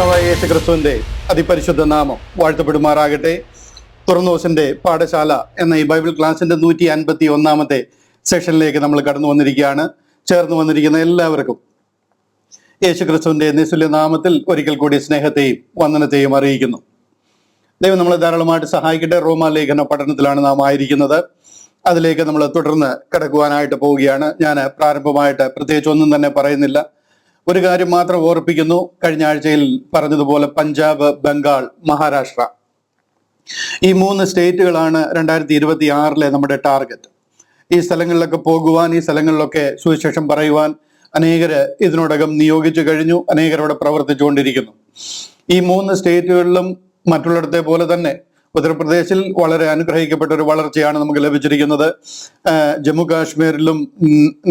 കർത്താവായ യേശുക്രിസ്തുവിന്റെ അതിപരിശുദ്ധ നാമം വാഴ്ത്തപ്പെടുമാറാകട്ടെ. തുറന്നോസിന്റെ പാഠശാല എന്ന ഈ ബൈബിൾ ക്ലാസിന്റെ 151 സെഷനിലേക്ക് നമ്മൾ കടന്നു വന്നിരിക്കുകയാണ്. ചേർന്ന് വന്നിരിക്കുന്ന എല്ലാവർക്കും യേശുക്രിസ്തുവിന്റെ നിസ്തുല്യ നാമത്തിൽ ഒരിക്കൽ കൂടി സ്നേഹത്തെയും വന്ദനത്തെയും അറിയിക്കുന്നു. ദൈവം നമ്മളെ ധാരാളമായിട്ട് സഹായിക്കട്ടെ. റോമാലേഖന പഠനത്തിലാണ് നാം ആയിരിക്കുന്നത്. അതിലേക്ക് നമ്മൾ തുടർന്ന് കിടക്കുവാനായിട്ട് പോവുകയാണ്. ഞാൻ പ്രാരംഭമായിട്ട് പ്രത്യേകിച്ച് ഒന്നും തന്നെ പറയുന്നില്ല. ഒരു കാര്യം മാത്രം ഓർപ്പിക്കുന്നു. കഴിഞ്ഞ ആഴ്ചയിൽ പറഞ്ഞതുപോലെ പഞ്ചാബ്, ബംഗാൾ, മഹാരാഷ്ട്ര ഈ 3 സ്റ്റേറ്റുകളാണ് 2026 നമ്മുടെ ടാർഗറ്റ്. ഈ സ്ഥലങ്ങളിലൊക്കെ പോകുവാൻ, ഈ സ്ഥലങ്ങളിലൊക്കെ സുവിശേഷം പറയുവാൻ അനേകര് ഇതിനോടകം നിയോഗിച്ചു കഴിഞ്ഞു. അനേകരവിടെ പ്രവർത്തിച്ചുകൊണ്ടിരിക്കുന്നു. ഈ 3 സ്റ്റേറ്റുകളിലും മറ്റുള്ളിടത്തെ പോലെ തന്നെ ഉത്തർപ്രദേശിൽ വളരെ അനുഗ്രഹിക്കപ്പെട്ട ഒരു വളർച്ചയാണ് നമുക്ക് ലഭിച്ചിരിക്കുന്നത്. ജമ്മു കാശ്മീരിലും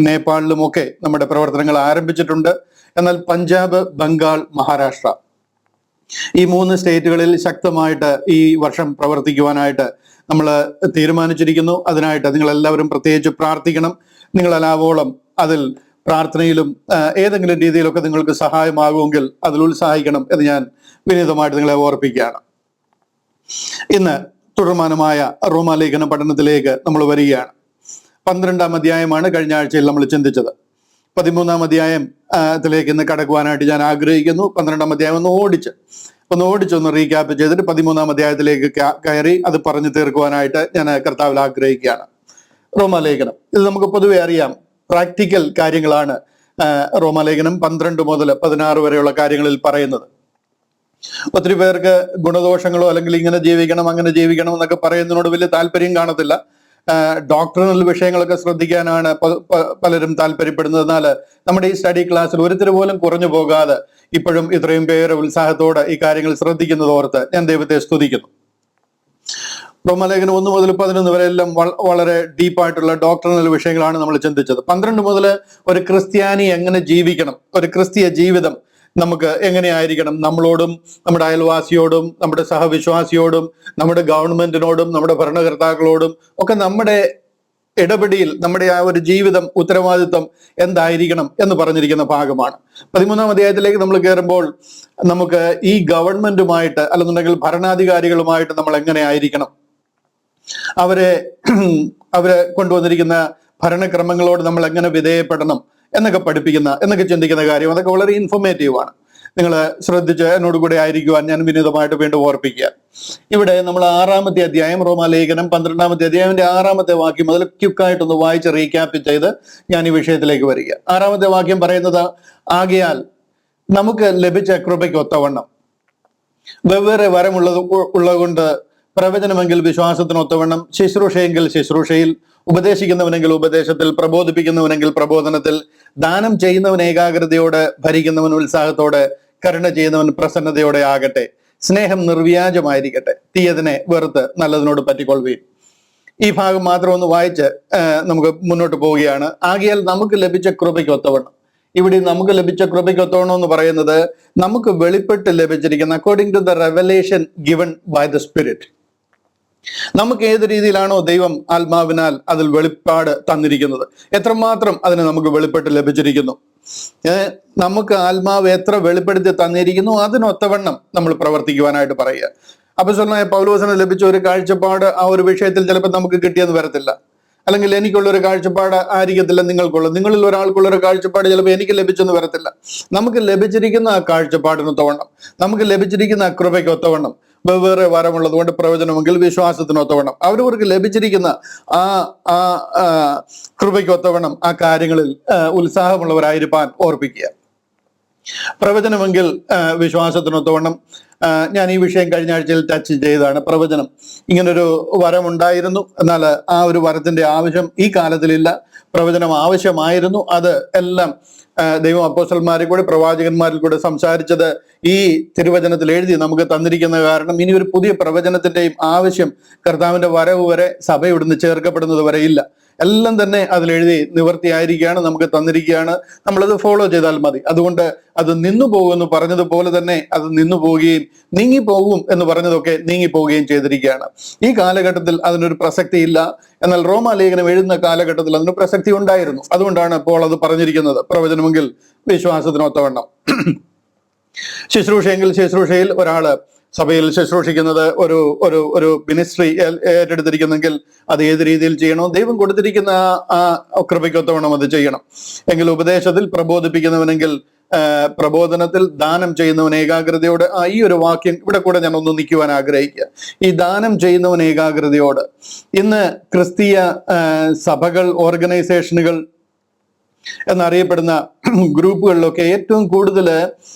നേപ്പാളിലും ഒക്കെ നമ്മുടെ പ്രവർത്തനങ്ങൾ ആരംഭിച്ചിട്ടുണ്ട്. എന്നാൽ പഞ്ചാബ്, ബംഗാൾ, മഹാരാഷ്ട്ര ഈ 3 സ്റ്റേറ്റുകളിൽ ശക്തമായിട്ട് ഈ വർഷം പ്രവർത്തിക്കുവാനായിട്ട് നമ്മൾ തീരുമാനിച്ചിരിക്കുന്നു. അതിനായിട്ട് നിങ്ങളെല്ലാവരും പ്രത്യേകിച്ച് പ്രാർത്ഥിക്കണം. നിങ്ങളെല്ലാവോളം അതിൽ പ്രാർത്ഥനയിലും ഏതെങ്കിലും രീതിയിലൊക്കെ നിങ്ങൾക്ക് സഹായമാകുമെങ്കിൽ അതിൽ ഉത്സാഹിക്കണം എന്ന് ഞാൻ വിനീതമായിട്ട് നിങ്ങളെ ഓർപ്പിക്കുകയാണ്. ഇന്ന് തുടർമാനമായ റോമാലേഖന പഠനത്തിലേക്ക് നമ്മൾ വരികയാണ്. 12-ാം അധ്യായമാണ് കഴിഞ്ഞ ആഴ്ചയിൽ നമ്മൾ ചിന്തിച്ചത്. 13-ാം അധ്യായത്തിലേക്ക് ഇന്ന് കടക്കുവാനായിട്ട് ഞാൻ ആഗ്രഹിക്കുന്നു. 12-ാം അധ്യായം ഒന്ന് ഓടിച്ചൊന്ന് റീക്യാപ്പ് ചെയ്തിട്ട് 13-ാം അധ്യായത്തിലേക്ക് കയറി അത് പറഞ്ഞു തീർക്കുവാനായിട്ട് ഞാൻ കർത്താവിൽ ആഗ്രഹിക്കുകയാണ്. റോമാലേഖനം ഇത് നമുക്ക് പൊതുവെ അറിയാം, പ്രാക്ടിക്കൽ കാര്യങ്ങളാണ് റോമാലേഖനം 12 മുതൽ 16 വരെയുള്ള കാര്യങ്ങളിൽ പറയുന്നത്. ഒത്തിരി പേർക്ക് ഗുണദോഷങ്ങളോ അല്ലെങ്കിൽ ഇങ്ങനെ ജീവിക്കണം അങ്ങനെ ജീവിക്കണം എന്നൊക്കെ പറയുന്നതിനോട് വലിയ താല്പര്യം കാണത്തില്ല. ഡോക്ടറിനൽ വിഷയങ്ങളൊക്കെ ശ്രദ്ധിക്കാനാണ് പലരും താല്പര്യപ്പെടുന്നത്. എന്നാൽ നമ്മുടെ ഈ സ്റ്റഡി ക്ലാസ്സിൽ ഒരുത്തർ പോലും കുറഞ്ഞു പോകാതെ ഇപ്പോഴും ഇത്രയും പേര് ഉത്സാഹത്തോടെ ഈ കാര്യങ്ങൾ ശ്രദ്ധിക്കുന്നത് ഓർത്ത് ഞാൻ ദൈവത്തെ സ്തുതിക്കുന്നു. റോമാലേഖനം 1 മുതൽ 11 വരെ എല്ലാം വളരെ ഡീപ്പായിട്ടുള്ള ഡോക്ടറിനൽ വിഷയങ്ങളാണ് നമ്മൾ ചിന്തിച്ചത്. 12 മുതൽ ഒരു ക്രിസ്ത്യാനി എങ്ങനെ ജീവിക്കണം, ഒരു ക്രിസ്തീയ ജീവിതം നമുക്ക് എങ്ങനെയായിരിക്കണം, നമ്മളോടും നമ്മുടെ അയൽവാസിയോടും നമ്മുടെ സഹവിശ്വാസിയോടും നമ്മുടെ ഗവൺമെന്റിനോടും നമ്മുടെ ഭരണകർത്താക്കളോടും ഒക്കെ നമ്മുടെ ഇടപെടിയിൽ നമ്മുടെ ആ ഒരു ജീവിതം, ഉത്തരവാദിത്വം എന്തായിരിക്കണം എന്ന് പറഞ്ഞിരിക്കുന്ന ഭാഗമാണ്. 13-ാം അധ്യായത്തിലേക്ക് നമ്മൾ കയറുമ്പോൾ നമുക്ക് ഈ ഗവൺമെന്റുമായിട്ട് അല്ലെന്നുണ്ടെങ്കിൽ ഭരണാധികാരികളുമായിട്ട് നമ്മൾ എങ്ങനെ ആയിരിക്കണം, അവരെ കൊണ്ടുവന്നിരിക്കുന്ന ഭരണക്രമങ്ങളോട് നമ്മൾ എങ്ങനെ വിധേയപ്പെടണം എന്നൊക്കെ ചിന്തിക്കുന്ന കാര്യം. അതൊക്കെ വളരെ ഇൻഫോർമേറ്റീവ് ആണ്. നിങ്ങൾ ശ്രദ്ധിച്ച് എന്നോട് കൂടെ ആയിരിക്കുവാൻ ഞാൻ വിനീതമായിട്ട് വീണ്ടും ഓർപ്പിക്കുക. ഇവിടെ നമ്മൾ 6-ാമത്തെ അധ്യായം റോമാലേഖനം 12-ാമത്തെ അധ്യായത്തിന്റെ 6-ാമത്തെ വാക്യം മുതൽ ക്യുക്കായിട്ടൊന്ന് വായിച്ച് റീക്യാപ്പ് ചെയ്ത് ഞാൻ ഈ വിഷയത്തിലേക്ക് വരിക. 6-ാമത്തെ വാക്യം പറയുന്നത്, ആകയാൽ നമുക്ക് ലഭിച്ച കൃപയ്ക്ക് ഒത്തവണ്ണം വെവ്വേറെ ഉള്ളതുകൊണ്ട് പ്രവചനമെങ്കിൽ വിശ്വാസത്തിനൊത്തവണ്ണം, ശുശ്രൂഷയെങ്കിൽ ശുശ്രൂഷയിൽ, ഉപദേശിക്കുന്നവനെങ്കിൽ ഉപദേശത്തിൽ, പ്രബോധിപ്പിക്കുന്നവനെങ്കിൽ പ്രബോധനത്തിൽ, ദാനം ചെയ്യുന്നവൻ ഏകാഗ്രതയോടെ, ഭരിക്കുന്നവൻ ഉത്സാഹത്തോടെ, കരുണ ചെയ്യുന്നവൻ പ്രസന്നതയോടെ ആകട്ടെ. സ്നേഹം നിർവ്യാജമായിരിക്കട്ടെ. തീയതിനെ വെറുത്ത് നല്ലതിനോട് പറ്റിക്കൊള്ളുകയും. ഈ ഭാഗം മാത്രം ഒന്ന് വായിച്ച് നമുക്ക് മുന്നോട്ട് പോവുകയാണ്. ആകയാൽ നമുക്ക് ലഭിച്ച കൃപയ്ക്ക് ഒത്തവണ്ണം. ഇവിടെ നമുക്ക് ലഭിച്ച കൃപയ്ക്ക് ഒത്തവണ്ണം എന്ന് പറയുന്നത് നമുക്ക് വെളിപ്പെട്ട് ലഭിച്ചിരിക്കുന്ന according to the revelation given by the spirit. നമുക്ക് ഏത് രീതിയിലാണോ ദൈവം ആത്മാവിനാൽ അതിൽ വെളിപ്പാട് തന്നിരിക്കുന്നത്, എത്രമാത്രം അതിന് നമുക്ക് വെളിപ്പെട്ട് ലഭിച്ചിരിക്കുന്നു, നമുക്ക് ആത്മാവ് എത്ര വെളിപ്പെടുത്തി തന്നിരിക്കുന്നു അതിനൊത്തവണ്ണം നമ്മൾ പ്രവർത്തിക്കുവാനായിട്ട് പറയുക. അപ്പോസ്തലനായ പൗലോസിന് ലഭിച്ച ഒരു കാഴ്ചപ്പാട് ആ ഒരു വിഷയത്തിൽ ചിലപ്പോൾ നമുക്ക് കിട്ടിയെന്ന് വരത്തില്ല. അല്ലെങ്കിൽ എനിക്കുള്ളൊരു കാഴ്ചപ്പാട് ആയിരിക്കത്തില്ല നിങ്ങൾക്കുള്ളത്. നിങ്ങളിൽ ഒരാൾക്കുള്ള ഒരു കാഴ്ചപ്പാട് ചിലപ്പോൾ എനിക്ക് ലഭിച്ചെന്ന് വരത്തില്ല. നമുക്ക് ലഭിച്ചിരിക്കുന്ന ആ കാഴ്ചപ്പാടിനൊത്തവണ്ണം, നമുക്ക് ലഭിച്ചിരിക്കുന്ന ആ കൃപയ്ക്ക് ഒത്തവണ്ണം, വെവ്വേറെ വരമുള്ളത് കൊണ്ട് പ്രവചനമെങ്കിൽ വിശ്വാസത്തിനൊത്തവണ്ണം, അവരവർക്ക് ലഭിച്ചിരിക്കുന്ന ആ കൃപയ്ക്ക് ഒത്തവണ്ണം ആ കാര്യങ്ങളിൽ ഉത്സാഹമുള്ളവരായിരിക്കാൻ ഓർപ്പിക്കുക. പ്രവചനമെങ്കിൽ വിശ്വാസത്തിനൊത്തവണ്ണം. ഞാൻ ഈ വിഷയം കഴിഞ്ഞ ആഴ്ചയിൽ ടച്ച് ചെയ്തതാണ്. പ്രവചനം ഇങ്ങനൊരു വരമുണ്ടായിരുന്നു, എന്നാൽ ആ ഒരു വരത്തിന്റെ ആവശ്യം ഈ കാലത്തിലില്ല. പ്രവചനം ആവശ്യമായിരുന്നു. അത് എല്ലാം ദൈവം അപ്പോസ്തലന്മാരിൽ കൂടെ പ്രവാചകന്മാരിൽ കൂടെ സംസാരിച്ചത് ഈ തിരുവചനത്തിൽ എഴുതി നമുക്ക് തന്നിരിക്കുന്ന കാരണം ഇനി ഒരു പുതിയ പ്രവചനത്തിന്റെയും ആവശ്യം കർത്താവിന്റെ വരവ് വരെ സഭ ഇവിടുന്ന് ചേർക്കപ്പെടുന്നത് വരെ ഇല്ല. എല്ലാം തന്നെ അതിലെഴുതി നിവർത്തിയായിരിക്കുകയാണ്, നമുക്ക് തന്നിരിക്കുകയാണ്. നമ്മളത് ഫോളോ ചെയ്താൽ മതി. അതുകൊണ്ട് അത് നിന്നു പോകുമെന്ന് പറഞ്ഞതുപോലെ തന്നെ അത് നിന്നു പോവുകയും നീങ്ങിപ്പോകും എന്ന് പറഞ്ഞതൊക്കെ നീങ്ങിപ്പോവുകയും ചെയ്തിരിക്കുകയാണ്. ഈ കാലഘട്ടത്തിൽ അതിനൊരു പ്രസക്തി ഇല്ല. എന്നാൽ റോമാലേഖനം എഴുതുന്ന കാലഘട്ടത്തിൽ അതിന് പ്രസക്തി ഉണ്ടായിരുന്നു. അതുകൊണ്ടാണ് അപ്പോൾ അത് പറഞ്ഞിരിക്കുന്നത്, പ്രവചനമെങ്കിൽ വിശ്വാസത്തിനൊത്തവണ്ണം. ശുശ്രൂഷയെങ്കിൽ ശുശ്രൂഷയിൽ ഒരാള് സഭയിൽ ശുശ്രൂഷിക്കുന്നത് ഒരു ഒരു ഒരു മിനിസ്ട്രി ഏറ്റെടുത്തിരിക്കുന്നെങ്കിൽ അത് ഏത് രീതിയിൽ ചെയ്യണോ, ദൈവം കൊടുത്തിരിക്കുന്ന ആ കൃപയ്ക്കൊത്തവണ്ണം അത് ചെയ്യണം. എങ്കിൽ ഉപദേശത്തിൽ പ്രബോധിപ്പിക്കുന്നവനെങ്കിൽ പ്രബോധനത്തിൽ ദാനം ചെയ്യുന്നവൻ ഏകാഗ്രതയോട്, ഈ ഒരു വാക്യം ഇവിടെ കൂടെ ഞാൻ ഒന്ന് നിൽക്കുവാൻ ആഗ്രഹിക്കുക. ഈ ദാനം ചെയ്യുന്നവൻ ഏകാഗ്രതയോട്. ഇന്ന് ക്രിസ്തീയ സഭകൾ, ഓർഗനൈസേഷനുകൾ എന്നറിയപ്പെടുന്ന ഗ്രൂപ്പുകളിലൊക്കെ ഏറ്റവും കൂടുതൽ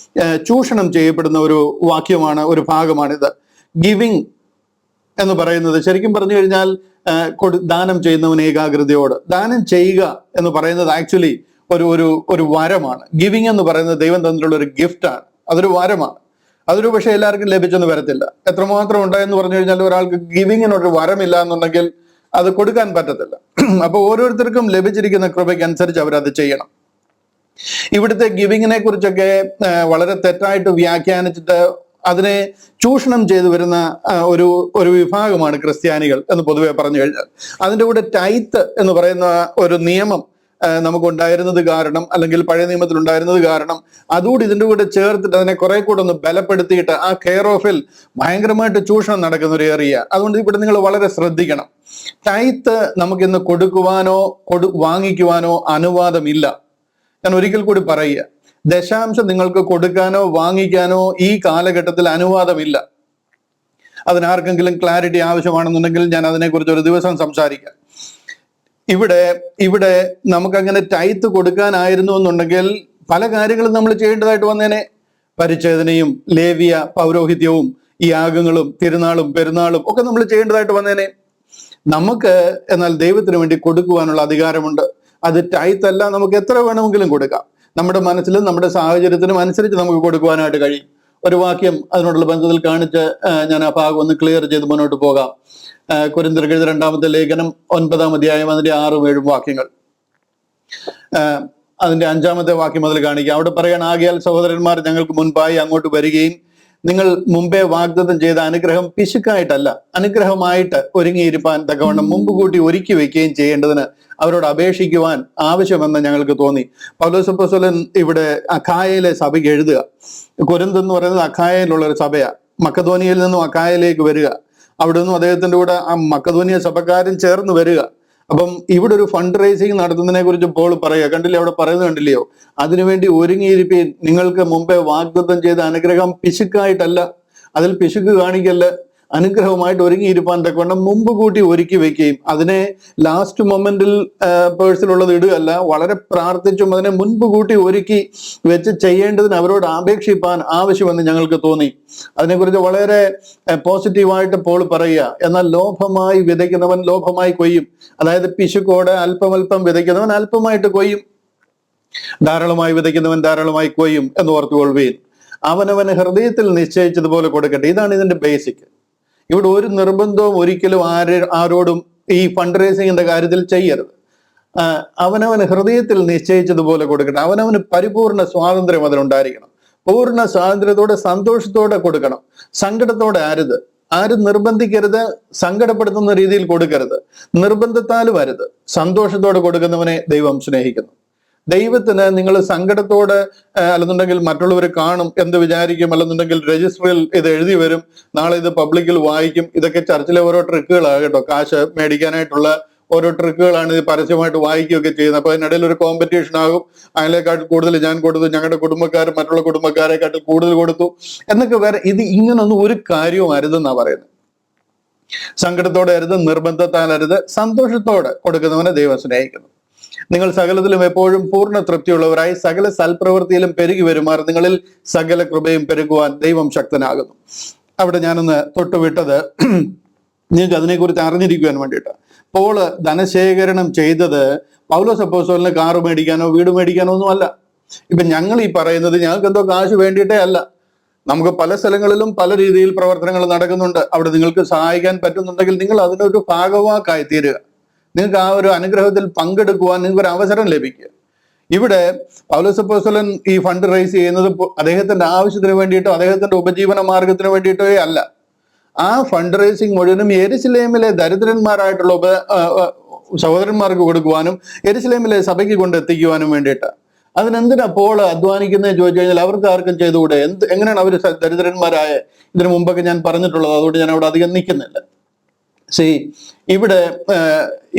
ചൂഷണം ചെയ്യപ്പെടുന്ന ഒരു വാക്യമാണ്, ഒരു ഭാഗമാണിത്. ഗിവിങ് എന്ന് പറയുന്നത് ശരിക്കും പറഞ്ഞു കഴിഞ്ഞാൽ ദാനം ചെയ്യുന്നവൻ ഏകാഗ്രതയോട്. ദാനം ചെയ്യുക എന്ന് പറയുന്നത് ആക്ച്വലി ഒരു ഒരു ഒരു വരമാണ്. ഗിവിങ് എന്ന് പറയുന്നത് ദൈവം തന്നിട്ടുള്ള ഒരു ഗിഫ്റ്റാണ്, അതൊരു വരമാണ്. അതൊരു പക്ഷെ എല്ലാവർക്കും ലഭിച്ചെന്ന് വരത്തില്ല. എത്രമാത്രം ഉണ്ടായെന്ന് പറഞ്ഞു കഴിഞ്ഞാൽ ഒരാൾക്ക് ഗിവിങ്ങിനൊരു വരമില്ല എന്നുണ്ടെങ്കിൽ അത് കൊടുക്കാൻ പറ്റത്തില്ല. അപ്പൊ ഓരോരുത്തർക്കും ലഭിച്ചിരിക്കുന്ന കൃപയ്ക്കനുസരിച്ച് അവരത് ചെയ്യണം. ഇവിടുത്തെ ഗിവിങ്ങിനെ കുറിച്ചൊക്കെ വളരെ തെറ്റായിട്ട് വ്യാഖ്യാനിച്ചിട്ട് അതിനെ ചൂഷണം ചെയ്തു വരുന്ന ഒരു ഒരു വിഭാഗമാണ് ക്രിസ്ത്യാനികൾ എന്ന് പൊതുവെ പറഞ്ഞു കഴിഞ്ഞാൽ. അതിൻ്റെ കൂടെ ടൈത്ത് എന്ന് പറയുന്ന ഒരു നിയമം നമുക്കുണ്ടായിരുന്നത് കാരണം, അല്ലെങ്കിൽ പഴയ നിയമത്തിൽ ഉണ്ടായിരുന്നത് കാരണം, അതുകൂടി ഇതിൻ്റെ കൂടെ ചേർത്തിട്ട് അതിനെ കുറെ കൂടെ ഒന്ന് ബലപ്പെടുത്തിയിട്ട് ആ കെയർ ഓഫിൽ ഭയങ്കരമായിട്ട് ചൂഷണം നടക്കുന്ന ഒരു ഏരിയ. അതുകൊണ്ട് ഇവിടെ നിങ്ങൾ വളരെ ശ്രദ്ധിക്കണം. ടൈത്ത് നമുക്കിന്ന് കൊടുക്കുവാനോ വാങ്ങിക്കുവാനോ അനുവാദമില്ല. ഞാൻ ഒരിക്കൽ കൂടി പറയുക, ദശാംശം നിങ്ങൾക്ക് കൊടുക്കാനോ വാങ്ങിക്കാനോ ഈ കാലഘട്ടത്തിൽ അനുവാദമില്ല. അതിനാർക്കെങ്കിലും ക്ലാരിറ്റി ആവശ്യമാണെന്നുണ്ടെങ്കിൽ ഞാൻ അതിനെക്കുറിച്ച് ഒരു ദിവസം സംസാരിക്കാം. ഇവിടെ നമുക്കങ്ങനെ ടൈത്ത് കൊടുക്കാനായിരുന്നു എന്നുണ്ടെങ്കിൽ പല കാര്യങ്ങളും നമ്മൾ ചെയ്യേണ്ടതായിട്ട് വന്നേനെ. പരിച്ഛേദനയും ലേവ്യ പൗരോഹിത്യവും ഈ യാഗങ്ങളും തിരുനാളും പെരുന്നാളും ഒക്കെ നമ്മൾ ചെയ്യേണ്ടതായിട്ട് വന്നേനെ. നമുക്ക് എന്നാൽ ദൈവത്തിന് വേണ്ടി കൊടുക്കുവാനുള്ള അധികാരമുണ്ട്. അത് ടൈത്ത് അല്ല, നമുക്ക് എത്ര വേണമെങ്കിലും കൊടുക്കാം. നമ്മുടെ മനസ്സിലും നമ്മുടെ സാഹചര്യത്തിനും അനുസരിച്ച് നമുക്ക് കൊടുക്കുവാനായിട്ട് കഴിയും. ഒരു വാക്യം അതിനോടുള്ള ബന്ധത്തിൽ കാണിച്ച് ഞാൻ ആ ഭാഗം ഒന്ന് ക്ലിയർ ചെയ്ത് മുന്നോട്ട് പോകാം. കൊരിന്ത്യർക്ക് എഴുതിയ 2-ാമത്തെ ലേഖനം 9-ാം അധ്യായം അതിന്റെ 6-7 വാക്യങ്ങൾ. അതിന്റെ 5-ാമത്തെ വാക്യം മുതൽ കാണിക്കുക. അവിടെ പറയണം, ആകയാൽ സഹോദരന്മാർ, ഞങ്ങൾക്ക് മുൻപായി അങ്ങോട്ട് വരികയും നിങ്ങൾ മുമ്പേ വാഗ്ദത്തം ചെയ്ത അനുഗ്രഹം പിശുക്കായിട്ടല്ല, അനുഗ്രഹമായിട്ട് ഒരുങ്ങിയിരിക്കാൻ തക്കവണ്ണം മുമ്പ് കൂട്ടി ഒരുക്കി വെക്കുകയും ചെയ്യേണ്ടതിന് അവരോട് അപേക്ഷിക്കുവാൻ ആവശ്യമെന്ന് ഞങ്ങൾക്ക് തോന്നി. പൗലോസ് അപ്പോസ്തലൻ ഇവിടെ അഖായയിലെ സഭയ്ക്ക് എഴുതുക. കൊരിന്ത് എന്ന് പറയുന്നത് അഖായയിലുള്ള ഒരു സഭയാണ്. മക്കതോനിയയിൽ നിന്നും അഖായയിലേക്ക് വരിക. അവിടെ നിന്നും അദ്ദേഹത്തിന്റെ കൂടെ ആ മക്കതോനിയ സഭക്കാരും ചേർന്ന് വരിക. അപ്പം ഇവിടെ ഒരു ഫണ്ട് റൈസിങ് നടത്തുന്നതിനെ കുറിച്ച് പോൾ പറയുക. കണ്ടില്ലേ, അവിടെ പറയുന്നത് കണ്ടില്ലയോ? അതിനുവേണ്ടി ഒരുങ്ങിയിരിപ്പീൻ, നിങ്ങൾക്ക് മുമ്പേ വാഗ്ദത്തം ചെയ്ത അനുഗ്രഹം പിശുക്കായിട്ടല്ല, അതിൽ പിശുക്ക് കാണിക്കല്ല, അനുഗ്രഹമായിട്ട് ഒരുങ്ങിയിരിപ്പാൻ തക്കവണ്ണം മുമ്പ് കൂട്ടി ഒരുക്കി വെക്കുകയും അതിനെ ലാസ്റ്റ് മൊമെന്റിൽ പേഴ്സിലുള്ളത് ഇടുകയല്ല, വളരെ പ്രാർത്ഥിച്ചും അതിനെ മുൻപ് കൂട്ടി ഒരുക്കി വെച്ച് ചെയ്യേണ്ടതിന് അവരോട് അപേക്ഷിപ്പാൻ ആവശ്യമെന്ന് ഞങ്ങൾക്ക് തോന്നി. അതിനെക്കുറിച്ച് വളരെ പോസിറ്റീവായിട്ട് പോൾ പറയുക. എന്നാൽ ലോഭമായി വിതയ്ക്കുന്നവൻ ലോഭമായി കൊയ്യും. അതായത് പിശുക്കോടെ അല്പമല്പം വിതയ്ക്കുന്നവൻ അല്പമായിട്ട് കൊയ്യും, ധാരാളമായി വിതയ്ക്കുന്നവൻ ധാരാളമായി കൊയ്യും എന്ന് ഓർത്തുകൊള്ളുകയും അവനവന് ഹൃദയത്തിൽ നിശ്ചയിച്ചതുപോലെ കൊടുക്കട്ടെ. ഇതാണ് ഇതിന്റെ ബേസിക്. ഇവിടെ ഒരു നിർബന്ധവും ഒരിക്കലും ആരോടും ഈ ഫണ്ട് റേസിങ്ങിന്റെ കാര്യത്തിൽ ചെയ്യരുത്. അവനവന് ഹൃദയത്തിൽ നിശ്ചയിച്ചതുപോലെ കൊടുക്കട്ടെ. അവനവന് പരിപൂർണ സ്വാതന്ത്ര്യം അതിനുണ്ടായിരിക്കണം. പൂർണ്ണ സ്വാതന്ത്ര്യത്തോടെ സന്തോഷത്തോടെ കൊടുക്കണം. സങ്കടത്തോടെ ആരും നിർബന്ധിക്കരുത്, സങ്കടപ്പെടുത്തുന്ന രീതിയിൽ കൊടുക്കരുത്, നിർബന്ധത്താലും അരുത്. സന്തോഷത്തോടെ കൊടുക്കുന്നവനെ ദൈവം സ്നേഹിക്കുന്നു. ദൈവത്തിന് നിങ്ങൾ സങ്കടത്തോടെ അല്ലെന്നുണ്ടെങ്കിൽ മറ്റുള്ളവർ കാണും, എന്ത് വിചാരിക്കും, അല്ലെന്നുണ്ടെങ്കിൽ രജിസ്റ്ററിൽ ഇത് എഴുതി വരും, നാളെ ഇത് പബ്ലിക്കിൽ വായിക്കും. ഇതൊക്കെ ചർച്ചിലെ ഓരോ ട്രിക്കുകളാണ് കേട്ടോ. കാശ് മേടിക്കാനായിട്ടുള്ള ഓരോ ട്രിക്കുകളാണ് ഇത് പരസ്യമായിട്ട് വായിക്കുകയൊക്കെ ചെയ്യുന്നത്. അപ്പൊ അതിനിടയിൽ ഒരു കോമ്പറ്റീഷൻ ആകും. അതിനേക്കാട്ടിൽ കൂടുതൽ ഞാൻ കൊടുത്തു, ഞങ്ങളുടെ കുടുംബക്കാർ മറ്റുള്ള കുടുംബക്കാരെക്കാട്ടിൽ കൂടുതൽ കൊടുത്തു എന്നൊക്കെ വരെ. ഇത് ഇങ്ങനൊന്നും ഒരു കാര്യവും അരുതെന്നാണ് പറയുന്നത്. സങ്കടത്തോടെ അരുത്, നിർബന്ധത്താൽ അരുത്, സന്തോഷത്തോടെ കൊടുക്കുന്നവനെ ദൈവം സ്നേഹിക്കുന്നു. നിങ്ങൾ സകലത്തിലും എപ്പോഴും പൂർണ്ണ തൃപ്തിയുള്ളവരായി സകല സൽപ്രവൃത്തിയിലും പെരുകി വരുമാർ നിങ്ങളിൽ സകല കൃപയും പെരുകുവാൻ ദൈവം ശക്തനാകുന്നു. അവിടെ ഞാനൊന്ന് തൊട്ടുവിട്ടത് നിങ്ങൾക്ക് അതിനെക്കുറിച്ച് അറിഞ്ഞിരിക്കുവാൻ വേണ്ടിയിട്ട്. പോള് ധനശേഖരണം ചെയ്തത് പൗലോസ് അപ്പോസ്തലന് കാറ് മേടിക്കാനോ വീട് മേടിക്കാനോ ഒന്നും അല്ല. ഇപ്പൊ ഞങ്ങൾ ഈ പറയുന്നത് ഞങ്ങൾക്ക് എന്തോ കാശ് വേണ്ടിയിട്ടേ അല്ല. നമുക്ക് പല സ്ഥലങ്ങളിലും പല രീതിയിൽ പ്രവർത്തനങ്ങൾ നടക്കുന്നുണ്ട്. അവിടെ നിങ്ങൾക്ക് സഹായിക്കാൻ പറ്റുന്നുണ്ടെങ്കിൽ നിങ്ങൾ അതിനൊരു ഭാഗവാക്കായി തീരുക. നിങ്ങൾക്ക് ആ ഒരു അനുഗ്രഹത്തിൽ പങ്കെടുക്കുവാൻ നിങ്ങൾക്ക് ഒരു അവസരം ലഭിക്കുക. ഇവിടെ പൗലോസ് അപ്പോസ്തലൻ ഈ ഫണ്ട് റൈസ് ചെയ്യുന്നത് അദ്ദേഹത്തിന്റെ ആവശ്യത്തിന് വേണ്ടിയിട്ടോ അദ്ദേഹത്തിന്റെ ഉപജീവന മാർഗത്തിന് വേണ്ടിയിട്ടോ അല്ല. ആ ഫണ്ട് റൈസിങ് മുഴുവനും യെരുശലേമിലെ ദരിദ്രന്മാരായിട്ടുള്ള സഹോദരന്മാർക്ക് കൊടുക്കുവാനും യെരുശലേമിലെ സഭയ്ക്ക് കൊണ്ടെത്തിക്കുവാനും വേണ്ടിയിട്ട്. അതിനെന്തിനാ പോൾ അധ്വാനിക്കുന്നത് ചോദിച്ചു കഴിഞ്ഞാൽ അവർക്ക് ആർക്കും ചെയ്തുകൂടെ? എങ്ങനെയാണ് അവർ ദരിദ്രന്മാരായ? ഇതിനു മുമ്പൊക്കെ ഞാൻ പറഞ്ഞിട്ടുള്ളത്, അതുകൊണ്ട് ഞാൻ അവിടെ അധികം നിൽക്കുന്നില്ല. ഇവിടെ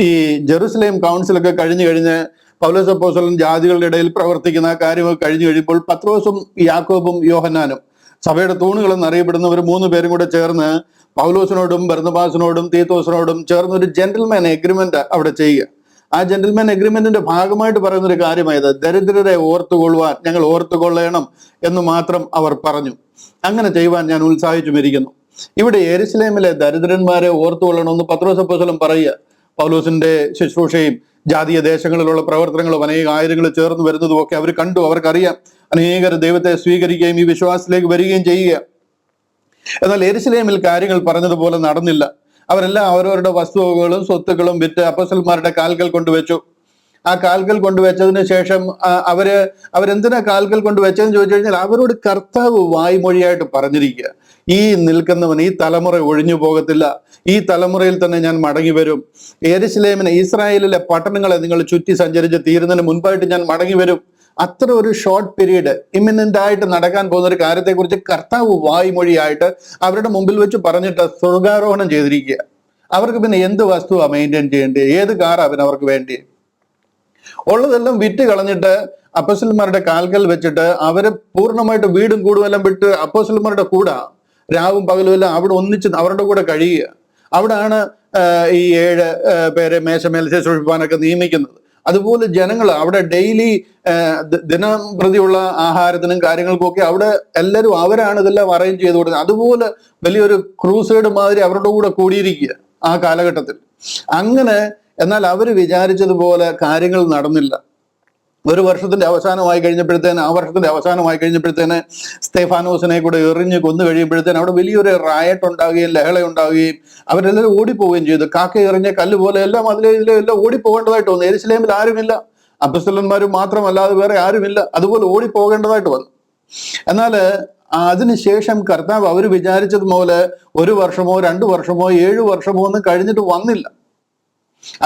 ഈ ജെറുസലേം കൗൺസിലൊക്കെ കഴിഞ്ഞ് പൗലോസ് അപ്പോസ്തലൻ ജാതികളുടെ ഇടയിൽ പ്രവർത്തിക്കുന്ന ആ കാര്യമൊക്കെ കഴിഞ്ഞു കഴിയുമ്പോൾ പത്രോസും യാക്കോബും യോഹന്നാനും സഭയുടെ തൂണുകൾ എന്നറിയപ്പെടുന്നവർ 3 പേരും കൂടെ ചേർന്ന് പൗലോസിനോടും ബർന്നബാസിനോടും തീത്തോസിനോടും ചേർന്ന് ഒരു ജെന്റിൽമാൻ എഗ്രിമെന്റ് അവിടെ ചെയ്യുക. ആ ജെന്റിൽമാൻ എഗ്രിമെന്റിന്റെ ഭാഗമായിട്ട് പറയുന്ന ഒരു കാര്യമായത് ദരിദ്രരെ ഓർത്തുകൊള്ളുവാൻ ഞങ്ങൾ ഓർത്തുകൊള്ളണം എന്ന് മാത്രം അവർ പറഞ്ഞു. അങ്ങനെ ചെയ്യുവാൻ ഞാൻ ഉത്സാഹിച്ചുമിരിക്കുന്നു. ഇവിടെ യെരുശലേമിലെ ദരിദ്രന്മാരെ ഓർത്തുകൊള്ളണമെന്ന് പത്രോസ് അപ്പോസ്തലൻ പറയുക. പൗലോസിന്റെ ശുശ്രൂഷയും ജാതീയ ദേശങ്ങളിലുള്ള പ്രവർത്തനങ്ങളും അനേക ആയിരങ്ങൾ ചേർന്ന് വരുന്നതും ഒക്കെ അവർ കണ്ടു. അവർക്കറിയാം അനേകർ ദൈവത്തെ സ്വീകരിക്കുകയും ഈ വിശ്വാസത്തിലേക്ക് വരികയും ചെയ്യുക. എന്നാൽ യെരുശലേമിൽ കാര്യങ്ങൾ പറഞ്ഞതുപോലെ നടന്നില്ല. അവരെല്ലാം അവരവരുടെ വസ്തുവകകളും സ്വത്തുക്കളും വിറ്റ് അപ്പോസ്തലന്മാരുടെ കാൽക്കൽ കൊണ്ടുവച്ചു. ആ കാൽക്കൽ കൊണ്ടുവച്ചതിന് ശേഷം അവരെന്തിനാ കാൽക്കൽ കൊണ്ടുവച്ചതെന്ന് ചോദിച്ചു കഴിഞ്ഞാൽ അവരോട് കർത്താവ് വായ്മൊഴിയായിട്ട് പറഞ്ഞിരിക്കുക, ഈ നിൽക്കുന്നവൻ ഈ തലമുറ ഒഴിഞ്ഞു പോകത്തില്ല, ഈ തലമുറയിൽ തന്നെ ഞാൻ മടങ്ങി വരും. യെരുശലേമിനെ, ഇസ്രായേലിലെ പട്ടണങ്ങളെ നിങ്ങൾ ചുറ്റി സഞ്ചരിച്ച് തീരുന്നതിന് മുൻപായിട്ട് ഞാൻ മടങ്ങി വരും. അത്ര ഒരു ഷോർട്ട് പീരീഡ് ഇമിനന്റ് ആയിട്ട് നടക്കാൻ പോകുന്ന ഒരു കാര്യത്തെക്കുറിച്ച് കർത്താവ് വായ്മൊഴിയായിട്ട് അവരുടെ മുമ്പിൽ വെച്ച് പറഞ്ഞിട്ട് സ്വർഗാരോഹണം ചെയ്തിരിക്കുക. അവർക്ക് പിന്നെ എന്ത് വസ്തുവാ മെയിൻറ്റെയിൻ ചെയ്യേണ്ടത്? ഏത് കാറാ പിന്നെ അവർക്ക് വേണ്ടി? ഉള്ളതെല്ലാം വിറ്റ് കളഞ്ഞിട്ട് അപ്പോസ്തലന്മാരുടെ കാൽക്കൽ വെച്ചിട്ട് അവര് പൂർണ്ണമായിട്ട് വീടും കൂടുമെല്ലാം വിട്ട് അപ്പോസ്തലന്മാരുടെ കൂടെ രാവും പകലും എല്ലാം അവിടെ ഒന്നിച്ച് അവരുടെ കൂടെ കഴിയുക. അവിടാണ് ഈ 7 പേരെ മേശമേൽ ശുശ്രൂഷിപ്പാനൊക്കെ നിയമിക്കുന്നത്. അതുപോലെ ജനങ്ങൾ അവിടെ ഡെയിലി ദിനം പ്രതിയുള്ള ആഹാരത്തിനും കാര്യങ്ങൾക്കും ഒക്കെ അവിടെ എല്ലാവരും അവരാണ് ഇതെല്ലാം അറേഞ്ച് ചെയ്ത് കൊടുക്കുന്നത്. അതുപോലെ വലിയൊരു ക്രൂസൈഡ് മാതിരി അവരുടെ കൂടെ കൂടിയിരിക്കുക ആ കാലഘട്ടത്തിൽ. അങ്ങനെ എന്നാൽ അവർ വിചാരിച്ചതുപോലെ കാര്യങ്ങൾ നടന്നില്ല. ഒരു വർഷത്തിന്റെ അവസാനമായി കഴിഞ്ഞപ്പോഴത്തേന് സ്തെഫാനോസിനെ കൂടെ എറിഞ്ഞ് കൊന്നു കഴിയുമ്പോഴത്തേന് അവിടെ വലിയൊരു റായട്ട് ഉണ്ടാവുകയും ലഹള ഉണ്ടാവുകയും അവരെല്ലാവരും ഓടിപ്പോവുകയും ചെയ്തു. കാക്ക എറിഞ്ഞ കല്ല് പോലെ എല്ലാം എല്ലാം ഓടിപ്പോകേണ്ടതായിട്ട് വന്നു. യെരുശലേമിൽ ആരുമില്ല, അപ്പോസ്തലന്മാരും മാത്രമല്ലാതെ വേറെ ആരുമില്ല. അതുപോലെ ഓടിപ്പോകേണ്ടതായിട്ട് വന്നു. എന്നാൽ അതിനുശേഷം കർത്താവ് അവർ വിചാരിച്ചതുപോലെ 1 വർഷമോ 2 വർഷമോ 7 വർഷമോ ഒന്നും കഴിഞ്ഞിട്ട് വന്നില്ല.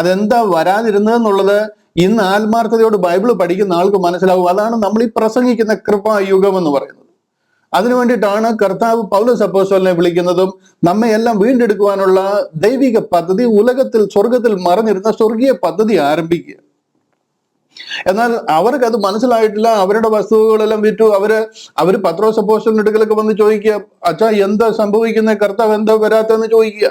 അതെന്താ വരാതിരുന്നതെന്നുള്ളത് ഇന്ന് ആത്മാർത്ഥതയോട് ബൈബിൾ പഠിക്കുന്ന ആൾക്ക് മനസ്സിലാവും. അതാണ് നമ്മൾ ഈ പ്രസംഗിക്കുന്ന കൃപായുഗം എന്ന് പറയുന്നത്. അതിനു വേണ്ടിയിട്ടാണ് കർത്താവ് പൗലോസ് അപ്പോസ്തലനെ വിളിക്കുന്നതും നമ്മെ എല്ലാം വീണ്ടെടുക്കുവാനുള്ള ദൈവിക പദ്ധതി സ്വർഗത്തിൽ മറഞ്ഞിരുന്ന സ്വർഗീയ പദ്ധതി ആരംഭിക്കുക. എന്നാൽ അവർക്ക് അത് മനസ്സിലായിട്ടില്ല. അവരുടെ വസ്തുവകളെല്ലാം വിറ്റു. അവര് പത്രോസ് അപ്പോസ്തലന്റെ അടുക്കലൊക്കെ വന്ന് ചോദിക്കുക, അച്ഛാ എന്താ സംഭവിക്കുന്നത്, കർത്താവ് എന്താ വരാത്തെന്ന് ചോദിക്കുക.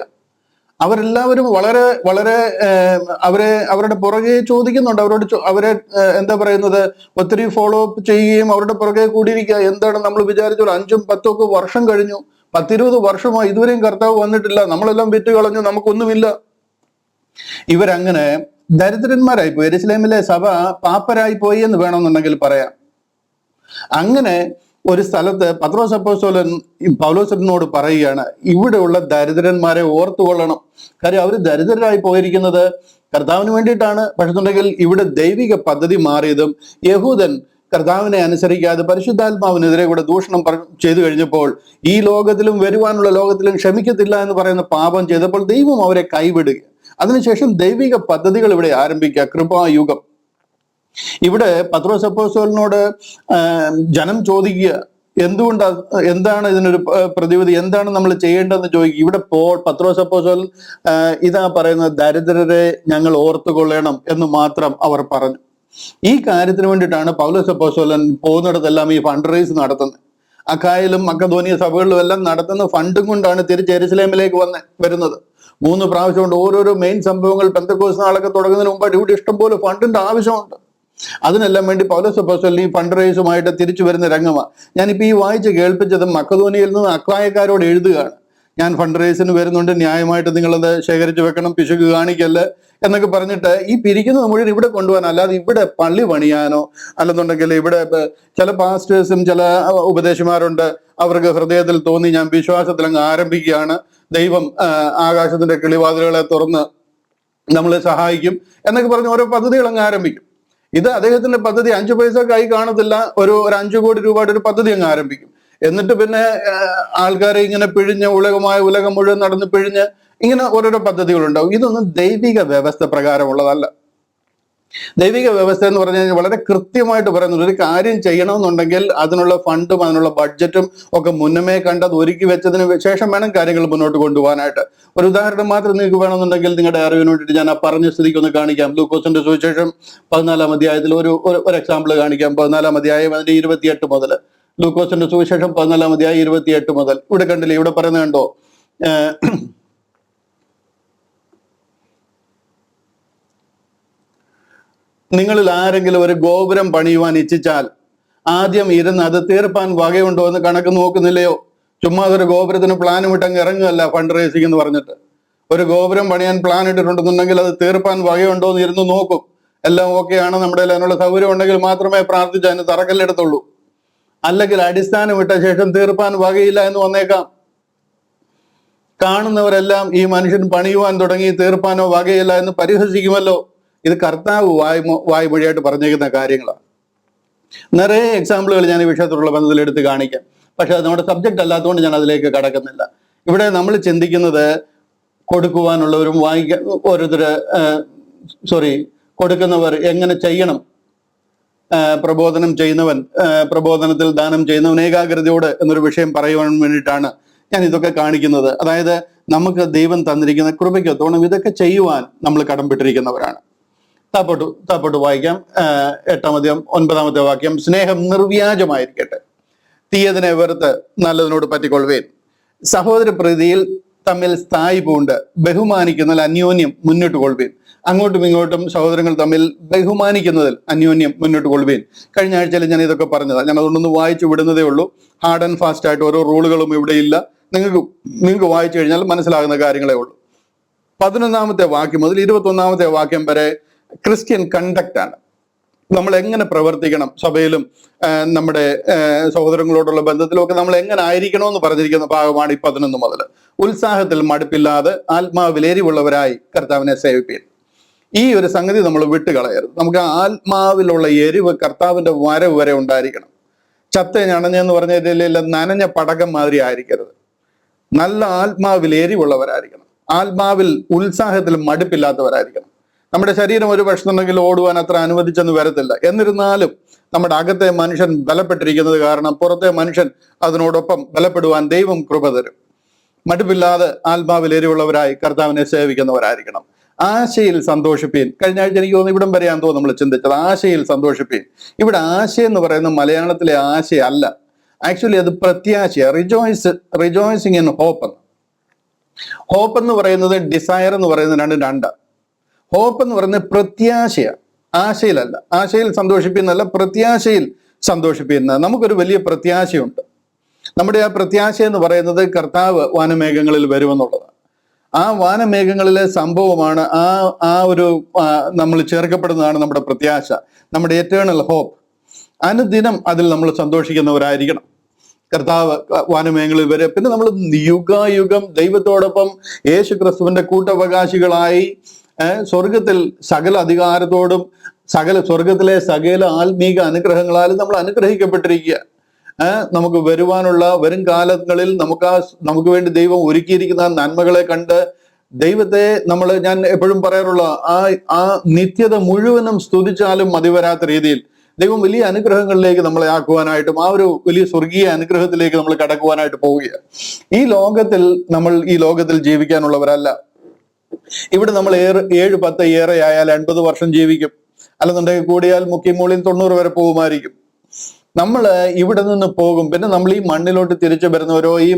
അവരെല്ലാവരും വളരെ വളരെ അവരുടെ പുറകെ ചോദിക്കുന്നുണ്ട്. അവരെ എന്താ പറയുന്നത്, ഒത്തിരി ഫോളോ അപ്പ് ചെയ്യുകയും അവരുടെ പുറകെ കൂടിയിരിക്കുക. എന്താണ് നമ്മൾ വിചാരിച്ചോളൂ, 5ഉം 10ഉം ഒക്കെ വർഷം കഴിഞ്ഞു, 10-20 വർഷമായി ഇതുവരെയും കർത്താവ് വന്നിട്ടില്ല, നമ്മളെല്ലാം വിറ്റ് കളഞ്ഞു, നമുക്കൊന്നുമില്ല. ഇവരങ്ങനെ ദരിദ്രന്മാരായി പോയി. യെരുശലേമിലെ സഭ പാപ്പരായി പോയി എന്ന് വേണമെന്നുണ്ടെങ്കിൽ പറയാം. അങ്ങനെ ഒരു സ്ഥലത്ത് പത്രോസ് അപ്പോസ്തലൻ പൗലോസിനോട് പറയുകയാണ്, ഇവിടെയുള്ള ദരിദ്രന്മാരെ ഓർത്തുകൊള്ളണം. കാര്യം അവർ ദരിദ്രരായി പോയിരിക്കുന്നത് കർത്താവിന് വേണ്ടിയിട്ടാണ്. പക്ഷെന്നുണ്ടെങ്കിൽ ഇവിടെ ദൈവിക പദ്ധതി മാറിയതും യഹൂദൻ കർത്താവിനെ അനുസരിക്കാതെ പരിശുദ്ധാത്മാവിനെതിരെ കൂടെ ദൂഷണം ചെയ്തു കഴിഞ്ഞപ്പോൾ ഈ ലോകത്തിലും വരുവാനുള്ള ലോകത്തിലും ക്ഷമിക്കത്തില്ല എന്ന് പറയുന്ന പാപം ചെയ്തപ്പോൾ ദൈവം അവരെ കൈവിടുക. അതിനുശേഷം ദൈവിക പദ്ധതികൾ ഇവിടെ ആരംഭിക്കുക, കൃപായുഗം. ഇവിടെ പത്രോസ് അപ്പോസ്തലനോട് ജനം ചോദിക്കുക, എന്താണ് ഇതിനൊരു പ്രതിവിധി, എന്താണ് നമ്മൾ ചെയ്യേണ്ടതെന്ന് ചോദിക്കുക. ഇവിടെ പത്രോസ് അപ്പോസ്തലൻ ഇതാ പറയുന്നത്, ദരിദ്രരെ ഞങ്ങൾ ഓർത്തുകൊള്ളണം എന്ന് മാത്രം അവർ പറഞ്ഞു. ഈ കാര്യത്തിന് വേണ്ടിയിട്ടാണ് പൗലോസ് അപ്പോസ്തലൻ പോകുന്നിടത്തെല്ലാം ഈ ഫണ്ട് റൈസ് നടത്തുന്നത്. അഖായയിലും മക്കദോനിയ സഭകളിലും എല്ലാം നടത്തുന്ന ഫണ്ടും കൊണ്ടാണ് തിരിച്ച് യെരുശലേമിലേക്ക് വരുന്നത്. 3 പ്രാവശ്യം കൊണ്ട് ഓരോരോ മെയിൻ സംഭവങ്ങൾ പെന്തക്കോസ്ത് നാളൊക്കെ തുടങ്ങുന്നതിന് മുമ്പായിട്ട് ഇവിടെ ഇഷ്ടംപോലെ ഫണ്ടിന്റെ ആവശ്യമുണ്ട്. അതിനെല്ലാം വേണ്ടി പൗലോസ് അപ്പോസ്തലൻ ഈ ഫണ്ട് റൈസുമായിട്ട് തിരിച്ചു വരുന്ന രംഗമാണ്. ഞാനിപ്പോൾ ഈ വായിച്ച് കേൾപ്പിച്ചത് മക്കദോനിയയിൽ നിന്ന് അഖായക്കാരോട് എഴുതുകയാണ്. ഞാൻ ഫണ്ട് റൈസിന് വരുന്നുണ്ട്, ന്യായമായിട്ട് നിങ്ങളത് ശേഖരിച്ചു വെക്കണം, പിശുക്ക് കാണിക്കല്ല എന്നൊക്കെ പറഞ്ഞിട്ട് ഈ പിരിക്കുന്നത് മുഴുവൻ ഇവിടെ കൊണ്ടുപോകാൻ, അല്ലാതെ ഇവിടെ പള്ളി പണിയാനോ അല്ലെന്നുണ്ടെങ്കിൽ ഇവിടെ ചില പാസ്റ്റേഴ്സും ചില ഉപദേശിമാരുണ്ട്, അവർക്ക് ഹൃദയത്തിൽ തോന്നി ഞാൻ വിശ്വാസത്തിൽ അങ്ങ് ആരംഭിക്കുകയാണ്, ദൈവം ആകാശത്തിന്റെ കിളിവാതിലുകളെ തുറന്ന് നമ്മളെ സഹായിക്കും എന്നൊക്കെ പറഞ്ഞ് ഓരോ പദ്ധതികൾ അങ്ങ് ആരംഭിക്കും. ഇത് അദ്ദേഹത്തിന്റെ പദ്ധതി 5 പൈസക്കായി കാണത്തില്ല, ഒരു 5 കോടി രൂപയുടെ ഒരു പദ്ധതി അങ്ങ് ആരംഭിക്കും. എന്നിട്ട് പിന്നെ ആൾക്കാരെ ഇങ്ങനെ പിഴിഞ്ഞ് ഉലകം മുഴുവൻ നടന്ന് പിഴിഞ്ഞ് ഇങ്ങനെ ഓരോരോ പദ്ധതികളുണ്ടാവും. ഇതൊന്നും ദൈവിക വ്യവസ്ഥ പ്രകാരമുള്ളതല്ല. ദൈവിക വ്യവസ്ഥ എന്ന് പറഞ്ഞു കഴിഞ്ഞാൽ വളരെ കൃത്യമായിട്ട് പറയുന്നുണ്ട്. ഒരു കാര്യം ചെയ്യണമെന്നുണ്ടെങ്കിൽ അതിനുള്ള ഫണ്ടും അതിനുള്ള ബഡ്ജറ്റും ഒക്കെ മുന്നമേ കണ്ടത് ഒരുക്കി വെച്ചതിന് ശേഷം വേണം കാര്യങ്ങൾ മുന്നോട്ട് കൊണ്ടുപോകാനായിട്ട്. ഒരു ഉദാഹരണം മാത്രം നിങ്ങൾക്ക് വേണമെന്നുണ്ടെങ്കിൽ നിങ്ങളുടെ അറിവിന് വേണ്ടിയിട്ട് ഞാൻ ആ പറഞ്ഞ സ്ഥിതിക്ക് ഒന്ന് കാണിക്കാം. ലൂക്കോസിന്റെ സുവിശേഷം 14-ാം അധ്യായത്തിൽ ഒരു എക്സാമ്പിൾ കാണിക്കാം. 14-ാം അധ്യായം അതിന്റെ 28 മുതൽ. ലൂക്കോസിന്റെ സുവിശേഷം 14-ാം അധ്യായം 28 മുതൽ. ഇവിടെ കണ്ടില്ലേ, ഇവിടെ പറയുന്നത് കണ്ടോ? നിങ്ങളിൽ ആരെങ്കിലും ഒരു ഗോപുരം പണിയുവാൻ ഇച്ഛിച്ചാൽ ആദ്യം ഇരുന്ന് അത് തീർപ്പാൻ വകയുണ്ടോ എന്ന് കണക്ക് നോക്കുന്നില്ലയോ? ചുമ്മാ ഒരു ഗോപുരത്തിന് പ്ലാൻ വിട്ടങ്ങ് ഇറങ്ങുകയല്ല ഫണ്ട് റേസിംഗ് എന്ന് പറഞ്ഞിട്ട്. ഒരു ഗോപുരം പണിയാൻ പ്ലാൻ ഇട്ടിട്ടുണ്ടെന്നുണ്ടെങ്കിൽ അത് തീർപ്പാൻ വകയുണ്ടോ എന്ന് ഇരുന്ന് നോക്കും. എല്ലാം ഓക്കെയാണ്, നമ്മുടെ അതിനുള്ള സൗകര്യം ഉണ്ടെങ്കിൽ മാത്രമേ പ്രാർത്ഥിച്ച് അതിന് തറക്കല്ലെടുത്തുള്ളൂ. അല്ലെങ്കിൽ അടിസ്ഥാനം ഇട്ട ശേഷം തീർപ്പാൻ വകയില്ല എന്ന് വന്നേക്കാം. കാണുന്നവരെല്ലാം ഈ മനുഷ്യൻ പണിയുവാൻ തുടങ്ങി, തീർപ്പാനോ വകയില്ല എന്ന് പരിഹസിക്കുമല്ലോ. ഇത് കർത്താവ് വായ്മൊഴിയായിട്ട് പറഞ്ഞേക്കുന്ന കാര്യങ്ങളാണ്. നിറയെ എക്സാമ്പിളുകൾ ഞാൻ ഈ വിഷയത്തിലുള്ള ബന്ധത്തിൽ എടുത്ത് കാണിക്കാം. പക്ഷെ അത് നമ്മുടെ സബ്ജക്റ്റ് അല്ലാത്തതുകൊണ്ട് ഞാൻ അതിലേക്ക് കടക്കുന്നില്ല. ഇവിടെ നമ്മൾ ചിന്തിക്കുന്നത് കൊടുക്കുവാനുള്ളവരും കൊടുക്കുന്നവർ എങ്ങനെ ചെയ്യണം, പ്രബോധനത്തിൽ ദാനം ചെയ്യുന്നവൻ ഏകാഗ്രതയോട് എന്നൊരു വിഷയം പറയുവാൻ വേണ്ടിയിട്ടാണ് ഞാൻ ഇതൊക്കെ കാണിക്കുന്നത്. അതായത് നമുക്ക് ദൈവം തന്നിരിക്കുന്ന കൃപയ്ക്കൊത്തോണം ഇതൊക്കെ ചെയ്യുവാൻ നമ്മൾ കടംപെട്ടിരിക്കുന്നവരാണ്. താപ്പോട്ട് വായിക്കാം. 8-ാം അധ്യായം 9-ാമത്തെ വാക്യം. സ്നേഹം നിർവ്യാജമായിരിക്കട്ടെ, തീയതിനെ വെറുത്ത് നല്ലതിനോട് പറ്റിക്കൊള്ളുവേൻ. സഹോദര പ്രീതിയിൽ തമ്മിൽ സ്ഥായി പൂണ്ട് ബഹുമാനിക്കുന്നതിൽ അന്യോന്യം മുന്നോട്ട് കൊള്ളുവേൻ. അങ്ങോട്ടും ഇങ്ങോട്ടും സഹോദരങ്ങൾ തമ്മിൽ ബഹുമാനിക്കുന്നതിൽ അന്യോന്യം മുന്നോട്ട് കൊള്ളുവേൻ. കഴിഞ്ഞ ആഴ്ചയിൽ ഞാൻ ഇതൊക്കെ പറഞ്ഞതാണ്. ഞാൻ അതുകൊണ്ടൊന്ന് വായിച്ചു വിടുന്നതേ ഉള്ളൂ. ഹാർഡ് ആൻഡ് ഫാസ്റ്റ് ആയിട്ട് ഓരോ റൂളുകളും ഇവിടെ ഇല്ല. നിങ്ങൾക്ക് വായിച്ചു കഴിഞ്ഞാൽ മനസ്സിലാകുന്ന കാര്യങ്ങളേ ഉള്ളൂ. 11-ാമത്തെ വാക്യം മുതൽ 21-ാമത്തെ വാക്യം വരെ ക്രിസ്ത്യൻ കണ്ടക്റ്റ് ആണ്. നമ്മൾ എങ്ങനെ പ്രവർത്തിക്കണം, സഭയിലും നമ്മുടെ സഹോദരങ്ങളോടുള്ള ബന്ധത്തിലൊക്കെ നമ്മൾ എങ്ങനെ ആയിരിക്കണമെന്ന് പറഞ്ഞിരിക്കുന്ന ഭാഗമാണ് ഈ 11 മുതൽ. ഉത്സാഹത്തിൽ മടുപ്പില്ലാതെ ആത്മാവിൽ എരിവുള്ളവരായി കർത്താവിനെ സേവിപ്പീൻ. ഈ ഒരു സംഗതി നമ്മൾ വിട്ടുകളയരുത്. നമുക്ക് ആത്മാവിലുള്ള എരിവ് കർത്താവിന്റെ വരവ് വരെ ഉണ്ടായിരിക്കണം. ചത്ത ഞണഞ്ഞെന്ന് പറഞ്ഞില്ല, നനഞ്ഞ പടകം മാതിരി ആയിരിക്കരുത്. നല്ല ആത്മാവിൽ എരിവുള്ളവരായിരിക്കണം. ആത്മാവിൽ ഉത്സാഹത്തിൽ മടുപ്പില്ലാത്തവരായിരിക്കണം. നമ്മുടെ ശരീരം ഒരു പ്രശ്നമുണ്ടെങ്കിൽ ഓടുവാൻ അത്ര അനുവദിച്ചെന്ന് വരത്തില്ല. എന്നിരുന്നാലും നമ്മുടെ അകത്തെ മനുഷ്യൻ ബലപ്പെട്ടിരിക്കുന്നത് കാരണം പുറത്തെ മനുഷ്യൻ അതിനോടൊപ്പം ബലപ്പെടുവാൻ ദൈവം കൃപ തരും. മടുപ്പില്ലാതെ ആത്മാവിൽ എരിവുള്ളവരായി കർത്താവിനെ സേവിക്കുന്നവരായിരിക്കണം. ആശയിൽ സന്തോഷിപ്പീൻ. കഴിഞ്ഞ ആഴ്ച എനിക്ക് തോന്നുന്നു ഇവിടം വരെയാന്ന് തോന്നുന്നു നമ്മൾ ചിന്തിച്ചത്. ആശയിൽ സന്തോഷിപ്പീൻ. ഇവിടെ ആശ എന്ന് പറയുന്നത് മലയാളത്തിലെ ആശയല്ല, ആക്ച്വലി അത് പ്രത്യാശ. റിജോയ്സിങ് ഇൻ ഹോപ്പ് എന്ന്. ഹോപ്പ് എന്ന് പറയുന്നത് ഡിസയർ എന്ന് പറയുന്നത് രണ്ട്. ഹോപ്പ് എന്ന് പറയുന്നത് പ്രത്യാശയാണ്, ആശയിലല്ല. ആശയിൽ സന്തോഷിപ്പിക്കുന്നല്ല, പ്രത്യാശയിൽ സന്തോഷിപ്പിക്കുന്ന. നമുക്കൊരു വലിയ പ്രത്യാശയുണ്ട്. നമ്മുടെ ആ പ്രത്യാശ എന്ന് പറയുന്നത് കർത്താവ് വാനമേഘങ്ങളിൽ വരുമെന്നുള്ളതാണ്. ആ വാനമേഘങ്ങളിലെ സംഭവമാണ് നമ്മൾ ചേർക്കപ്പെടുന്നതാണ് നമ്മുടെ പ്രത്യാശ, നമ്മുടെ എറ്റേണൽ ഹോപ്പ്. അനുദിനം അതിൽ നമ്മൾ സന്തോഷിക്കുന്നവരായിരിക്കണം. കർത്താവ് വാനമേഘങ്ങളിൽ വരെ. പിന്നെ നമ്മൾ യുഗായുഗം ദൈവത്തോടൊപ്പം യേശു ക്രിസ്തുവിന്റെ കൂട്ടവകാശികളായി സ്വർഗത്തിൽ സകല അധികാരത്തോടും സ്വർഗത്തിലെ സകല ആത്മീക അനുഗ്രഹങ്ങളാലും നമ്മൾ അനുഗ്രഹിക്കപ്പെട്ടിരിക്കുക. നമുക്ക് വരും കാലങ്ങളിൽ നമുക്ക് വേണ്ടി ദൈവം ഒരുക്കിയിരിക്കുന്ന നന്മകളെ കണ്ട് ദൈവത്തെ ഞാൻ എപ്പോഴും പറയാറുള്ള ആ നിത്യത മുഴുവനും സ്തുതിച്ചാലും മതിവരാത്ത രീതിയിൽ ദൈവം വലിയ അനുഗ്രഹങ്ങളിലേക്ക് നമ്മളെ ആക്കുവാനായിട്ടും ആ ഒരു വലിയ സ്വർഗീയ അനുഗ്രഹത്തിലേക്ക് നമ്മൾ കടക്കുവാനായിട്ട് പോവുകയാണ്. നമ്മൾ ഈ ലോകത്തിൽ ജീവിക്കാനുള്ളവരല്ല. ഇവിടെ നമ്മൾ 7-10 ഏറെ ആയാൽ 80 വർഷം ജീവിക്കും. അല്ലെന്നുണ്ടെങ്കിൽ കൂടിയാൽ മുക്കിമൂളിൽ 90 വരെ പോകുമായിരിക്കും. നമ്മൾ ഇവിടെ നിന്ന് പോകും. പിന്നെ നമ്മൾ ഈ മണ്ണിലോട്ട് തിരിച്ചു വരുന്നവരോ ഈ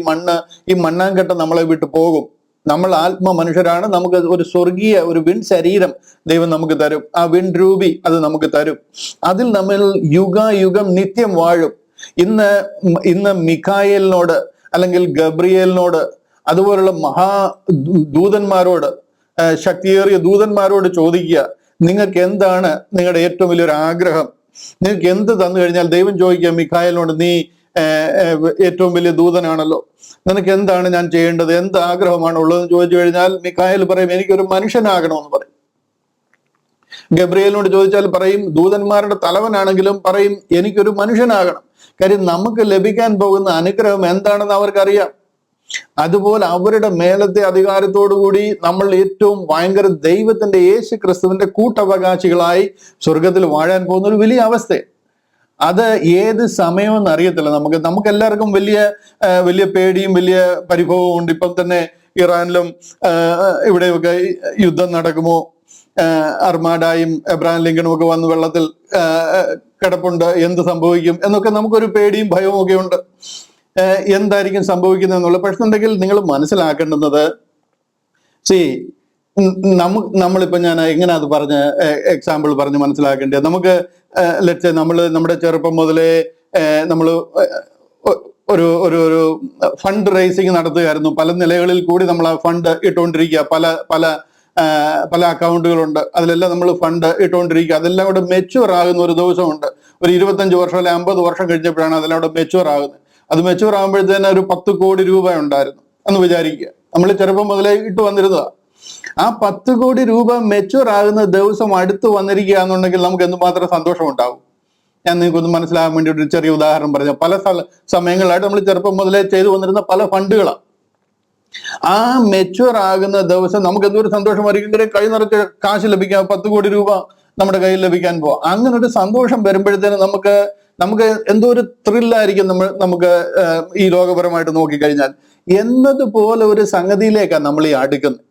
മണ്ണാങ്കട്ട നമ്മളെ വിട്ടു പോകും. നമ്മൾ മനുഷ്യരാണ്. നമുക്ക് ഒരു സ്വർഗീയ ഒരു വിൺ ശരീരം ദൈവം നമുക്ക് തരും. ആ വിൺ രൂപി അത് നമുക്ക് തരും. അതിൽ നമ്മൾ യുഗായുഗം നിത്യം വാഴും. ഇന്ന് മിഖായേലിനോട് അല്ലെങ്കിൽ ഗബ്രിയേലിനോട് അതുപോലുള്ള ദൂതന്മാരോട്, ശക്തിയേറിയ ദൂതന്മാരോട് ചോദിക്കുക, നിങ്ങൾക്ക് എന്താണ് നിങ്ങളുടെ ഏറ്റവും വലിയൊരു ആഗ്രഹം? നിങ്ങൾക്ക് എന്ത് തന്നു കഴിഞ്ഞാൽ ദൈവം ചോദിക്കുക മിഖായേലിനോട്, നീ ഏറ്റവും വലിയ ദൂതനാണല്ലോ, നിനക്ക് എന്താണ് ഞാൻ ചെയ്യേണ്ടത്, എന്ത് ആഗ്രഹമാണ് ഉള്ളതെന്ന് ചോദിച്ചു കഴിഞ്ഞാൽ മിഖായേൽ പറയും, എനിക്കൊരു മനുഷ്യനാകണമെന്ന് പറയും. ഗബ്രിയേലിനോട് ചോദിച്ചാൽ പറയും, ദൂതന്മാരുടെ തലവനാണെങ്കിലും പറയും എനിക്കൊരു മനുഷ്യനാകണം. കാര്യം നമുക്ക് ലഭിക്കാൻ പോകുന്ന അനുഗ്രഹം എന്താണെന്ന് അവർക്കറിയാം. അതുപോലെ അവരുടെ മേലത്തെ അധികാരത്തോടു കൂടി നമ്മൾ ഏറ്റവും ഭയങ്കര ദൈവത്തിന്റെ യേശു ക്രിസ്തുവിന്റെ കൂട്ടവകാശികളായി സ്വർഗത്തിൽ വാഴാൻ പോകുന്ന ഒരു വലിയ അവസ്ഥ. അത് ഏത് സമയമെന്ന് അറിയത്തില്ല. നമുക്ക് എല്ലാവർക്കും വലിയ പേടിയും വലിയ പരിഭവവും ഉണ്ട്. ഇപ്പം തന്നെ ഇറാനിലും ഇവിടെയൊക്കെ യുദ്ധം നടക്കുമോ, അർമാഡായും എബ്രഹാം ലിങ്കണും ഒക്കെ വന്ന് വെള്ളത്തിൽ കിടപ്പുണ്ട്, എന്ത് സംഭവിക്കും എന്നൊക്കെ നമുക്കൊരു പേടിയും ഭയവും ഒക്കെ ഉണ്ട്. എന്തായിരിക്കും സംഭവിക്കുന്നത് എന്നുള്ളത്. പക്ഷെ ഉണ്ടെങ്കിൽ നിങ്ങൾ മനസ്സിലാക്കേണ്ടുന്നത്, നമ്മളിപ്പോ ഞാൻ എങ്ങനെ അത് എക്സാമ്പിൾ പറഞ്ഞ് മനസ്സിലാക്കേണ്ടത്, നമുക്ക് നമ്മുടെ ചെറുപ്പം മുതലേ നമ്മൾ ഒരു ഫണ്ട് റേസിങ് നടത്തുകയായിരുന്നു. പല നിലകളിൽ കൂടി നമ്മൾ ആ ഫണ്ട് ഇട്ടുകൊണ്ടിരിക്കുക. പല അക്കൗണ്ടുകളുണ്ട്, അതിലെല്ലാം നമ്മൾ ഫണ്ട് ഇട്ടുകൊണ്ടിരിക്കുക. അതെല്ലാം കൂടെ മെച്യൂർ ആകുന്ന ഒരു ദിവസമുണ്ട്. ഒരു 25 വർഷം അല്ലെ 50 വർഷം കഴിഞ്ഞപ്പോഴാണ് അതെല്ലാം കൂടെ മെച്യൂർ ആകുന്നത്. അത് മെച്യൂർ ആകുമ്പോഴത്തേന് ഒരു 10 കോടി രൂപ ഉണ്ടായിരുന്നു എന്ന് വിചാരിക്കുക. നമ്മൾ ചെറുപ്പം മുതലേ ഇട്ട് വന്നിരുന്നതാ. ആ 10 കോടി രൂപ മെച്യൂർ ആകുന്ന ദിവസം അടുത്ത് വന്നിരിക്കുക എന്നുണ്ടെങ്കിൽ നമുക്ക് എന്തുമാത്രം സന്തോഷം ഉണ്ടാവും. ഞാൻ നിങ്ങൾക്കൊന്ന് മനസ്സിലാകാൻ വേണ്ടി ഒരു ചെറിയ ഉദാഹരണം പറഞ്ഞു. പല സമയങ്ങളായിട്ട് നമ്മൾ ചെറുപ്പം മുതലേ ചെയ്തു വന്നിരുന്ന പല ഫണ്ടുകളാണ്. ആ മെച്യൂർ ആകുന്ന ദിവസം നമുക്ക് എന്തൊരു സന്തോഷമായിരിക്കും. കൈ നിറച്ച് കാശ് ലഭിക്കാം, 10 കോടി രൂപ നമ്മുടെ കയ്യിൽ ലഭിക്കാൻ പോവാം. അങ്ങനെ ഒരു സന്തോഷം വരുമ്പോഴത്തേന് നമുക്ക് എന്തോ ഒരു ത്രില്ലായിരിക്കും. നമുക്ക് ഈ ലോകപരമായിട്ട് നോക്കിക്കഴിഞ്ഞാൽ എന്നതുപോലെ ഒരു സംഗതിയിലേക്കാണ് നമ്മൾ ഈ അടുക്കുന്നത്.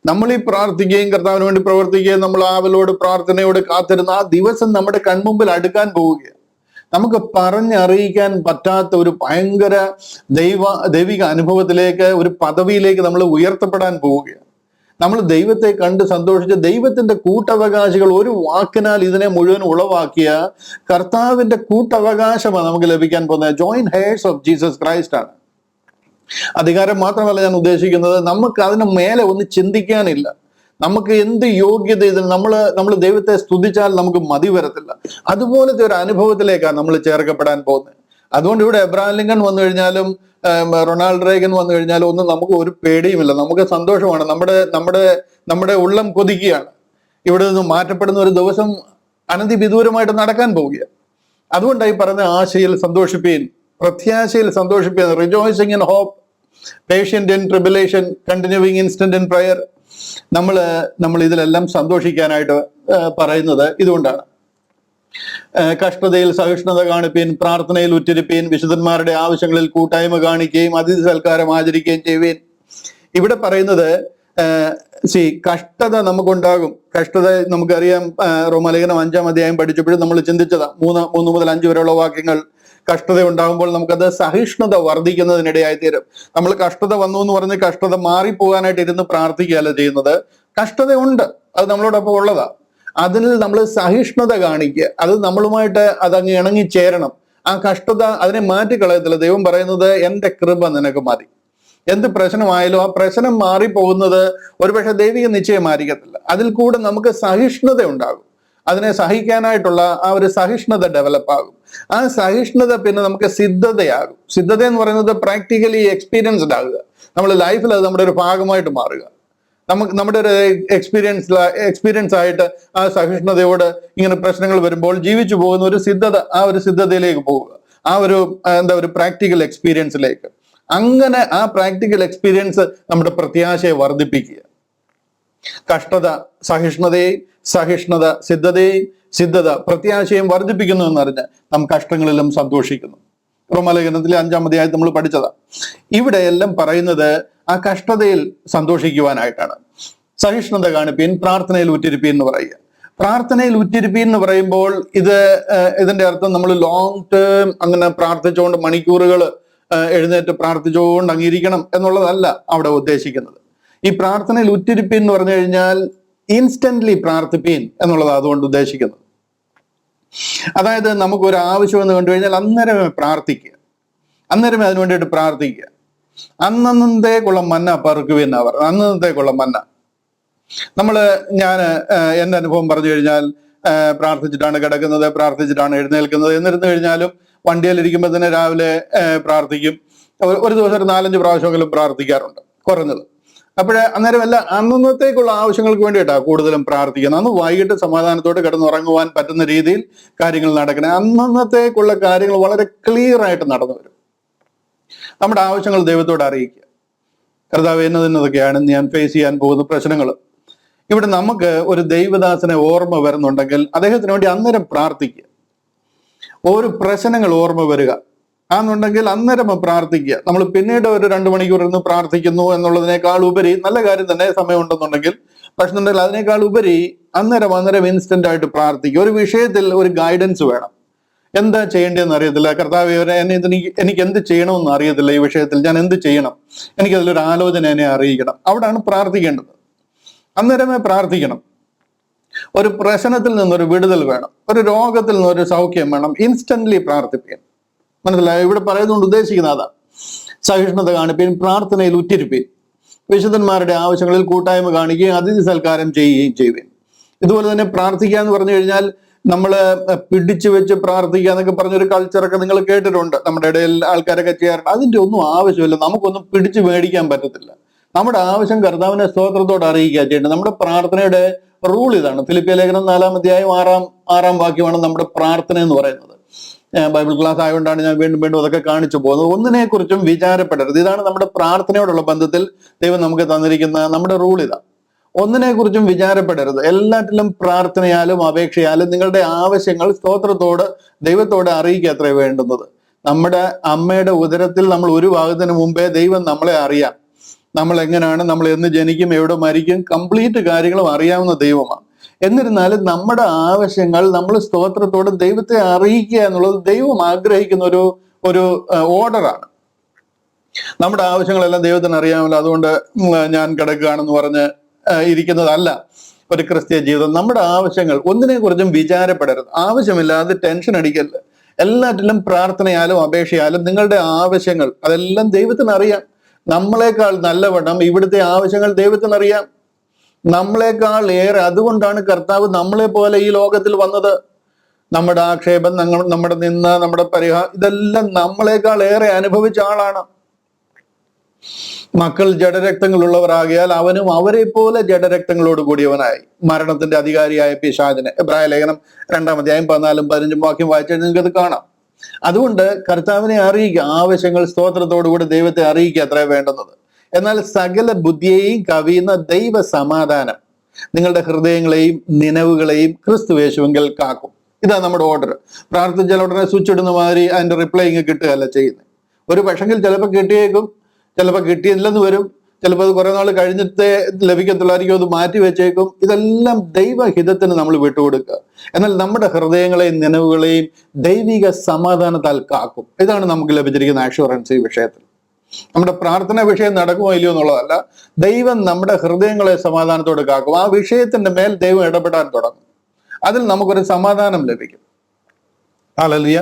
നമ്മൾ ഈ പ്രാർത്ഥിക്കുകയും കർത്താവിന് വേണ്ടി പ്രവർത്തിക്കുകയും നമ്മൾ ആവലോട് പ്രാർത്ഥനയോട് കാത്തിരുന്ന ആ ദിവസം നമ്മുടെ കൺമുമ്പിൽ അടുക്കാൻ പോവുകയാണ്. നമുക്ക് പറഞ്ഞറിയിക്കാൻ പറ്റാത്ത ഒരു ഭയങ്കര ദൈവിക അനുഭവത്തിലേക്ക്, ഒരു പദവിയിലേക്ക് നമ്മൾ ഉയർത്തപ്പെടാൻ പോവുകയാണ്. നമ്മൾ ദൈവത്തെ കണ്ട് സന്തോഷിച്ച് ദൈവത്തിന്റെ കൂട്ടവകാശികൾ, ഒരു വാക്കിനാൽ ഇതിനെ മുഴുവൻ ഉളവാക്കിയ കർത്താവിന്റെ കൂട്ടവകാശമാണ് നമുക്ക് ലഭിക്കാൻ പോകുന്നത്. Joint hairs of Jesus Christ ആണ്. അധികാരം മാത്രമല്ല ഞാൻ ഉദ്ദേശിക്കുന്നത്, നമുക്ക് അതിന് മേലെ ഒന്ന് ചിന്തിക്കാനില്ല. നമുക്ക് എന്ത് യോഗ്യത ഇതിൽ നമ്മൾ ദൈവത്തെ സ്തുതിച്ചാൽ നമുക്ക് മതി വരത്തില്ല. അതുപോലത്തെ ഒരു അനുഭവത്തിലേക്കാണ് നമ്മൾ ചേർക്കപ്പെടാൻ പോകുന്നത്. അതുകൊണ്ട് ഇവിടെ എബ്രഹാം ലിങ്കൺ വന്നു കഴിഞ്ഞാലും റൊണാൾഡ് റേഗൻ വന്നു കഴിഞ്ഞാലും ഒന്നും നമുക്ക് ഒരു പേടിയുമില്ല. നമുക്ക് സന്തോഷമാണ്. നമ്മുടെ ഉള്ളം കൊതിക്കുകയാണ്. ഇവിടെ നിന്ന് മാറ്റപ്പെടുന്ന ഒരു ദിവസം അനധിവിദൂരമായിട്ട് നടക്കാൻ പോവുകയാണ്. അതുകൊണ്ടായി പറഞ്ഞ ആശയിൽ സന്തോഷിപ്പീൻ, പ്രത്യാശയിൽ സന്തോഷിപ്പീൻ. Rejoicing in hope, patient in tribulation, continuing instant in prayer. നമ്മൾ ഇതിലെല്ലാം സന്തോഷിക്കാനായിട്ട് പറയുന്നത് ഇതുകൊണ്ടാണ്. കഷ്ടതയിൽ സഹിഷ്ണുത കാണിപ്പീൻ, പ്രാർത്ഥനയിൽ ഉറ്റിരിപ്പീൻ, വിശുദ്ധന്മാരുടെ ആവശ്യങ്ങളിൽ കൂട്ടായ്മ കാണിക്കുകയും അതിഥി സൽക്കാരം ആചരിക്കുകയും ചെയ്യുവീൻ. ഇവിടെ പറയുന്നത് കഷ്ടത നമുക്കുണ്ടാകും. കഷ്ടത നമുക്കറിയാം. റോമാലേഖനം 5-ാം അധ്യായം പഠിച്ചപ്പോഴും നമ്മൾ ചിന്തിച്ചതാ. 3 മുതൽ 5 വരെയുള്ള വാക്യങ്ങൾ. കഷ്ടത ഉണ്ടാകുമ്പോൾ നമുക്കത് സഹിഷ്ണുത വർദ്ധിക്കുന്നതിനിടയായി തീരും. നമ്മൾ കഷ്ടത വന്നു എന്ന് പറഞ്ഞ് കഷ്ടത മാറിപ്പോകാനായിട്ട് ഇരുന്ന് പ്രാർത്ഥിക്കുകയല്ല ചെയ്യുന്നത്. കഷ്ടത ഉണ്ട്, അത് നമ്മളോടൊപ്പം ഉള്ളതാ. അതിൽ നമ്മൾ സഹിഷ്ണുത കാണിക്കുക. അത് നമ്മളുമായിട്ട് അതങ്ങ് ഇണങ്ങിച്ചേരണം. ആ കഷ്ടത അതിനെ മാറ്റിക്കളയത്തില്ല. ദൈവം പറയുന്നത് എൻ്റെ കൃപ നിനക്ക് മതി. എന്ത് പ്രശ്നമായാലും ആ പ്രശ്നം മാറിപ്പോകുന്നത് ഒരുപക്ഷെ ദൈവിക നിശ്ചയമായിരിക്കത്തില്ല. അതിൽ കൂടെ നമുക്ക് സഹിഷ്ണുത ഉണ്ടാകും. അതിനെ സഹിക്കാനായിട്ടുള്ള ആ ഒരു സഹിഷ്ണുത ഡെവലപ്പ് ആകും. ആ സഹിഷ്ണുത പിന്നെ നമുക്ക് സിദ്ധതയാകും. സിദ്ധത എന്ന് പറയുന്നത് പ്രാക്ടിക്കലി എക്സ്പീരിയൻസ്ഡ് ആകുക. നമ്മുടെ ലൈഫിൽ അത് നമ്മുടെ ഒരു ഭാഗമായിട്ട് മാറുക. നമ്മുടെ ഒരു എക്സ്പീരിയൻസ് ആയിട്ട് ആ സഹിഷ്ണുതയോട് ഇങ്ങനെ പ്രശ്നങ്ങൾ വരുമ്പോൾ ജീവിച്ചു പോകുന്ന ഒരു സിദ്ധത, ആ ഒരു സിദ്ധതയിലേക്ക് പോവുക. ആ ഒരു പ്രാക്ടിക്കൽ എക്സ്പീരിയൻസിലേക്ക്. അങ്ങനെ ആ പ്രാക്ടിക്കൽ എക്സ്പീരിയൻസ് നമ്മുടെ പ്രത്യാശയെ വർദ്ധിപ്പിക്കുക. കഷ്ടത സഹിഷ്ണുതയെയും, സഹിഷ്ണുത സിദ്ധതയെയും, സിദ്ധത പ്രത്യാശയും വർദ്ധിപ്പിക്കുന്നു എന്നറിഞ്ഞ് നാം കഷ്ടങ്ങളിലും സന്തോഷിക്കുന്നു. റോമാലേഖനത്തിലെ 5-ാം അധ്യായം നമ്മൾ പഠിച്ചതാ. ഇവിടെ എല്ലാം പറയുന്നത് ആ കഷ്ടതയിൽ സന്തോഷിക്കുവാനായിട്ടാണ്. സഹിഷ്ണുത കാണിപ്പീൻ, പ്രാർത്ഥനയിൽ ഉറ്റിരിപ്പീൻ എന്ന് പറയുക. പ്രാർത്ഥനയിൽ ഉറ്റിരിപ്പീൻ എന്ന് പറയുമ്പോൾ ഇതിന്റെ അർത്ഥം നമ്മൾ ലോങ് ടേം അങ്ങനെ പ്രാർത്ഥിച്ചുകൊണ്ട് മണിക്കൂറുകൾ എഴുന്നേറ്റ് പ്രാർത്ഥിച്ചുകൊണ്ട് അങ്ങിരിക്കണം എന്നുള്ളതല്ല അവിടെ ഉദ്ദേശിക്കുന്നത്. ഈ പ്രാർത്ഥനയിൽ ഉറ്റിരിപ്പീൻ എന്ന് പറഞ്ഞു കഴിഞ്ഞാൽ ഇൻസ്റ്റന്റ്ലി പ്രാർത്ഥിപ്പീൻ എന്നുള്ളതാണ് അതുകൊണ്ട് ഉദ്ദേശിക്കുന്നത്. അതായത് നമുക്കൊരു ആവശ്യം എന്ന് കണ്ടു കഴിഞ്ഞാൽ അന്നേരമേ പ്രാർത്ഥിക്കുക, അന്നേരമേ അതിനു വേണ്ടിയിട്ട് പ്രാർത്ഥിക്കുക. അന്നന്നത്തേക്കുള്ള മന്ന പെറുക്കുവെന്നാ പറഞ്ഞത്. അന്നന്നത്തേക്കുള്ള മന്ന. ഞാൻ എൻ്റെ അനുഭവം പറഞ്ഞു കഴിഞ്ഞാൽ പ്രാർത്ഥിച്ചിട്ടാണ് കിടക്കുന്നത്, പ്രാർത്ഥിച്ചിട്ടാണ് എഴുന്നേൽക്കുന്നത്. എന്നിരുന്നു കഴിഞ്ഞാലും വണ്ടിയിലിരിക്കുമ്പോൾ തന്നെ രാവിലെ പ്രാർത്ഥിക്കും. ഒരു ദിവസം ഒരു 4-5 പ്രാവശ്യമെങ്കിലും പ്രാർത്ഥിക്കാറുണ്ട് കുറഞ്ഞത്. അന്നേരം അന്നത്തേക്കുള്ള ആവശ്യങ്ങൾക്ക് വേണ്ടിയിട്ടാണ് കൂടുതലും പ്രാർത്ഥിക്കുന്നത്. അന്ന് വൈകിട്ട് സമാധാനത്തോടെ കിടന്നുറങ്ങുവാൻ പറ്റുന്ന രീതിയിൽ കാര്യങ്ങൾ നടക്കണേ. അന്നത്തേക്കുള്ള കാര്യങ്ങൾ വളരെ ക്ലിയർ ആയിട്ട് നടന്നു വരും. നമ്മുടെ ആവശ്യങ്ങൾ ദൈവത്തോട് അറിയിക്കുക. കർത്താവ് എന്നതൊക്കെയാണ് ഞാൻ ഫേസ് ചെയ്യാൻ പോകുന്ന പ്രശ്നങ്ങൾ. ഇവിടെ നമുക്ക് ഒരു ദൈവദാസനെ ഓർമ്മ വരുന്നുണ്ടെങ്കിൽ അദ്ദേഹത്തിന് വേണ്ടി അന്നേരം പ്രാർത്ഥിക്കുക. ഒരു പ്രശ്നങ്ങൾ ഓർമ്മ വരിക ആണെന്നുണ്ടെങ്കിൽ അന്നേരം പ്രാർത്ഥിക്കുക. നമ്മൾ പിന്നീട് ഒരു 2 മണിക്കൂർ ഇരുന്ന് പ്രാർത്ഥിക്കുന്നു എന്നുള്ളതിനേക്കാൾ ഉപരി, നല്ല കാര്യം തന്നെ, സമയമുണ്ടെന്നുണ്ടെങ്കിൽ, പക്ഷെ ഉണ്ടെങ്കിൽ അതിനേക്കാൾ ഉപരി അന്നേരം ഇൻസ്റ്റന്റ് ആയിട്ട് പ്രാർത്ഥിക്കുക. ഒരു വിഷയത്തിൽ ഒരു ഗൈഡൻസ് വേണം. എന്താ ചെയ്യേണ്ടതെന്ന് അറിയത്തില്ല, കർത്താവ് എനിക്ക് എന്ത് ചെയ്യണമെന്ന് അറിയത്തില്ല, ഈ വിഷയത്തിൽ ഞാൻ എന്ത് ചെയ്യണം, എനിക്കതിലൊരു ആലോചന എന്നെ അറിയിക്കണം. അവിടാണ് പ്രാർത്ഥിക്കേണ്ടത്. അന്നേരമേ പ്രാർത്ഥിക്കണം. ഒരു പ്രശ്നത്തിൽ നിന്നൊരു വിടുതൽ വേണം, ഒരു രോഗത്തിൽ നിന്നൊരു സൗഖ്യം വേണം, ഇൻസ്റ്റന്റ്ലി പ്രാർത്ഥിപ്പിക്കാൻ. മനസ്സിലായോ? ഇവിടെ പറയുന്നതുകൊണ്ട് ഉദ്ദേശിക്കുന്ന അതാ. സഹിഷ്ണുത കാണിപ്പീൻ, പ്രാർത്ഥനയിൽ ഉറ്റിരിപ്പീൻ, വിശുദ്ധന്മാരുടെ ആവശ്യങ്ങളിൽ കൂട്ടായ്മ കാണിക്കുകയും അതിഥി സൽക്കാരം ചെയ്യുകയും ചെയ്യുവേൻ. ഇതുപോലെ തന്നെ പ്രാർത്ഥിക്കുക എന്ന് പറഞ്ഞു കഴിഞ്ഞാൽ നമ്മൾ പിടിച്ചു വെച്ച് പ്രാർത്ഥിക്കുക എന്നൊക്കെ പറഞ്ഞൊരു കൾച്ചറൊക്കെ നിങ്ങൾ കേട്ടിട്ടുണ്ട്, നമ്മുടെ ഇടയിൽ ആൾക്കാരൊക്കെ ചെയ്യാറുണ്ട്. അതിന്റെ ഒന്നും ആവശ്യമില്ല. നമുക്കൊന്നും പിടിച്ചു മേടിക്കാൻ പറ്റത്തില്ല. നമ്മുടെ ആവശ്യം കർത്താവിനെ സ്തോത്രത്തോടെ അറിയിക്കുക ചെയ്യേണ്ടത്. നമ്മുടെ പ്രാർത്ഥനയുടെ റൂൾ ഇതാണ്. ഫിലിപ്പിയ ലേഖനം 4-ാം അധ്യായം 6-ാം വാക്യമാണ് നമ്മുടെ പ്രാർത്ഥന എന്ന് പറയുന്നത്. ബൈബിൾ ക്ലാസ് ആയതുകൊണ്ടാണ് ഞാൻ വീണ്ടും അതൊക്കെ കാണിച്ചു പോകുന്നത്. ഒന്നിനെ കുറിച്ചും വിചാരപ്പെടരുത്. ഇതാണ് നമ്മുടെ പ്രാർത്ഥനയോടുള്ള ബന്ധത്തിൽ ദൈവം നമുക്ക് തന്നിരിക്കുന്ന നമ്മുടെ റൂൾ ഇതാ. ഒന്നിനെ കുറിച്ചും വിചാരപ്പെടരുത്. എല്ലാറ്റിലും പ്രാർത്ഥനയാലും അപേക്ഷയാലും നിങ്ങളുടെ ആവശ്യങ്ങൾ സ്തോത്രത്തോട് ദൈവത്തോടെ അറിയിക്കുക അത്രേ വേണ്ടുന്നത്. നമ്മുടെ അമ്മയുടെ ഉദരത്തിൽ നമ്മൾ ഒരു ഭാഗത്തിന് മുമ്പേ ദൈവം നമ്മളെ അറിയാം. നമ്മൾ എങ്ങനെയാണ്, നമ്മൾ എന്ന് ജനിക്കും, എവിടെ മരിക്കും, കംപ്ലീറ്റ് കാര്യങ്ങളും അറിയാവുന്ന ദൈവമാണ്. എന്നിരുന്നാലും നമ്മുടെ ആവശ്യങ്ങൾ നമ്മൾ സ്തോത്രത്തോടെ ദൈവത്തെ അറിയിക്കുക എന്നുള്ളത് ദൈവം ആഗ്രഹിക്കുന്ന ഒരു ഓർഡറാണ്. നമ്മുടെ ആവശ്യങ്ങളെല്ലാം ദൈവത്തിന് അറിയാമല്ലോ, അതുകൊണ്ട് ഞാൻ കിടക്കുകയാണെന്ന് പറഞ്ഞ് ഇരിക്കുന്നതല്ല ഒരു ക്രിസ്തീയ ജീവിതം. നമ്മുടെ ആവശ്യങ്ങൾ ഒന്നിനെ കുറിച്ചും വിചാരപ്പെടരുത്. ആവശ്യമില്ലാതെ ടെൻഷൻ അടിക്കരുത്. എല്ലാറ്റിലും പ്രാർത്ഥനയാലും അപേക്ഷയാലും നിങ്ങളുടെ ആവശ്യങ്ങൾ അതെല്ലാം ദൈവത്തിന് അറിയാം. നമ്മളെക്കാൾ നല്ലവണ്ണം ഇവിടുത്തെ ആവശ്യങ്ങൾ ദൈവത്തിന് അറിയാം, നമ്മളെക്കാൾ ഏറെ. അതുകൊണ്ടാണ് കർത്താവ് നമ്മളെ പോലെ ഈ ലോകത്തിൽ വന്നത്. നമ്മുടെ ആക്ഷേപം, നമ്മുടെ നിന്ന, നമ്മുടെ പരിഹാരം, ഇതെല്ലാം നമ്മളെക്കാൾ ഏറെ അനുഭവിച്ച ആളാണ്. മക്കൾ ജഡരക്തങ്ങളുള്ളവരാകിയാൽ അവനും അവരെ പോലെ ജഡരക്തങ്ങളോട് കൂടിയവനായി. മരണത്തിന്റെ അധികാരിയായ പിശാചിനെ എബ്രായ ലേഖനം 2-ാം അധ്യായം 14-15 വാക്യം വായിച്ചാൽ നിങ്ങൾക്ക് അത് കാണാം. അതുകൊണ്ട് കർത്താവിനെ അറിയിക്കുക, ആവശ്യങ്ങൾ സ്തോത്രത്തോടുകൂടി ദൈവത്തെ അറിയിക്കുക അത്രേ വേണ്ടുന്നത്. എന്നാൽ സകല ബുദ്ധിയെയും കവിയുന്ന ദൈവ സമാധാനം നിങ്ങളുടെ ഹൃദയങ്ങളെയും നിലവുകളെയും ക്രിസ്തുയേശുവിൽ കാക്കും. ഇതാ നമ്മുടെ ഓർഡർ. പ്രാർത്ഥിച്ചാൽ ഉടനെ സ്വിച്ച് ഇടുന്ന മാതിരി അതിന്റെ റിപ്ലൈ ഇങ്ങ് കിട്ടുകയല്ല ചെയ്യുന്നത്. ഒരു പക്ഷെങ്കിൽ ചിലപ്പോൾ കിട്ടിയേക്കും, ചിലപ്പോൾ കിട്ടിയില്ലെന്ന് വരും, ചിലപ്പോൾ അത് കുറെ നാൾ കഴിഞ്ഞിട്ട് ലഭിക്കത്തുള്ളായിരിക്കും, അത് മാറ്റി വെച്ചേക്കും. ഇതെല്ലാം ദൈവഹിതത്തിന് നമ്മൾ വിട്ടുകൊടുക്കുക. എന്നാൽ നമ്മുടെ ഹൃദയങ്ങളെയും നിലവുകളെയും ദൈവിക സമാധാനത്താൽ കാക്കും. ഇതാണ് നമുക്ക് ലഭിച്ചിരിക്കുന്ന അഷുറൻസ് ഈ വിഷയത്തിൽ. നമ്മുടെ പ്രാർത്ഥന വിഷയം നടക്കുമോ ഇല്ലയോ എന്നുള്ളതല്ല, ദൈവം നമ്മുടെ ഹൃദയങ്ങളെ സമാധാനത്തോടെ കാക്കും. ആ വിഷയത്തിന്റെ മേൽ ദൈവം ഇടപെടാൻ തുടങ്ങും. അതിൽ നമുക്കൊരു സമാധാനം ലഭിക്കും. ഹല്ലേലൂയ.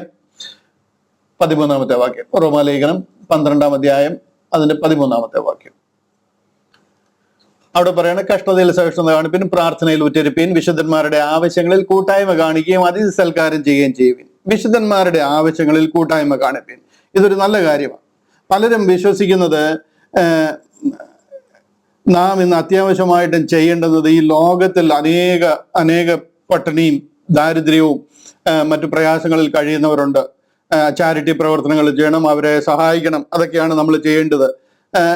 13-ാമത്തെ വാക്യം, റോമാലേഖനം 12-ാം അധ്യായം അതിന്റെ 13-ാമത്തെ വാക്യം. അവിടെ പറയണ കഷ്ടതയിൽ സഹിഷ്ണുത കാണിപ്പിൻ, പ്രാർത്ഥനയിൽ ഉറ്റരിപ്പീൻ, വിശുദ്ധന്മാരുടെ ആവശ്യങ്ങളിൽ കൂട്ടായ്മ കാണിക്കുകയും അതിഥി സൽക്കാരം ചെയ്യുകയും ചെയ്യുവിൻ. വിശുദ്ധന്മാരുടെ ആവശ്യങ്ങളിൽ കൂട്ടായ്മ കാണിപ്പിൻ. ഇതൊരു നല്ല കാര്യമാണ്. പലരും വിശ്വസിക്കുന്നത് നാം ഇന്ന് അത്യാവശ്യമായിട്ടും ചെയ്യേണ്ടുന്നത് ഈ ലോകത്തിൽ അനേക പട്ടിണിയും ദാരിദ്ര്യവും മറ്റു പ്രയാസങ്ങളിൽ കഴിയുന്നവരുണ്ട്, ചാരിറ്റി പ്രവർത്തനങ്ങൾ ചെയ്യണം, അവരെ സഹായിക്കണം, അതൊക്കെയാണ് നമ്മൾ ചെയ്യേണ്ടത്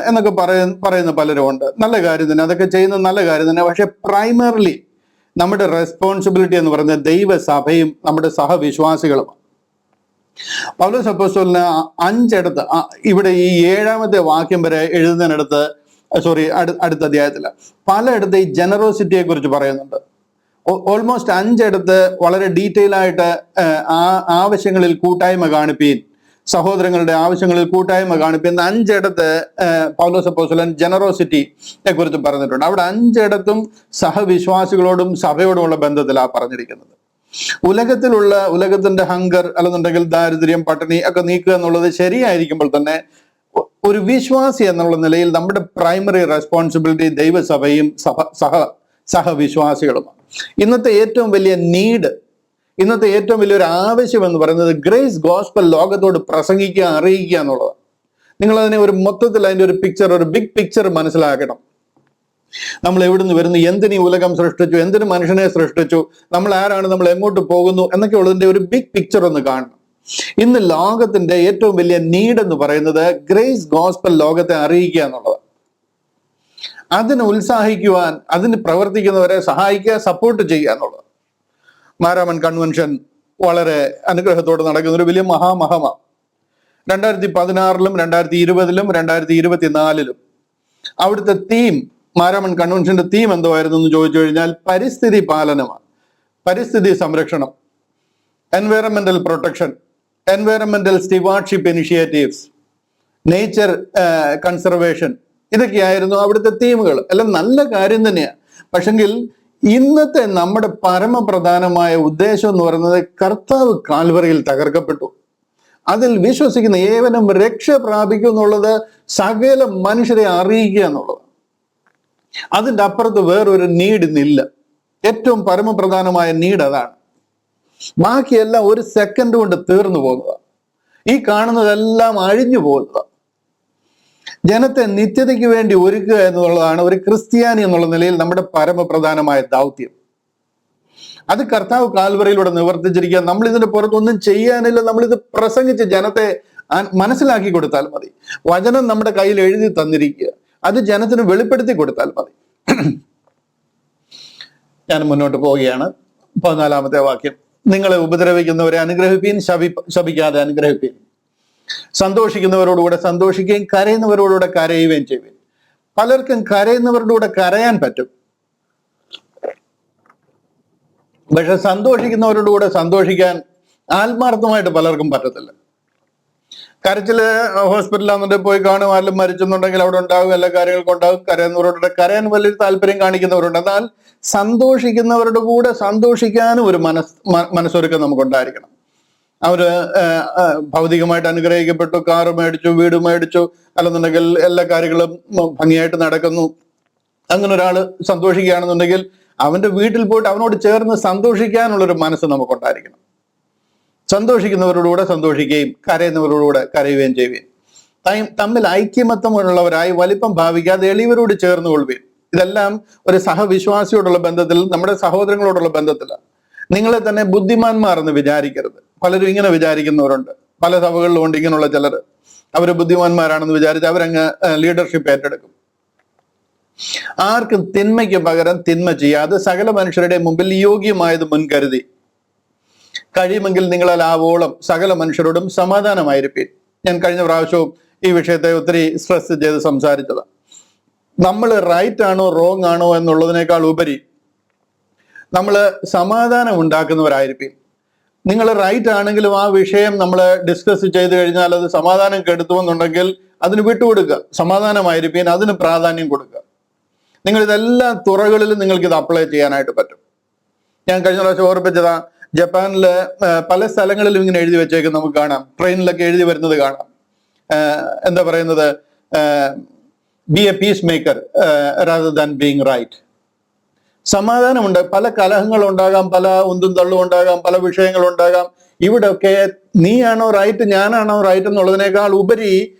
എന്നൊക്കെ പറയുന്ന പലരും ഉണ്ട്. നല്ല കാര്യം തന്നെ, അതൊക്കെ ചെയ്യുന്നത് നല്ല കാര്യം തന്നെ. പക്ഷെ പ്രൈമറിലി നമ്മുടെ റെസ്പോൺസിബിലിറ്റി എന്ന് പറയുന്നത് ദൈവസഭയും നമ്മുടെ സഹവിശ്വാസികളുമാണ്. പൗലോസ് അപ്പോസ്തലന് 5 ഇടത്ത്, ഇവിടെ ഈ 7-ാമത്തെ വാക്യം വരെ എഴുതുന്നതിനടുത്ത്, അടുത്ത അധ്യായത്തില് പലയിടത്ത് ഈ ജനറോസിറ്റിയെ കുറിച്ച് പറയുന്നുണ്ട്. ഓൾമോസ്റ്റ് 5 ഇടത്ത് വളരെ ഡീറ്റെയിൽ ആയിട്ട് ആവശ്യങ്ങളിൽ കൂട്ടായ്മ കാണിപ്പീൻ, സഹോദരങ്ങളുടെ ആവശ്യങ്ങളിൽ കൂട്ടായ്മ കാണിപ്പീൻ 5 ഇടത്ത് പൗലോസ് അപ്പോസ്തലൻ ജനറോസിറ്റിയെ കുറിച്ച് പറഞ്ഞിട്ടുണ്ട്. അവിടെ 5 ഇടത്തും സഹവിശ്വാസികളോടും സഭയോടുമുള്ള ബന്ധത്തിലാണ് പറഞ്ഞിരിക്കുന്നത്. ഉലകത്തിന്റെ ഹങ്കർ അല്ലെന്നുണ്ടെങ്കിൽ ദാരിദ്ര്യം, പട്ടിണി ഒക്കെ നീക്കുക എന്നുള്ളത് ശരിയായിരിക്കുമ്പോൾ തന്നെ ഒരു വിശ്വാസി എന്നുള്ള നിലയിൽ നമ്മുടെ പ്രൈമറി റെസ്പോൺസിബിലിറ്റി ദൈവസഭയും സഹവിശ്വാസികളുമാണ്. ഇന്നത്തെ ഏറ്റവും വലിയ നീഡ്, ഇന്നത്തെ ഏറ്റവും വലിയൊരു ആവശ്യം എന്ന് പറയുന്നത് ഗ്രേസ് ഗോസ്പൽ ലോകത്തോട് പ്രസംഗിക്കുക, അറിയിക്കുക എന്നുള്ളതാണ്. നിങ്ങൾ അതിനെ ഒരു മൊത്തത്തിൽ അതിന്റെ ഒരു പിക്ചർ, ഒരു ബിഗ് പിക്ചർ മനസ്സിലാക്കണം. നമ്മൾ എവിടുന്ന് വരുന്നു, എന്തിനീ ഉലകം സൃഷ്ടിച്ചു, എന്തിനു മനുഷ്യനെ സൃഷ്ടിച്ചു, നമ്മൾ ആരാണ്, നമ്മൾ എങ്ങോട്ട് പോകുന്നു എന്നൊക്കെ ഉള്ളതിന്റെ ഒരു ബിഗ് പിക്ചർ ഒന്ന് കാണണം. ഇന്ന് ലോകത്തിന്റെ ഏറ്റവും വലിയ നീഡ് എന്ന് പറയുന്നത് ഗ്രേസ് ഗോസ്പൽ ലോകത്തെ അറിയിക്കുക എന്നുള്ളതാണ്. അതിന് ഉത്സാഹിക്കുവാൻ, അതിന് പ്രവർത്തിക്കുന്നവരെ സഹായിക്കുക, സപ്പോർട്ട് ചെയ്യുക എന്നുള്ളത്. മാരാമൺ കൺവെൻഷൻ വളരെ അനുഗ്രഹത്തോടെ നടക്കുന്ന ഒരു വലിയ മഹാമഹമ. 2016-ലും 2020-ലും 2024-ലും അവിടുത്തെ തീം, മാരാമൺ കൺവെൻഷന്റെ തീം എന്തുവായിരുന്നു എന്ന് ചോദിച്ചു കഴിഞ്ഞാൽ പരിസ്ഥിതി പാലനമാണ്, പരിസ്ഥിതി സംരക്ഷണം, environmental protection, environmental stewardship initiatives, nature conservation, ഇതൊക്കെയായിരുന്നു അവിടുത്തെ തീമുകൾ. എല്ലാം നല്ല കാര്യം തന്നെയാണ്. പക്ഷെങ്കിൽ ഇന്നത്തെ നമ്മുടെ പരമപ്രധാനമായ ഉദ്ദേശം എന്ന് പറയുന്നത് കർത്താവ് കാൽവറിയിൽ തകർക്കപ്പെട്ടു, അതിൽ വിശ്വസിക്കുന്ന ഏവനും രക്ഷ പ്രാപിക്കും എന്നുള്ളത്, സകല മനുഷ്യരെ അറിയിക്കുക എന്നുള്ളത്. അതിൻ്റെ അപ്പുറത്ത് വേറൊരു നീഡ് ഇന്നില്ല. ഏറ്റവും പരമപ്രധാനമായ നീഡ് അതാണ്. ബാക്കിയെല്ലാം ഒരു സെക്കൻഡ് കൊണ്ട് തീർന്നു പോകുന്നതാണ്. ഈ കാണുന്നതെല്ലാം അഴിഞ്ഞു പോകുന്നതാണ്. ജനത്തെ നിത്യതയ്ക്ക് വേണ്ടി ഒരുക്കുക എന്നുള്ളതാണ് ഒരു ക്രിസ്ത്യാനി എന്നുള്ള നിലയിൽ നമ്മുടെ പരമപ്രധാനമായ ദൗത്യം. അത് കർത്താവ് കാൽവറിയിലൂടെ നിവർത്തിച്ചിരിക്കുക. നമ്മൾ ഇതിന്റെ പുറത്തൊന്നും ചെയ്യാനില്ല. നമ്മളിത് പ്രസംഗിച്ച് ജനത്തെ മനസ്സിലാക്കി കൊടുത്താൽ മതി. വചനം നമ്മുടെ കയ്യിൽ എഴുതി തന്നിരിക്കുക, അത് ജനത്തിന് വെളിപ്പെടുത്തി കൊടുത്താൽ മതി. ഞാൻ മുന്നോട്ട് പോവുകയാണ്. 14-ാമത്തെ വാക്യം, നിങ്ങളെ ഉപദ്രവിക്കുന്നവരെ അനുഗ്രഹിപ്പീൻ, ശപിക്കാതെ അനുഗ്രഹിപ്പീൻ, സന്തോഷിക്കുന്നവരോടുകൂടെ സന്തോഷിക്കുകയും കരയുന്നവരോടുകൂടെ കരയുകയും ചെയ്യുവിൻ. പലർക്കും കരയുന്നവരുടെ കൂടെ കരയാൻ പറ്റും, പക്ഷെ സന്തോഷിക്കുന്നവരുടെ കൂടെ സന്തോഷിക്കാൻ ആത്മാർത്ഥമായിട്ട് പലർക്കും പറ്റത്തില്ല. കരച്ചില് ഹോസ്പിറ്റലിലാണെന്നുണ്ടെങ്കിൽ പോയി കാണും, ആരും മരിച്ചെന്നുണ്ടെങ്കിൽ അവിടെ ഉണ്ടാകും, എല്ലാ കാര്യങ്ങൾക്കും ഉണ്ടാകും. കരയുന്നവരോട് കരയാൻ വലിയ താല്പര്യം കാണിക്കുന്നവരുണ്ട്. എന്നാൽ സന്തോഷിക്കുന്നവരുടെ കൂടെ സന്തോഷിക്കാനും ഒരു മനസ്സൊരുക്കം നമുക്കുണ്ടായിരിക്കണം. അവര് ഭൗതികമായിട്ട് അനുഗ്രഹിക്കപ്പെട്ടു, കാറ് മേടിച്ചു, വീട് മേടിച്ചു, അല്ലെന്നുണ്ടെങ്കിൽ എല്ലാ കാര്യങ്ങളും ഭംഗിയായിട്ട് നടക്കുന്നു. അങ്ങനെ ഒരാള് സന്തോഷിക്കുകയാണെന്നുണ്ടെങ്കിൽ അവന്റെ വീട്ടിൽ പോയിട്ട് അവനോട് ചേർന്ന് സന്തോഷിക്കാനുള്ളൊരു മനസ്സ് നമുക്കുണ്ടായിരിക്കണം. സന്തോഷിക്കുന്നവരോടുകൂടെ സന്തോഷിക്കുകയും കരയുന്നവരോടുകൂടെ കരയുകയും ചെയ്യുകയും, തമ്മിൽ ഐക്യമത്വമുള്ളവരായി വലിപ്പം ഭാവിക്കാതെ എളിയവരോട് ചേർന്ന് കൊള്ളുകയും. ഇതെല്ലാം ഒരു സഹവിശ്വാസിയോടുള്ള ബന്ധത്തിൽ, നമ്മുടെ സഹോദരങ്ങളോടുള്ള ബന്ധത്തിലാണ്. നിങ്ങളെ തന്നെ ബുദ്ധിമാന്മാർ എന്ന് വിചാരിക്കരുത്. പലരും ഇങ്ങനെ വിചാരിക്കുന്നവരുണ്ട്. പല സഭകളിലും ഉണ്ട് ഇങ്ങനെയുള്ള ചിലർ. അവർ ബുദ്ധിമാന്മാരാണെന്ന് വിചാരിച്ച് അവരങ്ങ് ലീഡർഷിപ്പ് ഏറ്റെടുക്കും. ആർക്കും തിന്മയ്ക്ക് പകരം തിന്മ ചെയ്യാതെ സകല മനുഷ്യരുടെ മുമ്പിൽ യോഗ്യമായത് മുൻകരുതി കഴിയുമെങ്കിൽ നിങ്ങളാൽ ആവോളം സകല മനുഷ്യരോടും സമാധാനമായിരിക്കും. ഞാൻ കഴിഞ്ഞ പ്രാവശ്യവും ഈ വിഷയത്തെ ഒത്തിരി സ്ട്രെസ് ചെയ്ത് സംസാരിച്ചതാണ്. നമ്മൾ റൈറ്റ് ആണോ റോങ് ആണോ എന്നുള്ളതിനേക്കാൾ ഉപരി നമ്മൾ സമാധാനം ഉണ്ടാക്കുന്നവരായിരിക്കും. നിങ്ങൾ റൈറ്റ് ആണെങ്കിലും ആ വിഷയം നമ്മൾ ഡിസ്കസ് ചെയ്ത് കഴിഞ്ഞാൽ അത് സമാധാനം കെടുത്തുമെന്നുണ്ടെങ്കിൽ അതിന് വിട്ടുകൊടുക്കുക, സമാധാനമായിരിക്കും, അതിന് പ്രാധാന്യം കൊടുക്കുക. നിങ്ങൾ ഇതെല്ലാ തുറകളിലും നിങ്ങൾക്ക് ഇത് അപ്ലൈ ചെയ്യാനായിട്ട് പറ്റും. ഞാൻ കഴിഞ്ഞ പ്രാവശ്യം ഓർപ്പിച്ചതാ, ജപ്പാനില് പല സ്ഥലങ്ങളിലും ഇങ്ങനെ എഴുതി വെച്ചേക്കും നമുക്ക് കാണാം. ട്രെയിനിലൊക്കെ എഴുതി വരുന്നത് കാണാം. എന്താ പറയുന്നത്, be a peacemaker rather than being right. സമാധാനമുണ്ട്. പല കലഹങ്ങളുണ്ടാകാം, പല ഉന്തും തള്ളും ഉണ്ടാകാം, പല വിഷയങ്ങളുണ്ടാകാം. ഇവിടെയൊക്കെ നീയാണോ റൈറ്റ്, ഞാനാണോ റൈറ്റ് എന്നുള്ളതിനേക്കാൾ ഉപരി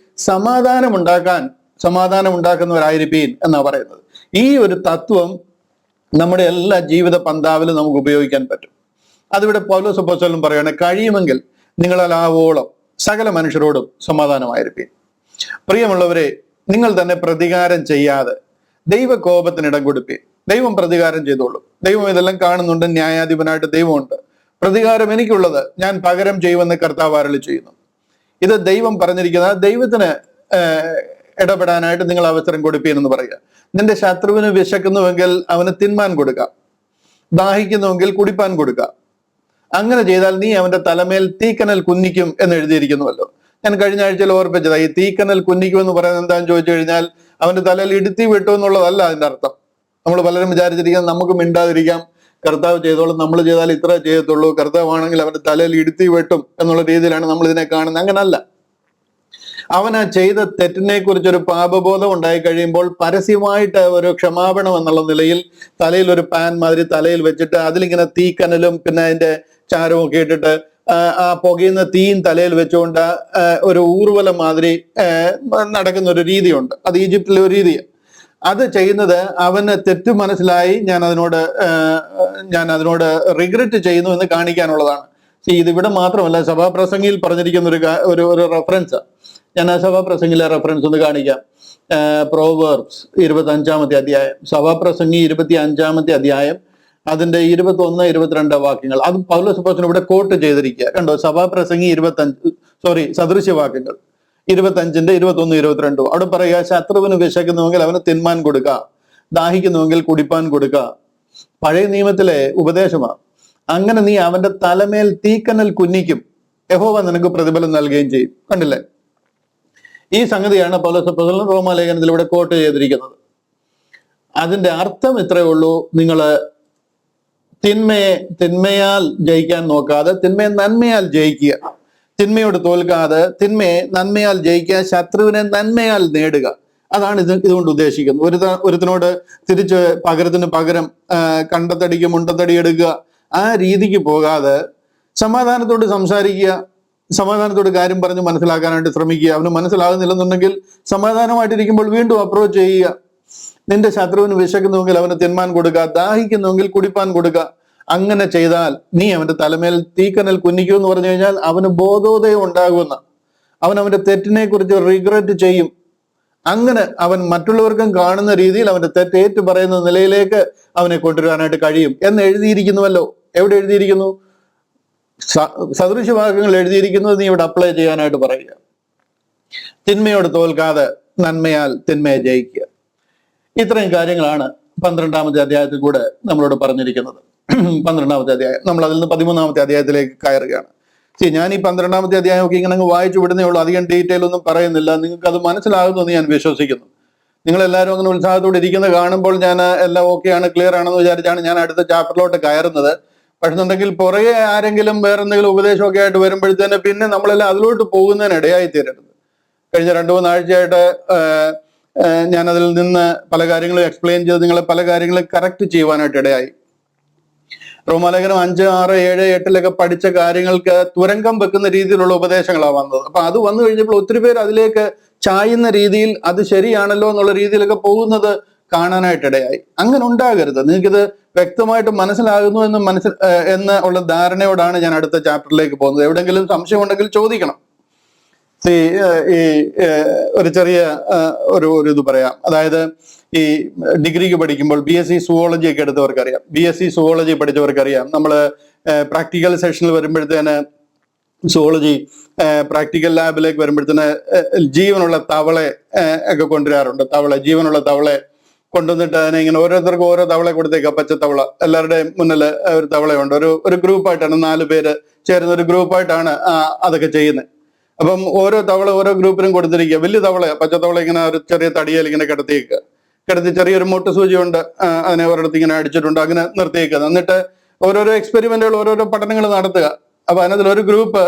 സമാധാനം ഉണ്ടാക്കുന്നവരായിരിക്കും എന്നാ പറയുന്നത്. ഈ ഒരു തത്വം നമ്മുടെ എല്ലാ ജീവിത പന്താവിലും നമുക്ക് ഉപയോഗിക്കാൻ പറ്റും. അതിവിടെ പൗലോസ് അപ്പോസ്തലൻ പറയുകയാണ്, കഴിയുമെങ്കിൽ നിങ്ങളാൽ ആവോളം സകല മനുഷ്യരോടും സമാധാനമായിരിക്കും. പ്രിയമുള്ളവരെ, നിങ്ങൾ തന്നെ പ്രതികാരം ചെയ്യാതെ ദൈവകോപത്തിന് ഇടം കൊടുപ്പീൻ. ദൈവം പ്രതികാരം ചെയ്തോളും. ദൈവം ഇതെല്ലാം കാണുന്നുണ്ട്. ന്യായാധിപനായിട്ട് ദൈവമുണ്ട്. പ്രതികാരം എനിക്കുള്ളത്, ഞാൻ പകരം ചെയ്യുമെന്ന് കർത്താവ് അരുളി ചെയ്യുന്നു. ഇത് ദൈവം പറഞ്ഞിരിക്കുന്നത്. ദൈവത്തിന് ഇടപെടാനായിട്ട് നിങ്ങൾ അവസരം കൊടുപ്പീനെന്ന് പറയുക. നിന്റെ ശത്രുവിന് വിശക്കുന്നുവെങ്കിൽ അവന് തിന്മാൻ കൊടുക്കാം, ദാഹിക്കുന്നുവെങ്കിൽ കുടിപ്പാൻ കൊടുക്കാം. അങ്ങനെ ചെയ്താൽ നീ അവന്റെ തലമേൽ തീക്കനൽ കുന്നിക്കും എന്ന് എഴുതിയിരിക്കുന്നുവല്ലോ. ഞാൻ കഴിഞ്ഞ ആഴ്ചയിൽ ഓർപ്പിച്ചതാ. ഈ തീക്കനൽ കുന്നിക്കും എന്ന് പറയുന്നത് എന്താണെന്ന് ചോദിച്ചു കഴിഞ്ഞാൽ അവന്റെ തലയിൽ ഇടുത്തി വിട്ടു എന്നുള്ളതല്ല അതിന്റെ അർത്ഥം. നമ്മൾ പലരും വിചാരിച്ചിരിക്കാം നമുക്ക് മിണ്ടാതിരിക്കാം, കർത്താവ് ചെയ്തോളും, നമ്മൾ ചെയ്താൽ ഇത്ര ചെയ്യത്തുള്ളൂ, കർത്താവാണെങ്കിൽ അവന്റെ തലയിൽ ഇടുത്തി വെട്ടും എന്നുള്ള രീതിയിലാണ് നമ്മൾ ഇതിനെ കാണുന്നത്. അങ്ങനല്ല. അവൻ ആ ചെയ്ത തെറ്റിനെ കുറിച്ചൊരു പാപബോധം ഉണ്ടായി കഴിയുമ്പോൾ പരസ്യമായിട്ട് ഒരു ക്ഷമാപണം എന്നുള്ള നിലയിൽ തലയിൽ ഒരു പാൻ മാതിരി തലയിൽ വെച്ചിട്ട് അതിലിങ്ങനെ തീക്കനലും പിന്നെ അതിന്റെ ചാരവും ഒക്കെ ഇട്ടിട്ട് ആ പുകയുന്ന തീയും തലയിൽ വെച്ചുകൊണ്ട് ഒരു ഊർവലം മാതിരി നടക്കുന്ന ഒരു രീതിയുണ്ട്. അത് ഈജിപ്തിലെ ഒരു രീതിയാണ്. അത് ചെയ്യുന്നത് അവന് തെറ്റ് മനസ്സിലായി, ഞാൻ അതിനോട് റിഗ്രറ്റ് ചെയ്യുന്നു എന്ന് കാണിക്കാനുള്ളതാണ്. ഇതിവിടെ മാത്രമല്ല, സഭാപ്രസംഗിയിൽ പറഞ്ഞിരിക്കുന്ന ഒരു റെഫറൻസ്. ഞാൻ ആ സഭാപ്രസംഗിലെ റെഫറൻസ് ഒന്ന് കാണിക്കാം. പ്രോവേർബ്സ് 25-ാമത്തെ അധ്യായം, സഭാപ്രസംഗി 25-ാമത്തെ അധ്യായം, അതിന്റെ 21, 22 വാക്യങ്ങൾ. അത് പൗലോസ് അപ്പോസ്തലൻ ഇവിടെ കോട്ട് ചെയ്തിരിക്കുക. കണ്ടോ, സഭാപ്രസംഗി 25, സദൃശ്യവാക്യങ്ങൾ 25-ന്റെ 21, 22. അവിടെ പറയുക, ശത്രുവിന് വിശക്കുന്നുവെങ്കിൽ അവന് തിന്മാൻ കൊടുക്കുക, ദാഹിക്കുന്നുവെങ്കിൽ കുടിപ്പാൻ കൊടുക്കുക. പഴയ നിയമത്തിലെ ഉപദേശമാണ്. അങ്ങനെ നീ അവന്റെ തലമേൽ തീക്കനൽ കുന്നിക്കും, യഹോവ നിനക്ക് പ്രതിഫലം നൽകുകയും ചെയ്യും. കണ്ടില്ലേ? ഈ സംഗതിയാണ് പൗലോസ് അപ്പോസ്തലൻ റോമാലേഖനത്തിൽ ഇവിടെ കോട്ട് ചെയ്തിരിക്കുന്നത്. അതിന്റെ അർത്ഥം ഇത്രയേ ഉള്ളൂ: നിങ്ങള് തിന്മയാൽ ജയിക്കാൻ നോക്കാതെ തിന്മയെ നന്മയാൽ ജയിക്കുക, തിന്മയോട് തോൽക്കാതെ തിന്മയെ നന്മയാൽ ജയിക്കുക, ശത്രുവിനെ നന്മയാൽ നേടുക. അതാണ് ഇതുകൊണ്ട് ഉദ്ദേശിക്കുന്നത്. ഒരുത്തിനോട് തിരിച്ച് പകരത്തിന് പകരം കണ്ടത്തടിക്ക് മുണ്ടത്തടി എടുക്കുക, ആ രീതിക്ക് പോകാതെ സമാധാനത്തോട് സംസാരിക്കുക, സമാധാനത്തോട് കാര്യം പറഞ്ഞ് മനസ്സിലാക്കാനായിട്ട് ശ്രമിക്കുക. അവന് മനസ്സിലാകുന്നില്ലെന്നുണ്ടെങ്കിൽ സമാധാനമായിട്ടിരിക്കുമ്പോൾ വീണ്ടും അപ്രോച്ച് ചെയ്യുക. നിന്റെ ശത്രുവിന് വിശക്കുന്നുവെങ്കിൽ അവന് തിന്മാൻ കൊടുക്കുക, ദാഹിക്കുന്നുവെങ്കിൽ കുടിപ്പാൻ കൊടുക്കുക. അങ്ങനെ ചെയ്താൽ നീ അവന്റെ തലമേൽ തീക്കനൽ കുന്നിക്കൂ എന്ന് പറഞ്ഞു കഴിഞ്ഞാൽ അവന് ബോധോദയം ഉണ്ടാകുന്ന, അവന്റെ തെറ്റിനെ കുറിച്ച് റിഗ്രറ്റ് ചെയ്യും. അങ്ങനെ അവൻ മറ്റുള്ളവർക്കും കാണുന്ന രീതിയിൽ അവന്റെ തെറ്റ് ഏറ്റു പറയുന്ന നിലയിലേക്ക് അവനെ കൊണ്ടുവരാനായിട്ട് കഴിയും എന്ന് എഴുതിയിരിക്കുന്നുവല്ലോ. എവിടെ എഴുതിയിരിക്കുന്നു? സദൃശവാക്യങ്ങൾ എഴുതിയിരിക്കുന്നത് നീ ഇവിടെ അപ്ലൈ ചെയ്യാനായിട്ട് പറയുക. തിന്മയോട് തോൽക്കാതെ നന്മയാൽ തിന്മയെ ജയിക്കുക. ഇത്രയും കാര്യങ്ങളാണ് 12-ാമത്തെ അധ്യായത്തിൽ കൂടെ നമ്മളോട് പറഞ്ഞിരിക്കുന്നത്. 12-ാമത്തെ അധ്യായം, നമ്മൾ അതിൽ നിന്ന് 13-ാമത്തെ അധ്യായത്തിലേക്ക് കയറുകയാണ്. ഞാൻ ഈ 12-ാമത്തെ അധ്യായം ഒക്കെ ഇങ്ങനെ വായിച്ചു വിടുന്നേ ഉള്ളൂ, അധികം ഡീറ്റെയിൽ ഒന്നും പറയുന്നില്ല. നിങ്ങൾക്ക് അത് മനസ്സിലാകുമെന്ന് ഞാൻ വിശ്വസിക്കുന്നു. നിങ്ങൾ എല്ലാവരും അങ്ങനെ ഉത്സാഹത്തോടെ ഇരിക്കുന്നത് കാണുമ്പോൾ ഞാൻ എല്ലാം ഓക്കെയാണ്, ക്ലിയർ ആണെന്ന് വിചാരിച്ചാണ് ഞാൻ അടുത്ത ചാപ്റ്ററിലോട്ട് കയറുന്നത്. പക്ഷെന്നുണ്ടെങ്കിൽ പുറകെ ആരെങ്കിലും വേറെ എന്തെങ്കിലും ഉപദേശമൊക്കെ ആയിട്ട് വരുമ്പോഴത്തേന് പിന്നെ നമ്മളെല്ലാം അതിലോട്ട് പോകുന്നതിന് ഇടയായി തീരരുത്. കഴിഞ്ഞ 2-3 ആഴ്ചയായിട്ട് ഞാൻ അതിൽ നിന്ന് പല കാര്യങ്ങളും എക്സ്പ്ലെയിൻ ചെയ്ത് നിങ്ങളെ പല കാര്യങ്ങളും കറക്റ്റ് ചെയ്യുവാനായിട്ട് ഇടയായി. റോമാലേഖനം 5, 6, 7, 8 പഠിച്ച കാര്യങ്ങൾക്ക് തുരങ്കം വെക്കുന്ന രീതിയിലുള്ള ഉപദേശങ്ങളാണ് വന്നത്. അപ്പൊ അത് വന്നു കഴിഞ്ഞപ്പോൾ ഒത്തിരി പേര് അതിലേക്ക് ചായുന്ന രീതിയിൽ അത് ശരിയാണല്ലോ എന്നുള്ള രീതിയിലൊക്കെ പോകുന്നത് കാണാനായിട്ടിടയായി. അങ്ങനെ ഉണ്ടാകരുത്. നിങ്ങൾക്കിത് വ്യക്തമായിട്ട് മനസ്സിലാകുന്നു എന്ന് ഉള്ള ധാരണയോടാണ് ഞാൻ അടുത്ത ചാപ്റ്ററിലേക്ക് പോകുന്നത്. എവിടെയെങ്കിലും സംശയം ഉണ്ടെങ്കിൽ ചോദിക്കണം. ഈ ഒരു ചെറിയ ഒരു ഇത് പറയാം. അതായത് ഈ ഡിഗ്രിക്ക് പഠിക്കുമ്പോൾ BSc സുവോളജി ഒക്കെ എടുത്തവർക്കറിയാം, BSc സുവോളജി പഠിച്ചവർക്കറിയാം. നമ്മൾ പ്രാക്ടിക്കൽ സെഷനിൽ വരുമ്പോഴത്തേന് സുവോളജി പ്രാക്ടിക്കൽ ലാബിലേക്ക് വരുമ്പോഴത്തേന് ജീവനുള്ള തവളെ ഒക്കെ കൊണ്ടുവരാറുണ്ട്. ജീവനുള്ള തവളെ കൊണ്ടുവന്നിട്ട് അതിനെ ഇങ്ങനെ ഓരോരുത്തർക്കും ഓരോ തവളെ കൊടുത്തേക്കാം. പച്ചത്തവള എല്ലാവരുടെയും മുന്നിൽ ഒരു തവളയുണ്ട്. ഒരു ഗ്രൂപ്പായിട്ടാണ്, 4 പേര് ചേരുന്ന ഒരു ഗ്രൂപ്പായിട്ടാണ് അതൊക്കെ ചെയ്യുന്നത്. അപ്പം ഓരോ തവള ഓരോ ഗ്രൂപ്പിനും കൊടുത്തിരിക്കുക. വലിയ തവള, പച്ചത്തവള ഇങ്ങനെ ഒരു ചെറിയ തടിയിൽ ഇങ്ങനെ കിടത്തി ചെറിയൊരു മുട്ട് സൂചി കൊണ്ട് അതിനെ ഒരിടത്ത് ഇങ്ങനെ അടിച്ചിട്ടുണ്ട്, അങ്ങനെ നിർത്തിയേക്കുക. എന്നിട്ട് ഓരോരോ എക്സ്പെരിമെന്റുകൾ, ഓരോരോ പഠനങ്ങൾ നടത്തുക. അപ്പൊ അതിനകത്തിൽ ഒരു ഗ്രൂപ്പ്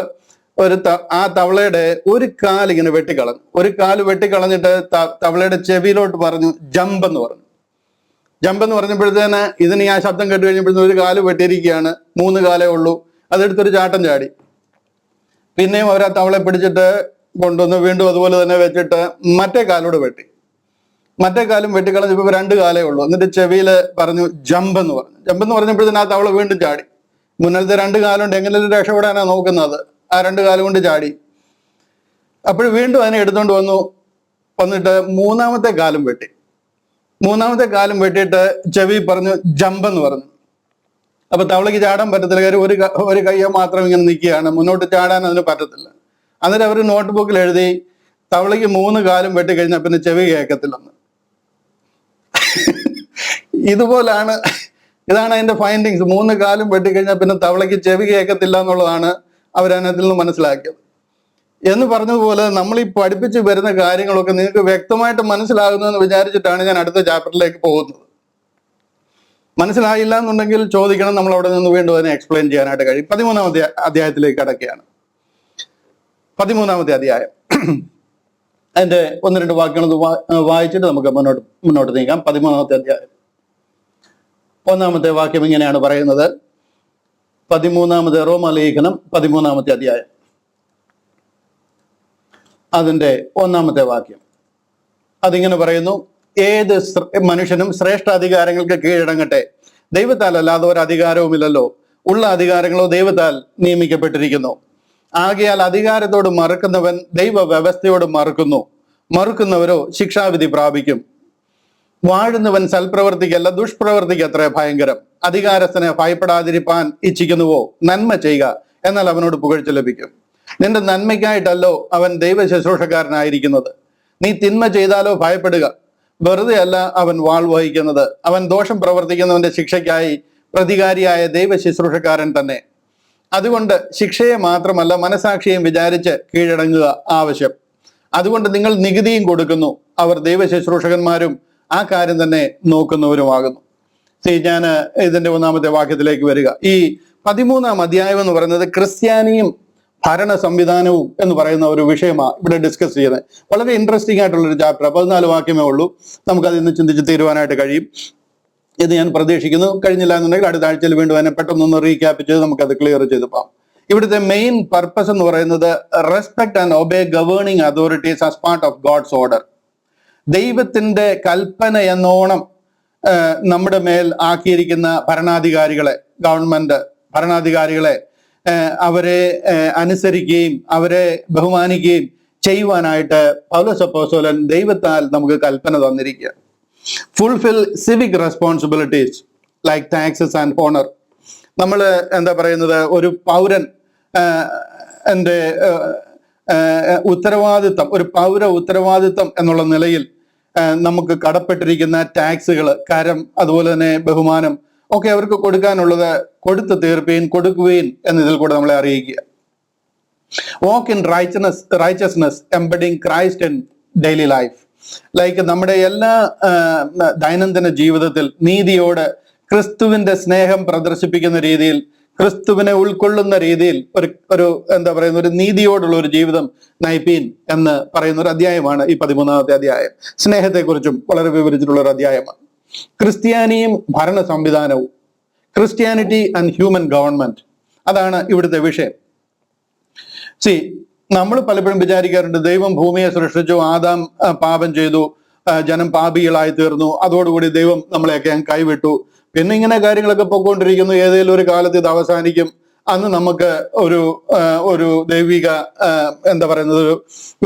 ആ തവളയുടെ ഒരു കാല് ഇങ്ങനെ വെട്ടിക്കളഞ്ഞു. ഒരു കാല് വെട്ടിക്കളഞ്ഞിട്ട് തവളയുടെ ചെവിയിലോട്ട് പറഞ്ഞു ജമ്പ് എന്ന് പറഞ്ഞു. ജമ്പ് എന്ന് പറഞ്ഞപ്പോഴത്തേന് ഇതിന് ആ ശബ്ദം കേട്ട് കഴിഞ്ഞപ്പോഴത്തേന് ഒരു കാല് വെട്ടിയിരിക്കുകയാണ്, 3 കാലേ ഉള്ളൂ. അതെടുത്തൊരു ചാട്ടം ചാടി. പിന്നെയും അവർ ആ തവളെ പിടിച്ചിട്ട് കൊണ്ടുവന്ന് വീണ്ടും അതുപോലെ തന്നെ വെച്ചിട്ട് മറ്റേ കാലോട് വെട്ടി. മറ്റേ കാലും വെട്ടിക്കളഞ്ഞപ്പോൾ 2 കാലേ ഉള്ളൂ. എന്നിട്ട് ചെവിയില് പറഞ്ഞു ജമ്പ് എന്ന് പറഞ്ഞു. ജമ്പ് എന്ന് പറഞ്ഞപ്പോഴത്തേന് ആ തവള വീണ്ടും ചാടി. മുന്നിലത്തെ 2 കാലുണ്ട്, എങ്ങനെയും രക്ഷപ്പെടാനാണ് നോക്കുന്നത്. ആ 2 കാലം കൊണ്ട് ചാടി. അപ്പോൾ വീണ്ടും അതിനെ എടുത്തോണ്ട് വന്നിട്ട് 3-ാമത്തെ കാലും വെട്ടി. 3-ാമത്തെ കാലും വെട്ടിയിട്ട് ചെവി പറഞ്ഞു ജമ്പ് എന്ന് പറഞ്ഞു. അപ്പൊ തവളയ്ക്ക് ചാടാൻ പറ്റത്തില്ല. കാര്യം ഒരു കയ്യ മാത്രം ഇങ്ങനെ നിൽക്കുകയാണ്, മുന്നോട്ട് ചാടാൻ അതിന് പറ്റത്തില്ല. അന്നേരം അവർ നോട്ട് ബുക്കിൽ എഴുതി തവളയ്ക്ക് 3 കാലും വെട്ടിക്കഴിഞ്ഞാൽ പിന്നെ ചെവി കേൾക്കത്തില്ലെന്ന്. ഇതാണ് അതിന്റെ ഫൈൻഡിങ്സ്. 3 കാലും വെട്ടിക്കഴിഞ്ഞാൽ പിന്നെ തവളയ്ക്ക് ചെവി കേൾക്കത്തില്ല എന്നുള്ളതാണ് അവരതിനകത്തിൽ നിന്ന് മനസ്സിലാക്കിയത്. എന്ന് പറഞ്ഞതുപോലെ നമ്മൾ ഈ പഠിപ്പിച്ച് വരുന്ന കാര്യങ്ങളൊക്കെ നിങ്ങൾക്ക് വ്യക്തമായിട്ട് മനസ്സിലാകുന്നു എന്ന് വിചാരിച്ചിട്ടാണ് ഞാൻ അടുത്ത ചാപ്റ്ററിലേക്ക് പോകുന്നത്. മനസ്സിലായില്ല എന്നുണ്ടെങ്കിൽ ചോദിക്കണം, നമ്മൾ അവിടെ നിന്ന് വീണ്ടും അതിനെ എക്സ്പ്ലെയിൻ ചെയ്യാനായിട്ട് കഴിയും. 13-ാമത്തെ അധ്യായത്തിലേക്ക് കടക്കുകയാണ്. 13-ാമത്തെ അധ്യായം, അതിന്റെ 1-2 വാക്യങ്ങൾ വായിച്ചിട്ട് നമുക്ക് മുന്നോട്ട് നീക്കാം. 13-ാമത്തെ അധ്യായം 1-ാമത്തെ വാക്യം ഇങ്ങനെയാണ് പറയുന്നത്. 13-ാമത്തെ റോമാലേഖനം 13-ാമത്തെ അധ്യായം അതിന്റെ 1-ാമത്തെ വാക്യം അതിങ്ങനെ പറയുന്നു: ഏത് മനുഷ്യനും ശ്രേഷ്ഠ അധികാരങ്ങൾക്ക് കീഴടങ്ങട്ടെ, ദൈവത്താൽ അല്ലാതെ ഒരു അധികാരവുമില്ലല്ലോ. ഉള്ള അധികാരങ്ങളോ ദൈവത്താൽ നിയമിക്കപ്പെട്ടിരിക്കുന്നു. ആകയാൽ അധികാരത്തോട് മറുക്കുന്നവൻ ദൈവ വ്യവസ്ഥയോട് മറുക്കുന്നു. മറുക്കുന്നവരോ ശിക്ഷാവിധി പ്രാപിക്കും. വാഴുന്നവൻ സൽപ്രവർത്തിക്കല്ല ദുഷ്പ്രവർത്തിക്ക് അത്ര ഭയങ്കരം. അധികാരസ്ഥനെ ഭയപ്പെടാതിരിപ്പാൻ ഇച്ഛിക്കുന്നുവോ? നന്മ ചെയ്യുക, എന്നാൽ അവനോട് പുകഴ്ച ലഭിക്കും. നിന്റെ നന്മയ്ക്കായിട്ടല്ലോ അവൻ ദൈവ ശുശ്രൂഷക്കാരനായിരിക്കുന്നത്. നീ തിന്മ ചെയ്താലോ ഭയപ്പെടുക. വെറുതെ അല്ല അവൻ വാൾ വഹിക്കുന്നത്. അവൻ ദോഷം പ്രവർത്തിക്കുന്നവന്റെ ശിക്ഷയ്ക്കായി പ്രതികാരിയായ ദൈവ ശുശ്രൂഷക്കാരൻ തന്നെ. അതുകൊണ്ട് ശിക്ഷയെ മാത്രമല്ല മനസാക്ഷിയെയും വിചാരിച്ച് കീഴടങ്ങുക ആവശ്യം. അതുകൊണ്ട് നിങ്ങൾ നികുതിയും കൊടുക്കുന്നു. അവർ ദൈവ ശുശ്രൂഷകന്മാരും ആ കാര്യം തന്നെ നോക്കുന്നവരുമാകുന്നു. ഞാൻ ഇതിന്റെ 1-ാമത്തെ വാക്യത്തിലേക്ക് വരിക. ഈ 13-ാം അധ്യായം എന്ന് പറയുന്നത് ക്രിസ്ത്യാനിയും ഭരണ സംവിധാനവും എന്ന് പറയുന്ന ഒരു വിഷയമാണ് ഇവിടെ ഡിസ്കസ് ചെയ്യുന്നത്. വളരെ ഇൻട്രസ്റ്റിംഗ് ആയിട്ടുള്ളൊരു ചാപ്റ്റർ. 14 വാക്യമേ ഉള്ളൂ. നമുക്കത് ഇന്ന് ചിന്തിച്ച് തീരുവാനായിട്ട് കഴിയും എന്ന് ഞാൻ പ്രതീക്ഷിക്കുന്നു. കഴിഞ്ഞില്ല എന്നുണ്ടെങ്കിൽ അടുത്ത ആഴ്ചയിൽ വീണ്ടും അതിനെ പെട്ടെന്നൊന്ന് റീക്യാപ്പ് ചെയ്ത് നമുക്കത് ക്ലിയർ ചെയ്ത് പോകാം. ഇവിടുത്തെ മെയിൻ പർപ്പസ് എന്ന് പറയുന്നത് respect and obey governing authorities as part of God's order. ദൈവത്തിന്റെ കൽപ്പന എന്നോണം നമ്മുടെ മേൽ ആക്കിയിരിക്കുന്ന ഭരണാധികാരികളെ, ഗവൺമെന്റ് ഭരണാധികാരികളെ അവരെ അനുസരിക്കുകയും അവരെ ബഹുമാനിക്കുകയും ചെയ്യുവാനായിട്ട് പൗലോസ് അപ്പോസ്തലൻ ദൈവത്താൽ നമുക്ക് കൽപ്പന തന്നിരിക്കുക. Fulfil civic responsibilities like taxes and honour. നമ്മൾ എന്താ പറയുന്നത്, ഒരു പൗരൻ എൻ്റെ ഉത്തരവാദിത്തം, ഒരു പൗര ഉത്തരവാദിത്തം എന്നുള്ള നിലയിൽ നമുക്ക് കടപ്പെട്ടിരിക്കുന്ന ടാക്സുകൾ, കരം, അതുപോലെ തന്നെ ബഹുമാനം ഒക്കെ അവർക്ക് കൊടുക്കാനുള്ളത് കൊടുത്തു തീർപ്പീൻ, കൊടുക്കുകയും എന്നതിൽ കൂടെ നമ്മളെ അറിയിക്കുക. Walk in righteousness embedding Christ in daily life. Like നമ്മുടെ എല്ലാ ദൈനംദിന ജീവിതത്തിൽ നീതിയോട് ക്രിസ്തുവിന്റെ സ്നേഹം പ്രദർശിപ്പിക്കുന്ന രീതിയിൽ, ക്രിസ്തുവിനെ ഉൾക്കൊള്ളുന്ന രീതിയിൽ ഒരു എന്താ പറയുന്ന ഒരു നീതിയോടുള്ള ഒരു ജീവിതം നയിപ്പീൻ എന്ന് പറയുന്ന ഒരു അധ്യായമാണ് ഈ 13-ാമത്തെ അധ്യായം. സ്നേഹത്തെക്കുറിച്ചും വളരെ വിവരിച്ചിട്ടുള്ള ഒരു അധ്യായമാണ്. ക്രിസ്ത്യാനിയും ഭരണ സംവിധാനവും, ക്രിസ്ത്യാനിറ്റി ആൻഡ് ഹ്യൂമൻ ഗവൺമെന്റ്, അതാണ് ഇവിടുത്തെ വിഷയം. നമ്മൾ പലപ്പോഴും വിചാരിക്കാറുണ്ട് ദൈവം ഭൂമിയെ സൃഷ്ടിച്ചു, ആദാം പാപം ചെയ്തു, ജനം പാപികളായി തീർന്നു, അതോടുകൂടി ദൈവം നമ്മളെയൊക്കെ കൈവിട്ടു, പിന്നെ ഇങ്ങനെ കാര്യങ്ങളൊക്കെ പൊയ്ക്കൊണ്ടിരിക്കുന്നു, ഏതെങ്കിലും ഒരു കാലത്ത് ഇത് അവസാനിക്കും, അന്ന് നമുക്ക് ഒരു ദൈവിക എന്താ പറയുന്നത്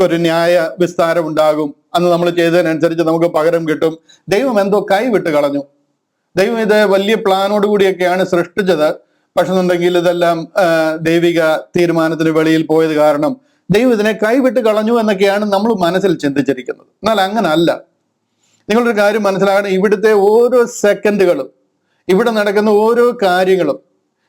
ഒരു ന്യായ വിസ്താരം ഉണ്ടാകും, അന്ന് നമ്മൾ ചെയ്തതിനനുസരിച്ച് നമുക്ക് പകരം കിട്ടും. ദൈവം എന്തോ കൈവിട്ട് കളഞ്ഞു. ദൈവം ഇത് വലിയ പ്ലാനോട് കൂടിയൊക്കെയാണ് സൃഷ്ടിച്ചത്. പക്ഷെ എന്നുണ്ടെങ്കിൽ ഇതെല്ലാം ദൈവിക തീരുമാനത്തിന് വെളിയിൽ പോയത് കാരണം ദൈവം ഇതിനെ കൈവിട്ട് കളഞ്ഞു എന്നൊക്കെയാണ് നമ്മൾ മനസ്സിൽ ചിന്തിച്ചിരിക്കുന്നത്. എന്നാൽ അങ്ങനല്ല. നിങ്ങളൊരു കാര്യം മനസ്സിലാക്കണം, ഇവിടുത്തെ ഓരോ സെക്കൻഡുകളും, ഇവിടെ നടക്കുന്ന ഓരോ കാര്യങ്ങളും,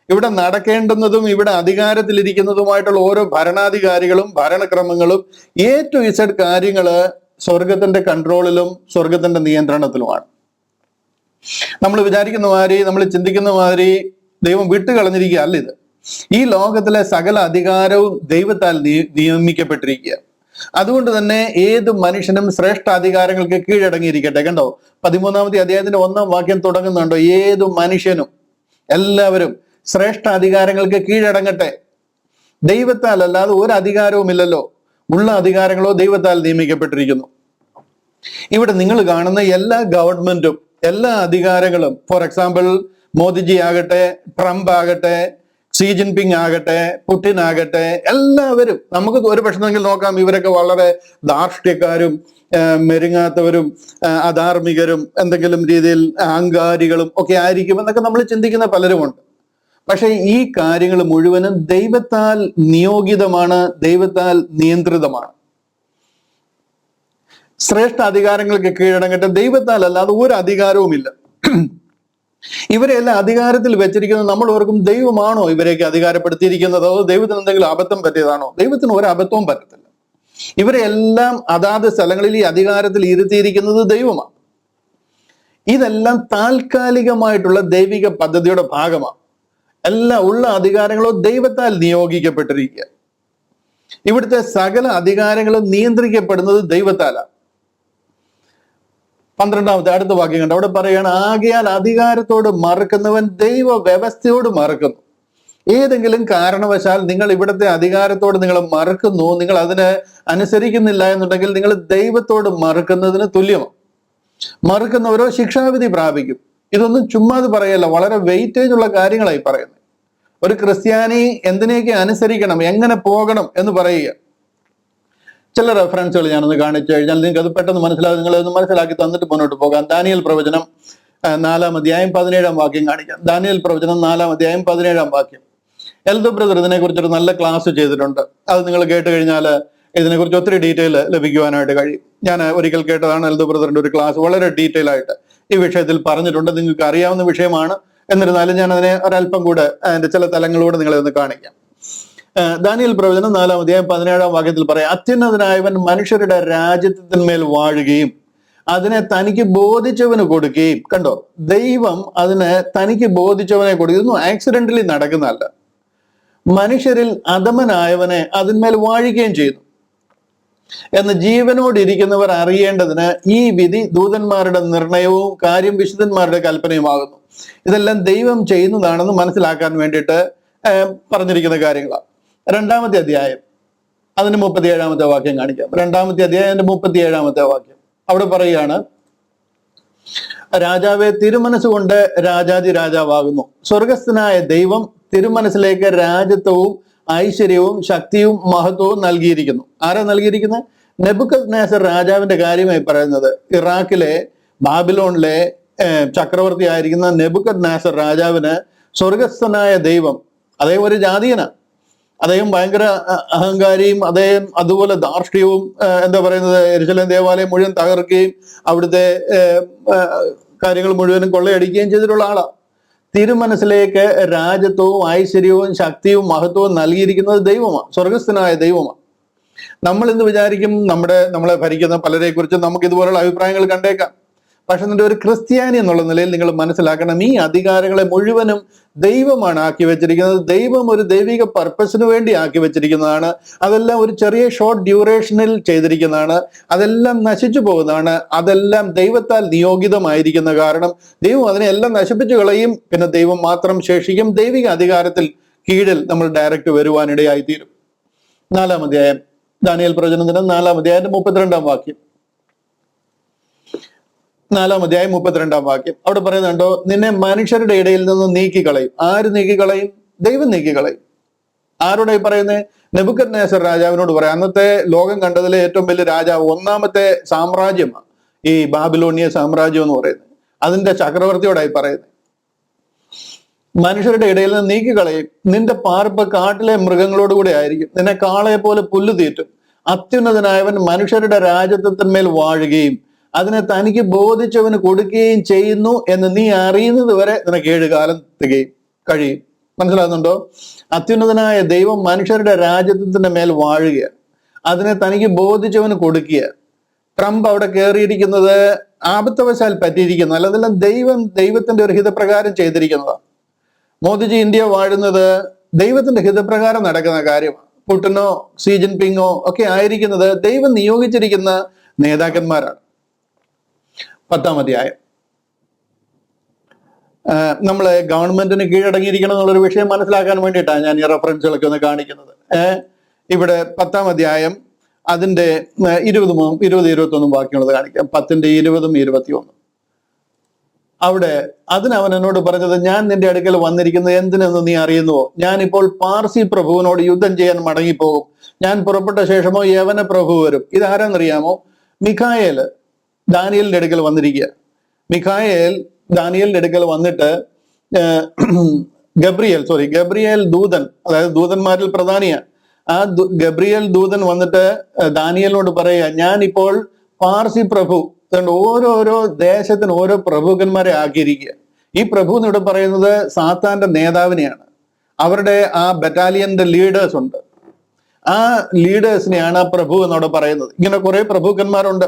ഇവിടെ നടക്കേണ്ടുന്നതും ഇവിടെ അധികാരത്തിലിരിക്കുന്നതുമായിട്ടുള്ള ഓരോ ഭരണാധികാരികളും ഭരണക്രമങ്ങളും A to Z കാര്യങ്ങള് സ്വർഗത്തിന്റെ കൺട്രോളിലും സ്വർഗത്തിന്റെ നിയന്ത്രണത്തിലുമാണ്. നമ്മൾ വിചാരിക്കുന്ന മാതിരി, നമ്മൾ ചിന്തിക്കുന്ന മാതിരി ദൈവം വിട്ടുകളഞ്ഞിരിക്കുക അല്ല ഇത്. ഈ ലോകത്തിലെ സകല അധികാരവും ദൈവത്താൽ നിയമിക്കപ്പെട്ടിരിക്കുക. അതുകൊണ്ട് തന്നെ ഏത് മനുഷ്യനും ശ്രേഷ്ഠ അധികാരങ്ങൾക്ക് കീഴടങ്ങിയിരിക്കട്ടെ. കണ്ടോ, 13-ാമത്തെ അധ്യായത്തിന്റെ 1-ാം വാക്യം തുടങ്ങുന്നുണ്ടോ? ഏതു മനുഷ്യനും, എല്ലാവരും ശ്രേഷ്ഠ അധികാരങ്ങൾക്ക് കീഴടങ്ങട്ടെ. ദൈവത്താൽ അല്ലാതെ ഒരു അധികാരവും ഇല്ലല്ലോ. ഉള്ള അധികാരങ്ങളോ ദൈവത്താൽ നിയമിക്കപ്പെട്ടിരിക്കുന്നു. ഇവിടെ നിങ്ങൾ കാണുന്ന എല്ലാ ഗവൺമെന്റും, എല്ലാ അധികാരങ്ങളും, ഫോർ എക്സാമ്പിൾ മോദിജി ആകട്ടെ, ട്രംപ് ആകട്ടെ, ഷീ ജിൻപിങ് ആകട്ടെ, പുടിൻ ആകട്ടെ, എല്ലാവരും നമുക്ക് ഒരു പക്ഷെങ്കിൽ നോക്കാം, ഇവരൊക്കെ വളരെ ധാർഷ്ട്യക്കാരും മെരുങ്ങാത്തവരും അധാർമികരും എന്തെങ്കിലും രീതിയിൽ അഹങ്കാരികളും ഒക്കെ ആയിരിക്കും എന്നൊക്കെ നമ്മൾ ചിന്തിക്കുന്ന പലരുമുണ്ട്. പക്ഷെ ഈ കാര്യങ്ങൾ മുഴുവനും ദൈവത്താൽ നിയോഗിതമാണ്, ദൈവത്താൽ നിയന്ത്രിതമാണ്. ശ്രേഷ്ഠ അധികാരങ്ങൾക്ക് കീഴടങ്ങട്ടെ. ദൈവത്താൽ അല്ലാതെ ഒരു അധികാരവുമില്ല. ഇവരെല്ലാം അധികാരത്തിൽ വെച്ചിരിക്കുന്നത് നമ്മൾ ഓർക്കും ദൈവമാണോ ഇവരെയൊക്കെ അധികാരപ്പെടുത്തിയിരിക്കുന്നത്, അതോ ദൈവത്തിന് എന്തെങ്കിലും അബദ്ധം പറ്റിയതാണോ? ദൈവത്തിന് ഒരു അബദ്ധവും പറ്റത്തില്ല. ഇവരെ എല്ലാം അതാത് സ്ഥലങ്ങളിൽ ഈ അധികാരത്തിൽ ഇരുത്തിയിരിക്കുന്നത് ദൈവമാണ്. ഇതെല്ലാം താൽക്കാലികമായിട്ടുള്ള ദൈവിക പദ്ധതിയുടെ ഭാഗമാണ്. എല്ലാ ഉള്ള അധികാരങ്ങളോ ദൈവത്താൽ നിയോഗിക്കപ്പെട്ടിരിക്കുക. ഇവിടുത്തെ സകല അധികാരങ്ങളും നിയന്ത്രിക്കപ്പെടുന്നത് ദൈവത്താലാണ്. 12-ാമത്തെ അടുത്ത വാക്യം കണ്ട് അവിടെ പറയാണ്, ആകയാൽ അധികാരത്തോട് മറുക്കുന്നവൻ ദൈവ വ്യവസ്ഥയോട് മറുക്കുന്നു. ഏതെങ്കിലും കാരണവശാൽ നിങ്ങൾ ഇവിടുത്തെ അധികാരത്തോട് നിങ്ങൾ മറുക്കുന്നു, നിങ്ങൾ അതിന് അനുസരിക്കുന്നില്ല എന്നുണ്ടെങ്കിൽ നിങ്ങൾ ദൈവത്തോട് മറുക്കുന്നതിന് തുല്യമാണ്. മറുക്കുന്നവരോ ശിക്ഷാവിധി പ്രാപിക്കും. ഇതൊന്നും ചുമ്മാത് പറയല്ല, വളരെ വെയിറ്റേജ് ഉള്ള കാര്യങ്ങളായി പറയുന്നത്. ഒരു ക്രിസ്ത്യാനി എന്തിനെയൊക്കെ അനുസരിക്കണം, എങ്ങനെ പോകണം എന്ന് പറയുക. ചില റെഫറൻസുകൾ ഞാനൊന്ന് കാണിച്ചു കഴിഞ്ഞാൽ നിങ്ങൾക്ക് അത് പെട്ടെന്ന് മനസ്സിലാകും. നിങ്ങളൊന്ന് മനസ്സിലാക്കി തന്നിട്ട് മുന്നോട്ട് പോകാം. ദാനിയേൽ പ്രവചനം 4-ാം അധ്യായം 17-ാം വാക്യം കാണിക്കാം. ദാനിയേൽ പ്രവചനം 4-ാം അധ്യായം 17-ാം വാക്യം. എൽദോ ബ്രദർ ഇതിനെക്കുറിച്ചൊരു നല്ല ക്ലാസ് ചെയ്തിട്ടുണ്ട്. അത് നിങ്ങൾ കേട്ട് കഴിഞ്ഞാൽ ഇതിനെക്കുറിച്ച് ഒത്തിരി ഡീറ്റെയിൽ ലഭിക്കുവാനായിട്ട് കഴിയും. ഞാൻ ഒരിക്കൽ കേട്ടതാണ് എൽദോ ബ്രദറിന്റെ ഒരു ക്ലാസ്. വളരെ ഡീറ്റെയിൽ ആയിട്ട് ഈ വിഷയത്തിൽ പറഞ്ഞിട്ടുണ്ട്. നിങ്ങൾക്ക് അറിയാവുന്ന വിഷയമാണ്. എന്നിരുന്നാലും ഞാൻ അതിനെ ഒരല്പം കൂടെ അതിന്റെ ചില തലങ്ങളോട് നിങ്ങളെ ഒന്ന് കാണിക്കാം. ദാനിയേൽ പ്രവചനം 4-ാം അധ്യായം 17-ാം വാക്യത്തിൽ പറയാം, അത്യുന്നതനായവൻ മനുഷ്യരുടെ രാജ്യത്തിന്മേൽ വാഴുകയും അതിനെ തനിക്ക് ബോധിച്ചവന് കൊടുക്കുകയും. കണ്ടോ, ദൈവം അതിന് തനിക്ക് ബോധിച്ചവനെ കൊടുക്കും. ഇതൊന്നും ആക്സിഡന്റലി നടക്കുന്നതല്ല. മനുഷ്യരിൽ അധമനായവനെ അതിന്മേൽ വാഴുകയും ചെയ്യുന്നു എന്ന് ജീവനോടിരിക്കുന്നവർ അറിയേണ്ടതിന് ഈ വിധി ദൂതന്മാരുടെ നിർണയവും കാര്യം വിശുദ്ധന്മാരുടെ കൽപ്പനയുമാകുന്നു. ഇതെല്ലാം ദൈവം ചെയ്യുന്നതാണെന്ന് മനസ്സിലാക്കാൻ വേണ്ടിയിട്ട് പറഞ്ഞിരിക്കുന്ന കാര്യങ്ങളാണ്. 2-ാമത്തെ അധ്യായം അതിന് 37-ാമത്തെ വാക്യം കാണിക്കാം. 2-ാമത്തെ അധ്യായം അതിന്റെ 37-ാമത്തെ വാക്യം. അവിടെ പറയുകയാണ്, രാജാവെ തിരുമനസ്സുകൊണ്ട് രാജാതി രാജാവാകുന്നു. സ്വർഗസ്ഥനായ ദൈവം തിരുമനസ്സിലേക്ക് രാജ്യത്വവും ഐശ്വര്യവും ശക്തിയും മഹത്വവും നൽകിയിരിക്കുന്നു. ആരാ നൽകിയിരിക്കുന്നത്? നെബൂഖദ്നേസർ രാജാവിന്റെ കാര്യമായി പറയുന്നത്. ഇറാഖിലെ ബാബിലോണിലെ ചക്രവർത്തി ആയിരിക്കുന്ന നെബൂഖദ്നേസർ രാജാവിന് സ്വർഗസ്ഥനായ ദൈവം, അദ്ദേഹം ഒരു ജാതീയനാണ്, അദ്ദേഹം ഭയങ്കര അഹങ്കാരിയും അദ്ദേഹം അതുപോലെ ധാർഷ്ട്യവും എന്താ പറയുന്നത്, യെരൂശലേം ദേവാലയം മുഴുവൻ തകർക്കുകയും അവിടുത്തെ കാര്യങ്ങൾ മുഴുവനും കൊള്ളയടിക്കുകയും ചെയ്തിട്ടുള്ള ആളാണ്. തിരുമനസ്സിലേക്ക് രാജ്യത്വവും ഐശ്വര്യവും ശക്തിയും മഹത്വവും നൽകിയിരിക്കുന്നത് ദൈവമാണ്, സ്വർഗസ്ഥനായ ദൈവമാണ്. നമ്മൾ ഇന്ന് വിചാരിക്കും നമ്മളെ ഭരിക്കുന്ന പലരെ കുറിച്ച് നമുക്ക് ഇതുപോലുള്ള അഭിപ്രായങ്ങൾ കണ്ടേക്കാം. പക്ഷെ നിന്റെ ഒരു ക്രിസ്ത്യാനി എന്നുള്ള നിലയിൽ നിങ്ങൾ മനസ്സിലാക്കണം, ഈ അധികാരങ്ങളെ മുഴുവനും ദൈവമാണ് ആക്കി വെച്ചിരിക്കുന്നത്. ദൈവം ഒരു ദൈവിക പർപ്പസിന് വേണ്ടി ആക്കി വെച്ചിരിക്കുന്നതാണ്. അതെല്ലാം ഒരു ചെറിയ ഷോർട്ട് ഡ്യൂറേഷനിൽ ചെയ്തിരിക്കുന്നതാണ്. അതെല്ലാം നശിച്ചു പോകുന്നതാണ്. അതെല്ലാം ദൈവത്താൽ നിയോഗിതമായിരിക്കുന്ന കാരണം ദൈവം അതിനെല്ലാം നശിപ്പിച്ചു കളയും. പിന്നെ ദൈവം മാത്രം ശേഷിക്കും. ദൈവിക അധികാരത്തിൽ കീഴിൽ നമ്മൾ ഡയറക്റ്റ് വരുവാനിടയായിത്തീരും. 4-ാം അധ്യായം ദാനിയേൽ പ്രവചനത്തിന് 4-ാം അധ്യായം 32-ാം വാക്യം. 4-ാം അധ്യായം 32-ാം വാക്യം. അവിടെ പറയുന്നുണ്ടോ, നിന്നെ മനുഷ്യരുടെ ഇടയിൽ നിന്ന് നീക്കിക്കളയും. ആര് നീക്കിക്കളയും? ദൈവം നീക്കിക്കളയും. ആരോടെ പറയുന്നത്? നെബൂഖദ്നേസർ രാജാവിനോട് പറയാം. അന്നത്തെ ലോകം കണ്ടതിലെ ഏറ്റവും വലിയ രാജാവ്, 1-ാമത്തെ സാമ്രാജ്യമാണ് ഈ ബാബിലോണിയ സാമ്രാജ്യം എന്ന് പറയുന്നത്. അതിന്റെ ചക്രവർത്തിയോടായി പറയുന്നത്, മനുഷ്യരുടെ ഇടയിൽ നിന്ന് നീക്കിക്കളയും. നിന്റെ പാർപ്പ് കാട്ടിലെ മൃഗങ്ങളോടുകൂടെ ആയിരിക്കും. നിന്നെ കാളയെ പോലെ പുല്ല് തീറ്റും. അത്യുന്നതനായവൻ മനുഷ്യരുടെ രാജ്യത്വത്തിന്മേൽ വാഴുകയും അതിനെ തനിക്ക് ബോധിച്ചവന് കൊടുക്കുകയും ചെയ്യുന്നു എന്ന് നീ അറിയുന്നത് വരെ നിനക്ക് 7 കാലം കഴിയും. മനസ്സിലാകുന്നുണ്ടോ? അത്യുന്നതനായ ദൈവം മനുഷ്യരുടെ രാജ്യത്വത്തിന്റെ മേൽ വാഴുക, അതിനെ തനിക്ക് ബോധിച്ചവന് കൊടുക്കുക. ട്രംപ് അവിടെ കയറിയിരിക്കുന്നത് ആപത്തവശാൽ പറ്റിയിരിക്കുന്നു, അതെല്ലാം ദൈവത്തിന്റെ ഒരു ഹിതപ്രകാരം ചെയ്തിരിക്കുന്നതാണ്. മോദിജി ഇന്ത്യ വാഴുന്നത് ദൈവത്തിന്റെ ഹിതപ്രകാരം നടക്കുന്ന കാര്യമാണ്. പുടിനോ സി ജിൻപിങ്ങോ ഒക്കെ ആയിരിക്കുന്നത് ദൈവം നിയോഗിച്ചിരിക്കുന്ന നേതാക്കന്മാരാണ്. 10-ാം അധ്യായം നമ്മളെ ഗവൺമെന്റിന് കീഴടങ്ങിയിരിക്കണം എന്നുള്ളൊരു വിഷയം മനസ്സിലാക്കാൻ വേണ്ടിയിട്ടാണ് ഞാൻ ഈ റെഫറൻസുകളൊക്കെ ഒന്ന് കാണിക്കുന്നത്. ഇവിടെ 10-ാം അധ്യായം അതിന്റെ 20-21 വാക്യങ്ങളത് കാണിക്കാം. 10-ന്റെ 20-ഉം 21. അവിടെ അതിനവൻ എന്നോട് പറഞ്ഞത്, ഞാൻ നിന്റെ അടുക്കൽ വന്നിരിക്കുന്നത് എന്തിനെന്ന് നീ അറിയുന്നുവോ? ഞാൻ ഇപ്പോൾ പാർസി പ്രഭുവിനോട് യുദ്ധം ചെയ്യാൻ മടങ്ങിപ്പോകും. ഞാൻ പുറപ്പെട്ട ശേഷമോ യവന പ്രഭു വരും. ഇതാരാന്നറിയാമോ? മിഖായേൽ ദാനിയേലിന്റെ അടുക്കൽ വന്നിരിക്കുക. മിഖായേൽ ദാനിയേലിന്റെ അടുക്കൽ വന്നിട്ട് ഗബ്രിയേൽ ദൂതൻ, അതായത് ദൂതന്മാരിൽ പ്രധാനിയാണ്. ആ ഗബ്രിയേൽ ദൂതൻ വന്നിട്ട് ദാനിയേലിനോട് പറയുക, ഞാൻ ഇപ്പോൾ പാർസി പ്രഭു, അതുകൊണ്ട് ഓരോരോ ദേശത്തിന് ഓരോ പ്രഭുക്കന്മാരെ ആക്കിയിരിക്കുക. ഈ പ്രഭു എന്നിവിടെ പറയുന്നത് സാത്താന്റെ നേതാവിനെയാണ്. അവരുടെ ആ ബറ്റാലിയന്റെ ലീഡേഴ്സ് ഉണ്ട്. ആ ലീഡേഴ്സിനെയാണ് ആ പ്രഭു എന്നവിടെ പറയുന്നത്. ഇങ്ങനെ കുറെ പ്രഭുക്കന്മാരുണ്ട്.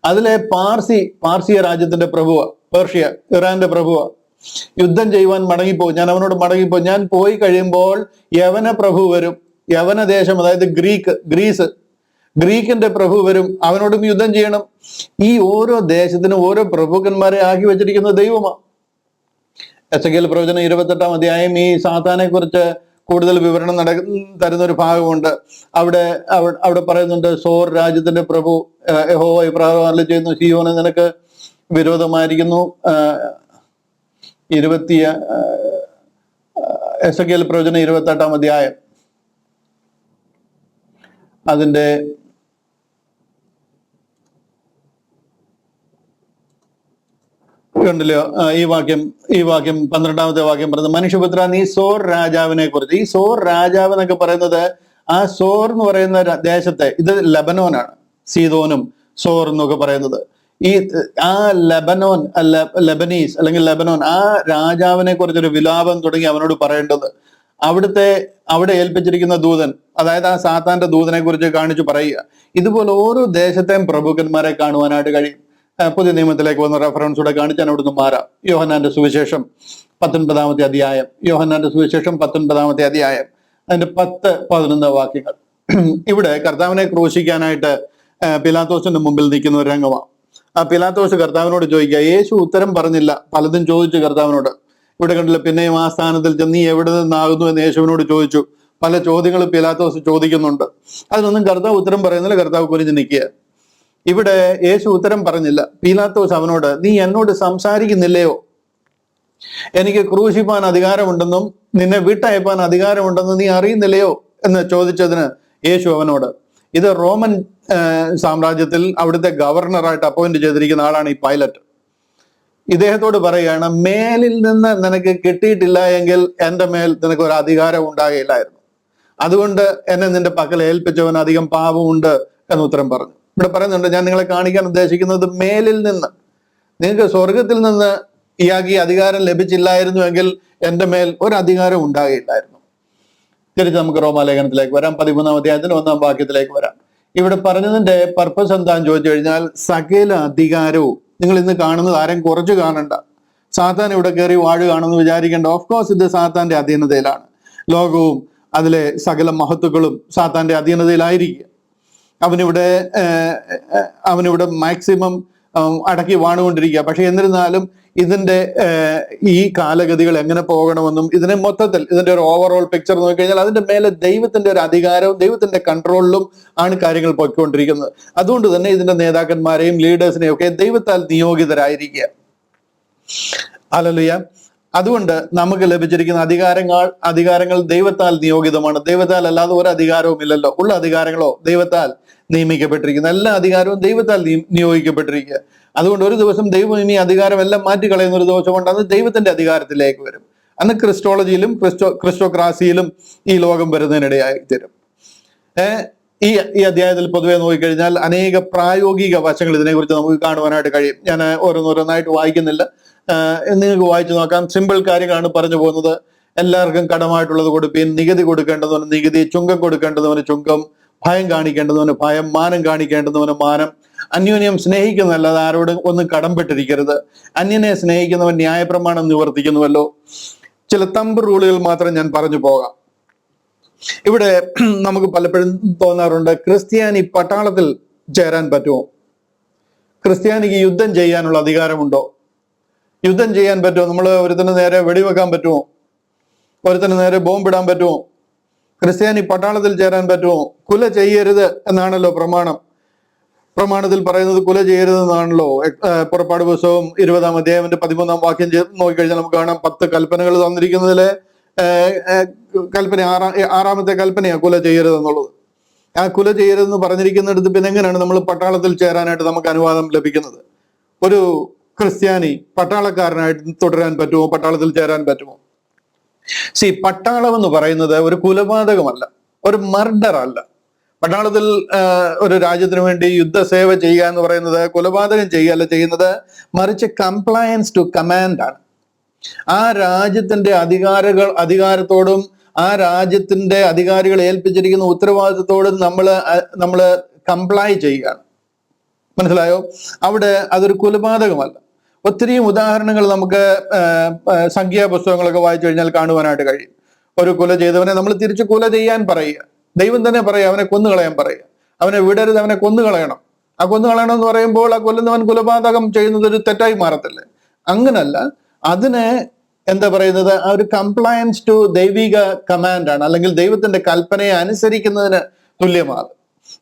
അതിലെ പാർസിയ രാജ്യത്തിന്റെ പ്രഭുവ, പേർഷ്യ, ഇറാന്റെ പ്രഭുവ. യുദ്ധം ചെയ്യുവാൻ മടങ്ങിപ്പോകും. ഞാൻ അവനോട് മടങ്ങിപ്പോകും. ഞാൻ പോയി കഴിയുമ്പോൾ യവന പ്രഭു വരും. യവന ദേശം, അതായത് ഗ്രീക്കിന്റെ പ്രഭു വരും. അവനോടും യുദ്ധം ചെയ്യണം. ഈ ഓരോ ദേശത്തിനും ഓരോ പ്രഭുക്കന്മാരെ ആക്കി വെച്ചിരിക്കുന്ന ദൈവമാണ്. എസെക്കിയേൽ പ്രവചനം 28-ാം അധ്യായം ഈ സാത്താനെ കുറിച്ച് കൂടുതൽ വിവരണം തരുന്ന ഒരു ഭാഗമുണ്ട്. അവിടെ പറയുന്നുണ്ട്, സോർ രാജ്യത്തിന്റെ പ്രഭു യഹോവ ഇപ്രകാരം അരുളിച്ചെയ്യുന്നു, സീയോനെ നിനക്ക് വിരോധമായിരിക്കുന്നു. എസെക്കിയേൽ പ്രവചനം 28-ാം അധ്യായം അതിന്റെ കണ്ടല്ലോ ഈ വാക്യം 12-ാമത്തെ വാക്യം പറയുന്നത്, മനുഷ്യപുത്ര നീ സോർ രാജാവിനെ കുറിച്ച്. ഈ സോർ രാജാവ് എന്നൊക്കെ പറയുന്നത് ആ സോർ എന്ന് പറയുന്ന ദേശത്തെ, ഇത് ലബനോനാണ്, സീതോനും സോർ എന്നൊക്കെ പറയുന്നത്. ഈ ആ ലബനീസ് അല്ലെങ്കിൽ ലബനോൻ, ആ രാജാവിനെ കുറിച്ചൊരു വിലാപം തുടങ്ങി അവനോട് പറയേണ്ടത്. അവിടെ ഏൽപ്പിച്ചിരിക്കുന്ന ദൂതൻ, അതായത് ആ സാത്താന്റെ ദൂതനെ കുറിച്ച് കാണിച്ചു പറയുക. ഇതുപോലെ ഓരോ ദേശത്തെയും പ്രഭുക്കന്മാരെ കാണുവാനായിട്ട് കഴിയും. പുതിയ നിയമത്തിലേക്ക് വന്ന റെഫറൻസൂടെ കാണിച്ചാൽ അവിടുന്ന് മാറാം. യോഹന്നാന്റെ സുവിശേഷം 19-ാമത്തെ അധ്യായം, യോഹന്നാന്റെ സുവിശേഷം 19-ാമത്തെ അധ്യായം, അതിന്റെ 10-11 വാക്യങ്ങൾ. ഇവിടെ കർത്താവിനെ ക്രൂശിക്കാനായിട്ട് പിലാത്തോസിന്റെ മുമ്പിൽ നിൽക്കുന്ന ഒരു രംഗമാണ്. ആ പിലാത്തോസ് കർത്താവിനോട് ചോദിക്കുക, യേശു ഉത്തരം പറഞ്ഞില്ല, പലതും ചോദിച്ചു കർത്താവിനോട്. ഇവിടെ കണ്ടില്ല, പിന്നെയും ആ സ്ഥാനത്തിൽ ചെന്ന് നീ എവിടെ നിന്നാകുന്നു എന്ന് യേശുവിനോട് ചോദിച്ചു. പല ചോദ്യങ്ങൾ പിലാത്തോസ് ചോദിക്കുന്നുണ്ട്. അതിനൊന്നും കർത്താവ് ഉത്തരം പറയുന്നില്ല. കർത്താവ് കുനിഞ്ഞ് നിൽക്കുക. ഇവിടെ യേശു ഉത്തരം പറഞ്ഞില്ല. പീലാത്തോസ് അവനോട്, നീ എന്നോട് സംസാരിക്കുന്നില്ലയോ? എനിക്ക് ക്രൂശിപ്പാൻ അധികാരമുണ്ടെന്നും നിന്നെ വിട്ടയപ്പാൻ അധികാരമുണ്ടെന്നും നീ അറിയുന്നില്ലയോ എന്ന് ചോദിച്ചതിന് യേശു അവനോട്, ഇത് റോമൻ സാമ്രാജ്യത്തിൽ അവിടുത്തെ ഗവർണറായിട്ട് അപ്പോയിന്റ് ചെയ്തിരിക്കുന്ന ആളാണ് ഈ പൈലറ്റ്. ഇദ്ദേഹത്തോട് പറയുകയാണ്, മേലിൽ നിന്ന് നിനക്ക് കിട്ടിയിട്ടില്ല എങ്കിൽ എൻ്റെ മേൽ നിനക്ക് ഒരു അധികാരം ഉണ്ടാകുകയില്ലായിരുന്നു. അതുകൊണ്ട് എന്നെ നിന്റെ പക്കൽ ഏൽപ്പിച്ചവൻ അധികം പാപമുണ്ട് എന്ന് ഉത്തരം പറഞ്ഞു. ഇവിടെ പറയുന്നുണ്ട്, ഞാൻ നിങ്ങളെ കാണിക്കാൻ ഉദ്ദേശിക്കുന്നത് മേലിൽ നിന്ന്, നിങ്ങൾക്ക് സ്വർഗത്തിൽ നിന്ന് ഇയാൾക്ക് ഈ അധികാരം ലഭിച്ചില്ലായിരുന്നുവെങ്കിൽ എൻ്റെ മേൽ ഒരു അധികാരം ഉണ്ടാകുകയില്ലായിരുന്നു. തിരിച്ച് നമുക്ക് റോമാലേഖനത്തിലേക്ക് വരാം. 13-ാം അധ്യായത്തിന് 1-ാം വാക്യത്തിലേക്ക് വരാം. ഇവിടെ പറഞ്ഞതിന്റെ പർപ്പസ് എന്താന്ന് ചോദിച്ചു കഴിഞ്ഞാൽ, സകല അധികാരവും നിങ്ങൾ ഇന്ന് കാണുന്നത് ആരും കുറച്ച് കാണണ്ട. സാത്താൻ ഇവിടെ കയറി വാഴുകയാണെന്ന് വിചാരിക്കേണ്ട. ഓഫ് കോഴ്സ് ഇത് സാത്താന്റെ അധീനതയിലാണ്. ലോകവും അതിലെ സകല മഹത്തുക്കളും സാത്താന്റെ അധീനതയിലായിരിക്കുക. അവനിവിടെ മാക്സിമം അടക്കി വാണുകൊണ്ടിരിക്കുക. പക്ഷെ എന്നിരുന്നാലും ഇതിന്റെ ഈ കാലഗതികൾ എങ്ങനെ പോകണമെന്നും ഇതിനെ മൊത്തത്തിൽ ഇതിന്റെ ഒരു ഓവറോൾ പിക്ചർ നോക്കിക്കഴിഞ്ഞാൽ അതിന്റെ മേലെ ദൈവത്തിന്റെ ഒരു അധികാരവും ദൈവത്തിന്റെ കൺട്രോളിലും ആണ് കാര്യങ്ങൾ പോയിക്കൊണ്ടിരിക്കുന്നത്. അതുകൊണ്ട് തന്നെ ഇതിന്റെ നേതാക്കന്മാരെയും ലീഡേഴ്സിനെയും ഒക്കെ ദൈവത്താൽ നിയോഗിതരായിരിക്കുക. ഹല്ലേലൂയ. അതുകൊണ്ട് നമുക്ക് ലഭിച്ചിരിക്കുന്ന അധികാരങ്ങൾ ദൈവത്താൽ നിയോഗിതമാണ്. ദൈവത്താൽ അല്ലാതെ ഒരു അധികാരവും ഇല്ലല്ലോ. ഉള്ള അധികാരങ്ങളോ ദൈവത്താൽ നിയമിക്കപ്പെട്ടിരിക്കുന്ന എല്ലാ അധികാരവും ദൈവത്താൽ നിയോഗിക്കപ്പെട്ടിരിക്കുക. അതുകൊണ്ട് ഒരു ദിവസം ദൈവം ഇനി അധികാരം എല്ലാം മാറ്റിക്കളയുന്ന ഒരു ദിവസം കൊണ്ട് അത് ദൈവത്തിന്റെ അധികാരത്തിലേക്ക് വരും. അന്ന് ക്രിസ്റ്റോളജിയിലും ക്രിസ്റ്റോക്രാസിയിലും ഈ ലോകം വരുന്നതിനിടയായി തരും. ഈ അധ്യായത്തിൽ പൊതുവെ നോക്കിക്കഴിഞ്ഞാൽ അനേക പ്രായോഗിക വശങ്ങൾ ഇതിനെക്കുറിച്ച് നമുക്ക് കാണുവാനായിട്ട് കഴിയും. ഞാൻ ഓരോന്നോരോന്നായിട്ട് വായിക്കുന്നില്ല, നിങ്ങൾക്ക് വായിച്ചു നോക്കാം. സിമ്പിൾ കാര്യങ്ങളാണ് പറഞ്ഞു പോകുന്നത്. എല്ലാവർക്കും കടമായിട്ടുള്ളത് കൊടുപ്പീൻ, നികുതി കൊടുക്കേണ്ടതുവന് നികുതി, ചുങ്കം കൊടുക്കേണ്ടതുവന് ചുങ്കം, ഭയം കാണിക്കേണ്ടതുവന് ഭയം, മാനം കാണിക്കേണ്ടതുവന് മാനം, അന്യോന്യം സ്നേഹിക്കുന്നതല്ലാതെ ആരോടും ഒന്നും കടംപെട്ടിരിക്കരുത്, അന്യനെ സ്നേഹിക്കുന്നവൻ ന്യായപ്രമാണം നിവർത്തിക്കുന്നുവല്ലോ. ചില തമ്പ് റൂളുകൾ മാത്രം ഞാൻ പറഞ്ഞു പോകാം. ഇവിടെ നമുക്ക് പലപ്പോഴും തോന്നാറുണ്ട്, ക്രിസ്ത്യാനി പട്ടാളത്തിൽ ചേരാൻ പറ്റുമോ? ക്രിസ്ത്യാനിക്ക് യുദ്ധം ചെയ്യാനുള്ള അധികാരമുണ്ടോ? യുദ്ധം ചെയ്യാൻ പറ്റുമോ? നമ്മൾ ഒരുത്തിന് നേരെ വെടിവെക്കാൻ പറ്റുമോ? ഒരുത്തിന് നേരെ ബോംബിടാൻ പറ്റുമോ? ക്രിസ്ത്യാനി പട്ടാളത്തിൽ ചേരാൻ പറ്റുമോ? കുല ചെയ്യരുത് എന്നാണല്ലോ പ്രമാണത്തിൽ പറയുന്നത്. കുല ചെയ്യരുതെന്നാണല്ലോ. പുറപ്പാട് പുസ്തകം 20-ാം അധ്യായത്തിന്റെ 13-ാം വാക്യം നോക്കിക്കഴിഞ്ഞാൽ നമുക്ക് കാണാം. 10 കൽപ്പനകൾ തന്നിരിക്കുന്നതിലെ കൽപ്പന 6-ാമത്തെ കൽപ്പനയാണ് കുല ചെയ്യരുതെന്നുള്ളത്. ആ കുല ചെയ്യരുതെന്ന് പറഞ്ഞിരിക്കുന്നിടത്ത് പിന്നെ എങ്ങനെയാണ് നമ്മൾ പട്ടാളത്തിൽ ചേരാനായിട്ട് നമുക്ക് അനുവാദം ലഭിക്കുന്നത്? ഒരു ക്രിസ്ത്യാനി പട്ടാളക്കാരനായിട്ട് തുടരാൻ പറ്റുമോ? പട്ടാളത്തിൽ ചേരാൻ പറ്റുമോ? പട്ടാളം എന്ന് പറയുന്നത് ഒരു കൊലപാതകമല്ല, ഒരു മർഡർ അല്ല. പട്ടാളത്തിൽ ഒരു രാജ്യത്തിന് വേണ്ടി യുദ്ധസേവ ചെയ്യുക എന്ന് പറയുന്നത് കൊലപാതകം ചെയ്യുകയല്ല ചെയ്യുന്നത്, മറിച്ച് കംപ്ലയൻസ് ടു കമാൻഡ് ആണ്. ആ രാജ്യത്തിന്റെ അധികാരത്തോടും ആ രാജ്യത്തിന്റെ അധികാരികൾ ഏൽപ്പിച്ചിരിക്കുന്ന ഉത്തരവാദിത്തത്തോടും നമ്മള് കംപ്ലൈ ചെയ്യുകയാണ്. മനസ്സിലായോ? അവിടെ അതൊരു കൊലപാതകമല്ല. ഒത്തിരിയും ഉദാഹരണങ്ങൾ നമുക്ക് സംഖ്യാപുസ്തകങ്ങളൊക്കെ വായിച്ചു കഴിഞ്ഞാൽ കാണുവാനായിട്ട് കഴിയും. ഒരു കൊല ചെയ്തവനെ നമ്മൾ തിരിച്ച് കൊല ചെയ്യാൻ പറയുക. ദൈവം തന്നെ പറയുക, അവനെ കൊന്നുകളയാൻ പറയുക. അവനെ വിടരുത്, അവനെ കൊന്നുകളയണം. ആ കൊന്നുകളയണം എന്ന് പറയുമ്പോൾ ആ കൊല്ലുന്നവൻ കൊലപാതകം ചെയ്യുന്നത് ഒരു തെറ്റായി മാറത്തില്ലേ? അങ്ങനല്ല. അതിനെ എന്താ പറയുന്നത്? ആ ഒരു കംപ്ലയൻസ് ടു ദൈവിക കമാൻഡാണ്, അല്ലെങ്കിൽ ദൈവത്തിന്റെ കൽപ്പനയെ അനുസരിക്കുന്നതിന് തുല്യമാണ്.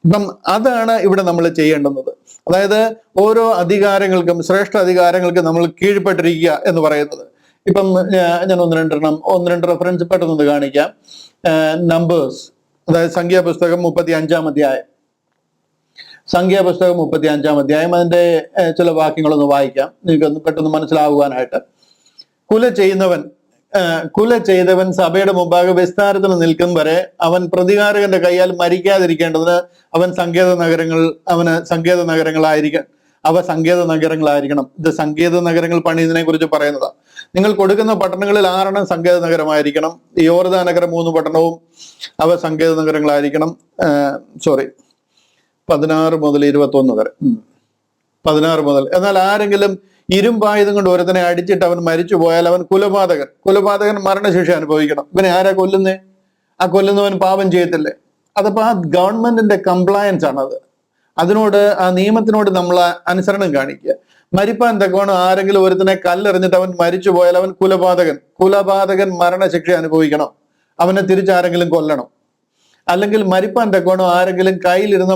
അപ്പം അതാണ് ഇവിടെ നമ്മൾ ചെയ്യേണ്ടുന്നത്. അതായത് ഓരോ അധികാരങ്ങൾക്കും, ശ്രേഷ്ഠ അധികാരങ്ങൾക്കും നമ്മൾ കീഴ്പ്പെട്ടിരിക്കുക എന്ന് പറയുന്നത്. ഇപ്പം ഞാൻ ഒന്ന് രണ്ട് റെഫറൻസ് പെട്ടെന്ന് കാണിക്കാം. നമ്പേഴ്സ്, അതായത് സംഖ്യാപുസ്തകം 35-ാം അധ്യായം. സംഖ്യാപുസ്തകം 35-ാം അധ്യായം, അതിന്റെ ചില വാക്യങ്ങളൊന്ന് വായിക്കാം, നിങ്ങൾക്കൊന്ന് പെട്ടെന്ന് മനസ്സിലാകുവാനായിട്ട്. കുല ചെയ്തവൻ സഭയുടെ മുമ്പാകെ വിസ്താരത്തിന് നിൽക്കും വരെ അവൻ പ്രതികാരകന്റെ കൈയാൽ മരിക്കാതിരിക്കേണ്ടതിന് അവന് സങ്കേത നഗരങ്ങളായിരിക്കണം. ഇത് സങ്കേത നഗരങ്ങൾ പണിയുന്നതിനെ കുറിച്ച് പറയുന്നതാണ്. നിങ്ങൾ കൊടുക്കുന്ന പട്ടണങ്ങളിൽ 6 സങ്കേത നഗരമായിരിക്കണം. യോർദാൻ നഗരം 3 പട്ടണവും അവ സങ്കേത നഗരങ്ങളായിരിക്കണം. 16 മുതൽ 21 വരെ. 16 മുതൽ. എന്നാൽ ആരെങ്കിലും ഇരുമ്പായുധം കൊണ്ട് ഒരുത്തനെ അടിച്ചിട്ട് അവൻ മരിച്ചു പോയാൽ അവൻ കുലപാതകൻ മരണശിക്ഷ അനുഭവിക്കണം. ഇവനെ ആരാ കൊല്ലുന്നേ? ആ കൊല്ലുന്നവൻ പാപം ചെയ്യത്തില്ലേ? അതപ്പോ ആ ഗവൺമെന്റിന്റെ കംപ്ലയൻസ് ആണത്. ആ നിയമത്തിനോട് നമ്മൾ അനുസരണം കാണിക്കുക. മരിപ്പാൻ തക്കവണ്ണം ആരെങ്കിലും ഒരുത്തനെ കല്ലെറിഞ്ഞിട്ട് അവൻ മരിച്ചു പോയാൽ അവൻ കുലപാതകൻ മരണശിക്ഷ അനുഭവിക്കണം. അവനെ തിരിച്ചാരെങ്കിലും കൊല്ലണം. അല്ലെങ്കിൽ മരിപ്പാൻ തക്കവണ്ണം ആരെങ്കിലും കയ്യിലിരുന്ന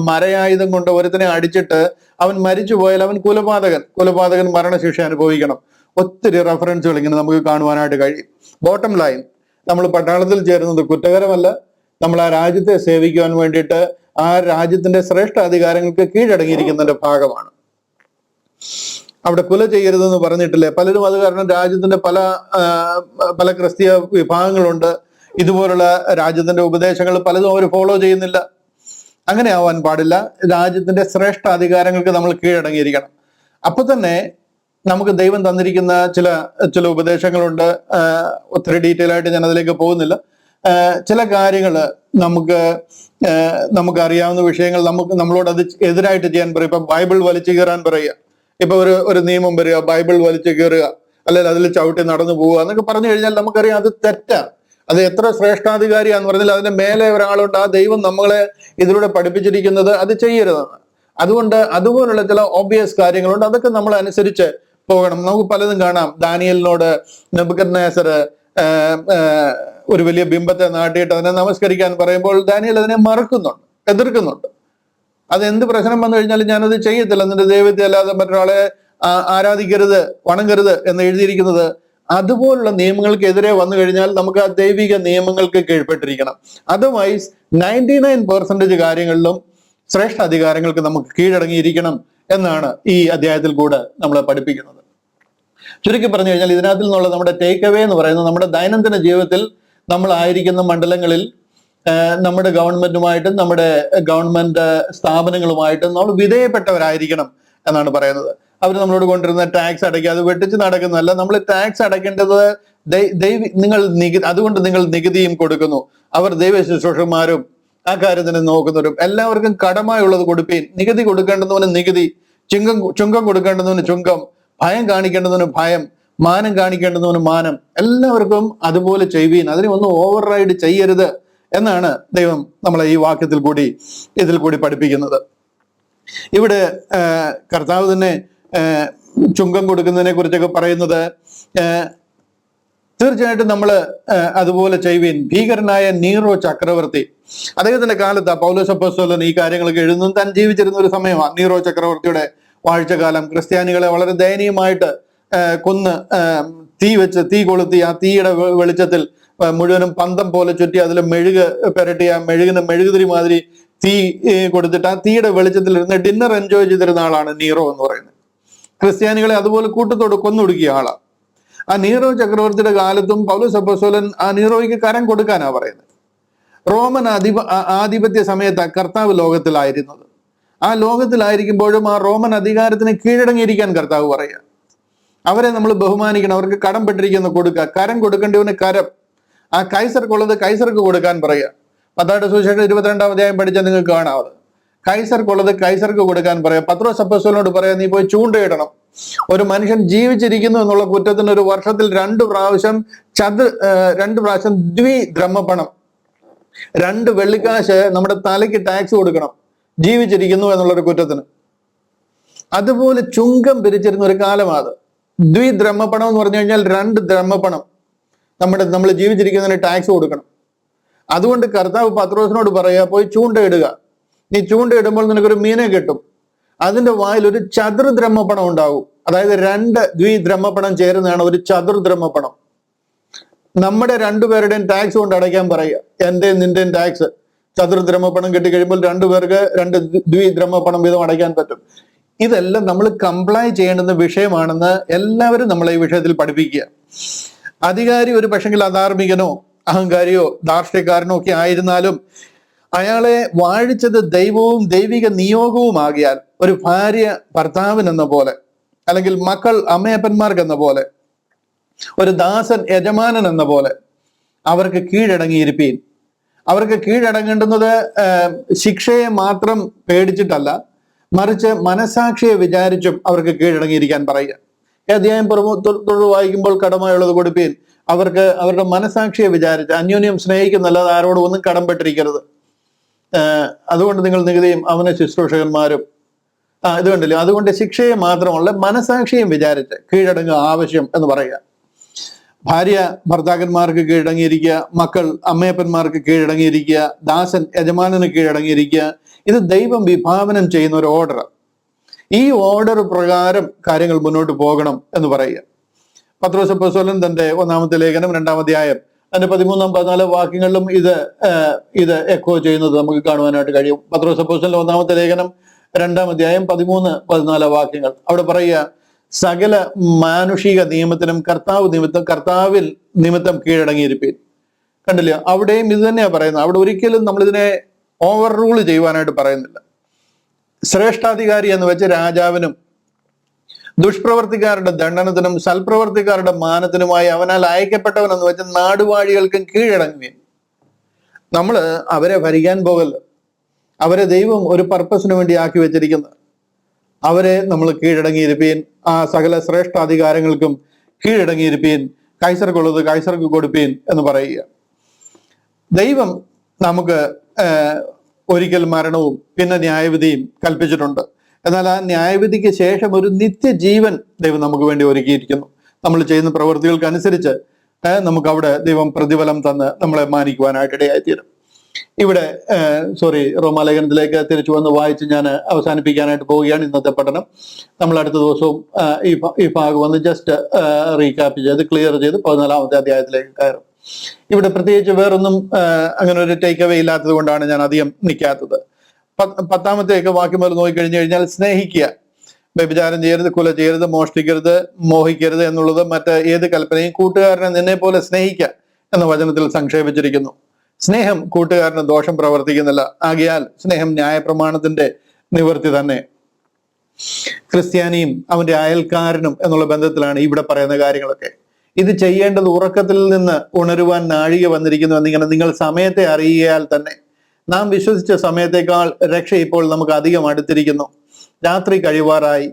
മരയായുധം കൊണ്ട് ഒരുത്തനെ അടിച്ചിട്ട് അവൻ മരിച്ചു പോയാൽ അവൻ കുലപാതകൻ മരണശിക്ഷ അനുഭവിക്കണം. ഒത്തിരി റെഫറൻസുകൾ ഇങ്ങനെ നമുക്ക് കാണുവാനായിട്ട് കഴിയും. ബോട്ടം ലൈൻ, നമ്മൾ പട്ടാളത്തിൽ ചേരുന്നത് കുറ്റകരമല്ല. നമ്മൾ ആ രാജ്യത്തെ സേവിക്കുവാൻ വേണ്ടിയിട്ട് ആ രാജ്യത്തിന്റെ ശ്രേഷ്ഠ അധികാരങ്ങൾക്ക് കീഴടങ്ങിയിരിക്കുന്നതിന്റെ ഭാഗമാണ്. അവിടെ കുല ചെയ്യരുതെന്ന് പറഞ്ഞിട്ടില്ലേ? പലരും അത് കാരണം രാജ്യത്തിന്റെ പല ക്രിസ്തീയ വിഭാഗങ്ങളുണ്ട്. ഇതുപോലുള്ള രാജ്യത്തിന്റെ ഉപദേശങ്ങൾ പലതും അവർ ഫോളോ ചെയ്യുന്നില്ല. അങ്ങനെ ആവാൻ പാടില്ല. രാജ്യത്തിന്റെ ശ്രേഷ്ഠ അധികാരങ്ങൾക്ക് നമ്മൾ കീഴടങ്ങിയിരിക്കണം. അപ്പൊ തന്നെ നമുക്ക് ദൈവം തന്നിരിക്കുന്ന ചില ഉപദേശങ്ങളുണ്ട്. ഒത്തിരി ഡീറ്റെയിൽ ആയിട്ട് ഞാൻ അതിലേക്ക് പോകുന്നില്ല. ചില കാര്യങ്ങൾ നമുക്ക് അറിയാവുന്ന വിഷയങ്ങൾ നമ്മളോട് അത് എതിരായിട്ട് ചെയ്യാൻ പറയും. ഇപ്പൊ ബൈബിൾ വലിച്ചു കയറാൻ പറയുക. ഇപ്പൊ ഒരു നിയമം വരിക, ബൈബിൾ വലിച്ചു കയറുക, അല്ലെങ്കിൽ അതിൽ ചവിട്ടി നടന്നു പോവുക എന്നൊക്കെ പറഞ്ഞു കഴിഞ്ഞാൽ നമുക്കറിയാം അത് തെറ്റാണ്. അത് എത്ര ശ്രേഷ്ഠാധികാരിയാന്ന് പറഞ്ഞാൽ അതിന്റെ മേലെ ഒരാളുണ്ട്. ആ ദൈവം നമ്മളെ ഇതിലൂടെ പഠിപ്പിച്ചിരിക്കുന്നത് അത് ചെയ്യരുതെന്ന്. അതുകൊണ്ട് അതുപോലുള്ള ചില ഓബ്വിയസ് കാര്യങ്ങളുണ്ട്. അതൊക്കെ നമ്മൾ അനുസരിച്ച് പോകണം. നമുക്ക് പലതും കാണാം. ദാനിയേലിനോട് നെബൂഖദ്നേസർ ഒരു വലിയ ബിംബത്തെ നാട്ടിയിട്ട് അതിനെ നമസ്കരിക്കാൻ പറയുമ്പോൾ ദാനിയേൽ അതിനെ എതിർക്കുന്നുണ്ട്. അത് എന്ത് പ്രശ്നം വന്നു കഴിഞ്ഞാലും ഞാനത് ചെയ്യത്തില്ല, നിന്റെ ദൈവത്തെ അല്ലാതെ മറ്റൊരാളെ ആരാധിക്കരുത്, വണങ്ങരുത് എന്ന് എഴുതിയിരിക്കുന്നത്. അതുപോലുള്ള നിയമങ്ങൾക്കെതിരെ വന്നു കഴിഞ്ഞാൽ നമുക്ക് ആ ദൈവിക നിയമങ്ങൾക്ക് കീഴ്പ്പെട്ടിരിക്കണം. അതർവൈസ് 99% കാര്യങ്ങളിലും ശ്രേഷ്ഠ അധികാരങ്ങൾക്ക് നമുക്ക് കീഴടങ്ങിയിരിക്കണം എന്നാണ് ഈ അധ്യായത്തിൽ കൂടെ നമ്മളെ പഠിപ്പിക്കുന്നത്. ചുരുക്കി പറഞ്ഞു കഴിഞ്ഞാൽ ഇതിനകത്തിൽ നിന്നുള്ള നമ്മുടെ ടേക്ക് അവേ എന്ന് പറയുന്നത്, നമ്മുടെ ദൈനംദിന ജീവിതത്തിൽ നമ്മളായിരിക്കുന്ന മണ്ഡലങ്ങളിൽ നമ്മുടെ ഗവൺമെന്റുമായിട്ടും നമ്മുടെ ഗവൺമെന്റ് സ്ഥാപനങ്ങളുമായിട്ടും നമ്മൾ വിധേയപ്പെട്ടവരായിരിക്കണം എന്നാണ് പറയുന്നത്. അവർ നമ്മളോട് കൊണ്ടിരുന്ന ടാക്സ് അടയ്ക്കുക, അത് വെട്ടിച്ച് നടക്കുന്നതല്ല. നമ്മൾ ടാക്സ് അടയ്ക്കേണ്ടത് അതുകൊണ്ട് നിങ്ങൾ നികുതിയും കൊടുക്കുന്നു. അവർ ദൈവ ശുശ്രൂഷന്മാരും ആ കാര്യത്തിന് നോക്കുന്നവരും എല്ലാവർക്കും കടമായുള്ളത് കൊടുപ്പീൻ. നികുതി കൊടുക്കേണ്ടതിന് നികുതി, ചുങ്കം കൊടുക്കേണ്ടതിന് ചുങ്കം, ഭയം കാണിക്കേണ്ടതിന് ഭയം, മാനം കാണിക്കേണ്ടതിന് മാനം, എല്ലാവർക്കും അതുപോലെ ചെയ്യുവീൻ. അതിനെ ഒന്നും ഓവർ റൈഡ് ചെയ്യരുത് എന്നാണ് ദൈവം നമ്മളെ ഈ വാക്യത്തിൽ കൂടി പഠിപ്പിക്കുന്നത്. ഇവിടെ കർത്താവ് തന്നെ ചുങ്കം കൊടുക്കുന്നതിനെ കുറിച്ചൊക്കെ പറയുന്നത് തീർച്ചയായിട്ടും നമ്മൾ അതുപോലെ ചെയ്യുവീൻ. ഭീകരനായ നീറോ ചക്രവർത്തി, അദ്ദേഹത്തിന്റെ കാലത്ത് പൗലോസ് അപ്പോസ്തലൻ ഈ കാര്യങ്ങളൊക്കെ എഴുതുന്നത് താൻ ജീവിച്ചിരുന്ന ഒരു സമയമാണ്. നീറോ ചക്രവർത്തിയുടെ വാഴ്ചകാലം ക്രിസ്ത്യാനികളെ വളരെ ദയനീയമായിട്ട് കൊന്ന് തീ കൊളുത്തി ആ തീയുടെ വെളിച്ചത്തിൽ മുഴുവനും പന്തം പോലെ ചുറ്റി അതിൽ മെഴുക് പുരട്ടി ആ മെഴുകുതിരി മാതിരി തീ കൊടുത്തിട്ട് ആ തീയുടെ വെളിച്ചത്തിൽ ഇരുന്ന് ഡിന്നർ എൻജോയ് ചെയ്തിരുന്ന ആളാണ് നീറോ എന്ന് പറയുന്നത്. ക്രിസ്ത്യാനികളെ അതുപോലെ കൂട്ടത്തോട് കൊന്നൊടുക്കിയ ആളാണ്. ആ നീറോ ചക്രവർത്തിയുടെ കാലത്തും പൗലോസ് അപ്പോസ്തലൻ ആ നീറോയ്ക്ക് കരം കൊടുക്കാനാ പറയുന്നത്. റോമൻ ആധിപത്യ സമയത്ത് കർത്താവ് ലോകത്തിലായിരുന്നത്. ആ ലോകത്തിലായിരിക്കുമ്പോഴും ആ റോമൻ അധികാരത്തിന് കീഴടങ്ങിയിരിക്കാൻ കർത്താവ് പറയുക. അവരെ നമ്മൾ ബഹുമാനിക്കണം, അവർക്ക് കടം പെട്ടിരിക്കുന്ന കൊടുക്കുക. കരം കൊടുക്കേണ്ടവന് കരം, ആ കൈസർക്കുള്ളത് കൈസർക്ക് കൊടുക്കാൻ പറയുക. മത്തായിയുടെ സുവിശേഷം 22-ാം അധ്യായം പഠിച്ചാൽ നിങ്ങൾക്ക് കാണാം. കൈസർക്കുള്ളത് കൈസർക്ക് കൊടുക്കാൻ പറയാം. പത്രോസ് അപ്പോസ്തലനോട് പറയാം, നീ പോയി ചൂണ്ടയിടണം. ഒരു മനുഷ്യൻ ജീവിച്ചിരിക്കുന്നു എന്നുള്ള കുറ്റത്തിന് ഒരു വർഷത്തിൽ 2 പ്രാവശ്യം ദ്വിദ്രഹ്മപണം, 2 വെള്ളിക്കാശ് നമ്മുടെ തലയ്ക്ക് ടാക്സ് കൊടുക്കണം, ജീവിച്ചിരിക്കുന്നു എന്നുള്ളൊരു കുറ്റത്തിന്. അതുപോലെ ചുങ്കം പിരിച്ചിരുന്ന ഒരു കാലമാണ്. ദ്വിദ്രഹ്മപണം എന്ന് പറഞ്ഞു കഴിഞ്ഞാൽ 2 ദ്രഹ്മപണം നമ്മൾ ജീവിച്ചിരിക്കുന്നതിന് ടാക്സ് കൊടുക്കണം. അതുകൊണ്ട് കർത്താവ് പത്രോസിനോട് പറയാ, പോയി ചൂണ്ടയിടുക. നീ ചൂണ്ടയിടുമ്പോൾ നിനക്കൊരു മീനെ കിട്ടും, അതിന്റെ വായിൽ ഒരു ചതുർദ്രഹ്മപണം ഉണ്ടാവും. അതായത് 2 ദ്വിദ്രഹ്മപണം ചേരുന്നതാണ് ഒരു ചതുർദ്രഹ്മപണം. നമ്മുടെ 2 പേരുടെയും ടാക്സ് കൊണ്ട് അടയ്ക്കാൻ പറയുക. എന്റെയും നിന്റെയും ടാക്സ് ചതുർദ്രഹ്മപ്പണം കിട്ടിക്കഴിയുമ്പോൾ 2 പേർക്ക് 2 ദ്വിദ്രഹ്മപ്പണം വീതം അടയ്ക്കാൻ പറ്റും. ഇതെല്ലാം നമ്മൾ കംപ്ലൈ ചെയ്യേണ്ടുന്ന വിഷയമാണെന്ന് എല്ലാവരും നമ്മളെ ഈ വിഷയത്തിൽ പഠിപ്പിക്കുക. അധികാരി ഒരു പക്ഷെങ്കിൽ അധാർമികനോ അഹങ്കാരിയോ ധാർഷ്ട്യക്കാരനോ ഒക്കെ ആയിരുന്നാലും അയാളെ വാഴിച്ചത് ദൈവവും ദൈവിക നിയോഗവുമാകിയാൽ ഒരു ഭാര്യ ഭർത്താവിനെന്ന പോലെ, അല്ലെങ്കിൽ മക്കൾ അമ്മയപ്പന്മാർക്കെന്ന പോലെ, ഒരു ദാസൻ യജമാനൻ എന്ന പോലെ അവർക്ക് കീഴടങ്ങിയിരിപ്പീൻ. അവർക്ക് കീഴടങ്ങേണ്ടുന്നത് ശിക്ഷയെ മാത്രം പേടിച്ചിട്ടല്ല, മറിച്ച് മനസാക്ഷിയെ വിചാരിച്ചും അവർക്ക് കീഴടങ്ങിയിരിക്കാൻ പറയുക. അധ്യായം തുടർന്ന് വായിക്കുമ്പോൾ കടമായുള്ളത് കൊടുപ്പീൻ. അവർക്ക് അവരുടെ മനസാക്ഷിയെ വിചാരിച്ച് അന്യോന്യം സ്നേഹിക്കുന്നല്ലാതെ ആരോടും ഒന്നും കടംപെട്ടിരിക്കരുത്. അതുകൊണ്ട് നിങ്ങൾ നികുതിയും അവന് ശുശ്രൂഷകന്മാരും ഇത് കണ്ടില്ലേ. അതുകൊണ്ട് ശിക്ഷയെ മാത്രമല്ല മനസാക്ഷിയും വിചാരിച്ച് കീഴടങ്ങുക ആവശ്യം എന്ന് പറയുക. ഭാര്യ ഭർത്താക്കന്മാർക്ക് കീഴടങ്ങിയിരിക്കുക, മക്കൾ അമ്മയപ്പന്മാർക്ക് കീഴടങ്ങിയിരിക്കുക, ദാസൻ യജമാനന് കീഴടങ്ങിയിരിക്കുക. ഇത് ദൈവം വിഭാവനം ചെയ്യുന്ന ഒരു ഓർഡർ. ഈ ഓർഡർ പ്രകാരം കാര്യങ്ങൾ മുന്നോട്ട് പോകണം എന്ന് പറയുക. പത്രോസ് അപ്പോസ്തലൻ തന്റെ 1-ാമത്തെ ലേഖനം 2-ാം അധ്യായം അതിന്റെ 13, 14 വാക്യങ്ങളിലും ഇത് എക്കോ ചെയ്യുന്നത് നമുക്ക് കാണുവാനായിട്ട് കഴിയും. പത്രോസ് അപ്പോസ്തലൻ 1-ാമത്തെ ലേഖനം 2-ാം അധ്യായം 13, 14 വാക്യങ്ങൾ. അവിടെ പറയുക, സകല മാനുഷിക നിയമത്തിനും കർത്താവിൽ നിമിത്തം കീഴടങ്ങിയിരിപ്പീൻ. കണ്ടില്ല, അവിടെയും ഇത് തന്നെയാ പറയുന്നത്. അവിടെ ഒരിക്കലും നമ്മളിതിനെ ഓവർ റൂൾ ചെയ്യുവാനായിട്ട് പറയുന്നില്ല. ശ്രേഷ്ഠാധികാരി എന്ന് വെച്ച് രാജാവിനും ദുഷ്പ്രവർത്തിക്കാരുടെ ദണ്ഡനത്തിനും സൽപ്രവർത്തിക്കാരുടെ മാനത്തിനുമായി അവനാൽ അയക്കപ്പെട്ടവൻ എന്ന് വെച്ച് നാടുവാഴികൾക്കും കീഴടങ്ങുകയും. നമ്മൾ അവരെ ഭരിക്കാൻ പോകല്ല. അവരെ ദൈവം ഒരു പർപ്പസിന് വേണ്ടി ആക്കി വെച്ചിരിക്കുന്നത്. അവരെ നമ്മൾ കീഴടങ്ങിയിരിപ്പീൻ. ആ സകല ശ്രേഷ്ഠാധികാരങ്ങൾക്കും കീഴടങ്ങിയിരിപ്പീൻ. കൈസർക്കുള്ളത് കൈസർക്ക് കൊടുപ്പീൻ എന്ന് പറയുക. ദൈവം നമുക്ക് ഒരിക്കൽ മരണവും പിന്നെ ന്യായവിധിയും കൽപ്പിച്ചിട്ടുണ്ട്. എന്നാൽ ആ ന്യായവിധിക്ക് ശേഷം ഒരു നിത്യജീവൻ ദൈവം നമുക്ക് വേണ്ടി ഒരുക്കിയിരിക്കുന്നു. നമ്മൾ ചെയ്യുന്ന പ്രവൃത്തികൾക്കനുസരിച്ച് നമുക്ക് അവിടെ ദൈവം പ്രതിഫലം തന്ന് നമ്മളെ മാനിക്കുവാനായിട്ട് ഇടയായിത്തീരും. ഇവിടെ റോമാലേഖനത്തിലേക്ക് തിരിച്ചു വന്ന് വായിച്ച് ഞാൻ അവസാനിപ്പിക്കാനായിട്ട് പോവുകയാണ് ഇന്നത്തെ പഠനം. നമ്മൾ അടുത്ത ദിവസവും ഈ ഭാഗം വന്ന് ജസ്റ്റ് റീക്യാപ്പ് ചെയ്ത് ക്ലിയർ ചെയ്ത് 14-ാമത്തെ അധ്യായത്തിലേക്ക് കയറും. ഇവിടെ പ്രത്യേകിച്ച് വേറൊന്നും അങ്ങനെ ഒരു ടേക്ക് അവേ ഇല്ലാത്തത് കൊണ്ടാണ് ഞാൻ അധികം നിൽക്കാത്തത്. 10-ാമത്തെ വാക്യം പോലെ നോക്കിക്കഴിഞ്ഞു കഴിഞ്ഞാൽ സ്നേഹിക്കുക, വ്യഭിചാരം ചെയ്യരുത്, കൊല ചെയ്യരുത്, മോഷ്ടിക്കരുത്, മോഹിക്കരുത് എന്നുള്ളത് മറ്റ് ഏത് കൽപ്പനയും കൂട്ടുകാരനെ നിന്നെ പോലെ സ്നേഹിക്കുക എന്ന വചനത്തിൽ സംക്ഷേപിച്ചിരിക്കുന്നു. സ്നേഹം കൂട്ടുകാരന് ദോഷം പ്രവർത്തിക്കുന്നില്ല. ആകയാൽ സ്നേഹം ന്യായപ്രമാണത്തിന്റെ നിവൃത്തി തന്നെ. ക്രിസ്ത്യാനിയും അവന്റെ അയൽക്കാരനും എന്നുള്ള ബന്ധത്തിലാണ് ഇവിടെ പറയുന്ന കാര്യങ്ങളൊക്കെ. ഇത് ചെയ്യേണ്ടത് ഉറക്കത്തിൽ നിന്ന് ഉണരുവാൻ നാഴിക വന്നിരിക്കുന്നു എന്നിങ്ങനെ നിങ്ങൾ സമയത്തെ അറിയാൽ തന്നെ. നാം വിശ്വസിച്ച സമയത്തേക്കാൾ രക്ഷ ഇപ്പോൾ നമുക്ക് അധികം അടുത്തിരിക്കുന്നു. രാത്രി കഴിവാറായി,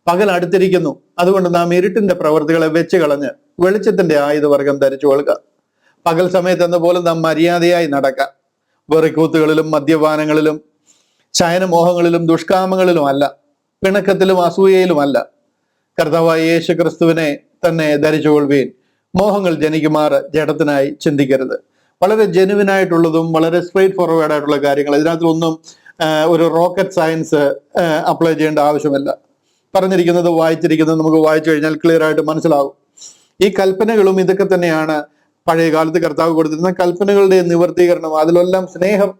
പകൽ അടുത്തിരിക്കുന്നു. അതുകൊണ്ട് നാം ഇരുട്ടിന്റെ പ്രവൃത്തികളെ വെച്ച് കളഞ്ഞ് വെളിച്ചത്തിന്റെ ആയുധവർഗം ധരിച്ചു കൊള്ളുക. പകൽ സമയത്ത് എന്ന പോലെ നാം മര്യാദയായി നടക്കാം. വെറിക്കൂത്തുകളിലും മദ്യപാനങ്ങളിലും ശയനമോഹങ്ങളിലും ദുഷ്കാമങ്ങളിലും അല്ല, പിണക്കത്തിലും അസൂയയിലുമല്ല. കർത്താവായ യേശു ക്രിസ്തുവിനെ തന്നെ ധരിച്ചുകൊള്ളുവീൻ. മോഹങ്ങൾ ജനിക്കുമാറ് ജഡത്തിനായി ചിന്തിക്കരുത്. വളരെ ജെനുവിനായിട്ടുള്ളതും വളരെ സ്ട്രേറ്റ് ഫോർവേഡ് ആയിട്ടുള്ള കാര്യങ്ങൾ. ഇതിനകത്തൊന്നും ഒരു റോക്കറ്റ് സയൻസ് അപ്ലൈ ചെയ്യേണ്ട ആവശ്യമില്ല. പറഞ്ഞിരിക്കുന്നത് വായിച്ചിരിക്കുന്നത് നമുക്ക് വായിച്ചു കഴിഞ്ഞാൽ ക്ലിയർ ആയിട്ട് മനസ്സിലാവും. ഈ കൽപ്പനകളും ഇതൊക്കെ തന്നെയാണ് പഴയ കാലത്ത് കർത്താവ് കൊടുത്തിരുന്ന കൽപ്പനകളുടെ നിവർത്തീകരണം. അതിലെല്ലാം സ്നേഹം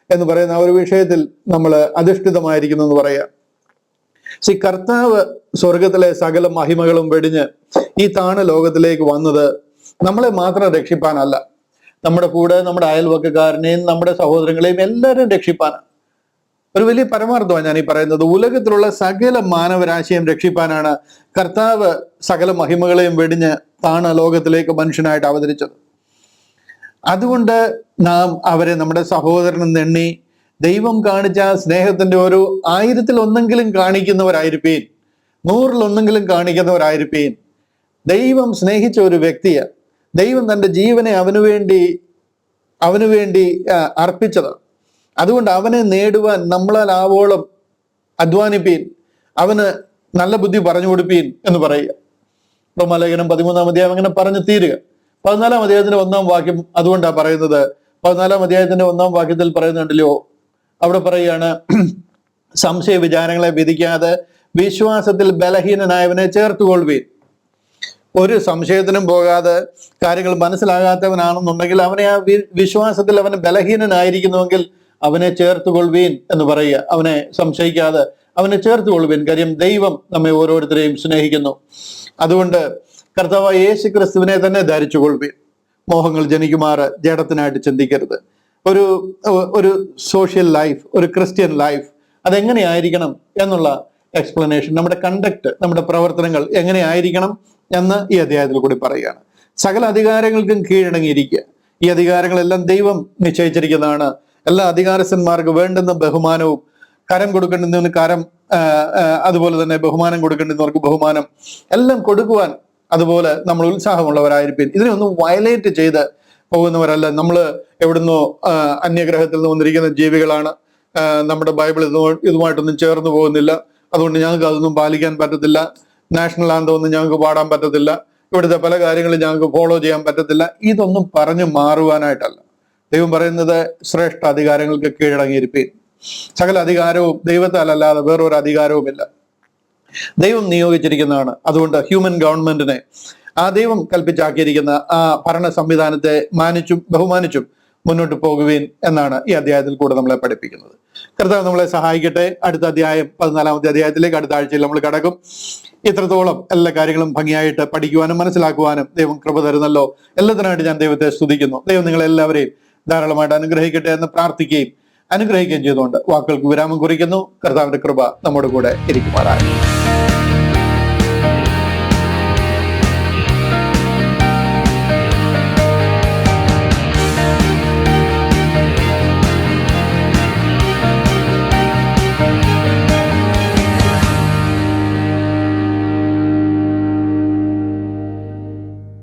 എന്ന് പറയുന്ന ആ ഒരു വിഷയത്തിൽ നമ്മൾ അധിഷ്ഠിതമായിരിക്കുന്നു എന്ന് പറയാം. കർത്താവ് സ്വർഗത്തിലെ സകല മഹിമകളും വെടിഞ്ഞ് ഈ താണ ലോകത്തിലേക്ക് വന്നത് നമ്മളെ മാത്രം രക്ഷിപ്പാനല്ല, നമ്മുടെ കൂടെ നമ്മുടെ അയൽവക്കക്കാരനെയും നമ്മുടെ സഹോദരങ്ങളെയും എല്ലാവരും രക്ഷിപ്പാനാണ്. ഒരു വലിയ പരമാർത്ഥമാണ് ഞാൻ ഈ പറയുന്നത്. ഉലകത്തിലുള്ള സകല മാനവരാശിയും രക്ഷിപ്പാനാണ് കർത്താവ് സകല മഹിമകളെയും വെടിഞ്ഞ് താണ ലോകത്തിലേക്ക് മനുഷ്യനായിട്ട് അവതരിച്ചത്. അതുകൊണ്ട് നാം അവരെ നമ്മുടെ സഹോദരനെന്നെണ്ണി ദൈവം കാണിച്ച സ്നേഹത്തിന്റെ ഒരു 1000-ൽ-1 കാണിക്കുന്നവരായിരിപ്പീൻ, 100-ൽ-1 കാണിക്കുന്നവരായിരിപ്പീൻ. ദൈവം സ്നേഹിച്ച ഒരു വ്യക്തിയെ ദൈവം തന്റെ ജീവനെ അവനു വേണ്ടി അർപ്പിച്ചതാണ്. അതുകൊണ്ട് അവനെ നേടുവാൻ നമ്മളാൽ ആവോളം അധ്വാനിപ്പീൻ, അവന് നല്ല ബുദ്ധി പറഞ്ഞു കൊടുപ്പീൻ എന്ന് പറയുക. റോമാലേഖനം 13-ാം അധ്യായം അങ്ങനെ പറഞ്ഞു തീരുക. 14-ാം അധ്യായത്തിന്റെ 1-ാം വാക്യം അതുകൊണ്ടാണ് പറയുന്നത്. 14-ാം അധ്യായത്തിന്റെ 1-ാം വാക്യത്തിൽ പറയുന്നുണ്ടല്ലോ, അവിടെ പറയുകയാണ്, സംശയ വിചാരങ്ങളെ വിധിക്കാതെ വിശ്വാസത്തിൽ ബലഹീനനായവനെ ചേർത്തുകൊള്ളുവീൻ. ഒരു സംശയത്തിനും പോകാതെ കാര്യങ്ങൾ മനസ്സിലാകാത്തവനാണെന്നുണ്ടെങ്കിൽ അവനെ ആ വിശ്വാസത്തിൽ അവന് ബലഹീനനായിരിക്കുന്നുവെങ്കിൽ അവനെ ചേർത്തുകൊള്ളുവീൻ എന്ന് പറയുക. അവനെ സംശയിക്കാതെ അവനെ ചേർത്തുകൊള്ളുവീൻ. കാര്യം ദൈവം നമ്മെ ഓരോരുത്തരെയും സ്നേഹിക്കുന്നു. അതുകൊണ്ട് കർത്താവായ യേശു ക്രിസ്തുവിനെ തന്നെ ധരിച്ചുകൊള്ളുവീൻ. മോഹങ്ങൾ ജനിക്കുമാറ് ജഡത്തിനായിട്ട് ചിന്തിക്കരുത്. ഒരു ഒരു സോഷ്യൽ ലൈഫ്, ഒരു ക്രിസ്ത്യൻ ലൈഫ് അതെങ്ങനെയായിരിക്കണം എന്നുള്ള എക്സ്പ്ലനേഷൻ, നമ്മുടെ കണ്ടക്ട്, നമ്മുടെ പ്രവർത്തനങ്ങൾ എങ്ങനെയായിരിക്കണം എന്ന് ഈ അധ്യായത്തിൽ കൂടി പറയുകയാണ്. സകല അധികാരങ്ങൾക്കും കീഴടങ്ങിയിരിക്കുക. ഈ അധികാരങ്ങളെല്ലാം ദൈവം നിശ്ചയിച്ചിരിക്കുന്നതാണ്. എല്ലാ അധികാരസ്ഥന്മാർക്ക് വേണ്ടുന്ന ബഹുമാനവും, കരം കൊടുക്കേണ്ടുന്നവന് കരം, അതുപോലെ തന്നെ ബഹുമാനം കൊടുക്കേണ്ടുന്നവർക്ക് ബഹുമാനം എല്ലാം കൊടുക്കുവാൻ അതുപോലെ നമ്മൾ ഉത്സാഹമുള്ളവരായിരിക്കും. ഇതിനെയൊന്നും വയലേറ്റ് ചെയ്ത് പോകുന്നവരല്ല. നമ്മൾ എവിടുന്നോ അന്യഗ്രഹത്തിൽ നിന്ന് വന്നിരിക്കുന്ന ജീവികളാണ്. നമ്മുടെ ബൈബിൾ ഇതുമായിട്ടൊന്നും ചേർന്ന് പോകുന്നില്ല, അതുകൊണ്ട് ഞങ്ങൾക്ക് അതൊന്നും പാലിക്കാൻ പറ്റത്തില്ല. നാഷണൽ ആന്തമൊന്നും ഞങ്ങൾക്ക് പാടാൻ പറ്റത്തില്ല. ഇവിടുത്തെ പല കാര്യങ്ങളും ഞങ്ങൾക്ക് ഫോളോ ചെയ്യാൻ പറ്റത്തില്ല. ഇതൊന്നും പറഞ്ഞു മാറുവാനായിട്ടല്ല. ദൈവം പറയുന്നത് ശ്രേഷ്ഠ അധികാരങ്ങൾക്ക് കീഴടങ്ങിയിരിപ്പീൻ. സകല അധികാരവും ദൈവത്താൽ അല്ലാതെ വേറൊരു അധികാരവുമില്ല, ദൈവം നിയോഗിച്ചിരിക്കുന്നതാണ്. അതുകൊണ്ട് ഹ്യൂമൻ ഗവൺമെന്റിനെ, ആ ദൈവം കൽപ്പിച്ചാക്കിയിരിക്കുന്ന ആ ഭരണ സംവിധാനത്തെ മാനിച്ചും ബഹുമാനിച്ചും മുന്നോട്ട് പോകുവീൻ എന്നാണ് ഈ അധ്യായത്തിൽ കൂടെ നമ്മളെ പഠിപ്പിക്കുന്നത്. കർത്താവ് നമ്മളെ സഹായിക്കട്ടെ. അടുത്ത അധ്യായം 14-ാമത്തെ അധ്യായത്തിലേക്ക് അടുത്ത ആഴ്ചയിൽ നമ്മൾ കടക്കും. ഇത്രത്തോളം എല്ലാ കാര്യങ്ങളും ഭംഗിയായിട്ട് പഠിക്കുവാനും മനസ്സിലാക്കുവാനും ദൈവം കൃപ തരുന്നല്ലോ. എല്ലാത്തിനായിട്ട് ഞാൻ ദൈവത്തെ സ്തുതിക്കുന്നു. ദൈവം നിങ്ങളെല്ലാവരെയും ധാരാളമായിട്ട് അനുഗ്രഹിക്കട്ടെ എന്ന് പ്രാർത്ഥിക്കുകയും അനുഗ്രഹിക്കുകയും ചെയ്തുകൊണ്ട് വാക്കുകൾക്ക് വിരാമം കുറിക്കുന്നു. കർത്താവിന്റെ കൃപ നമ്മുടെ കൂടെ ഇരിക്കുമാറാകട്ടെ.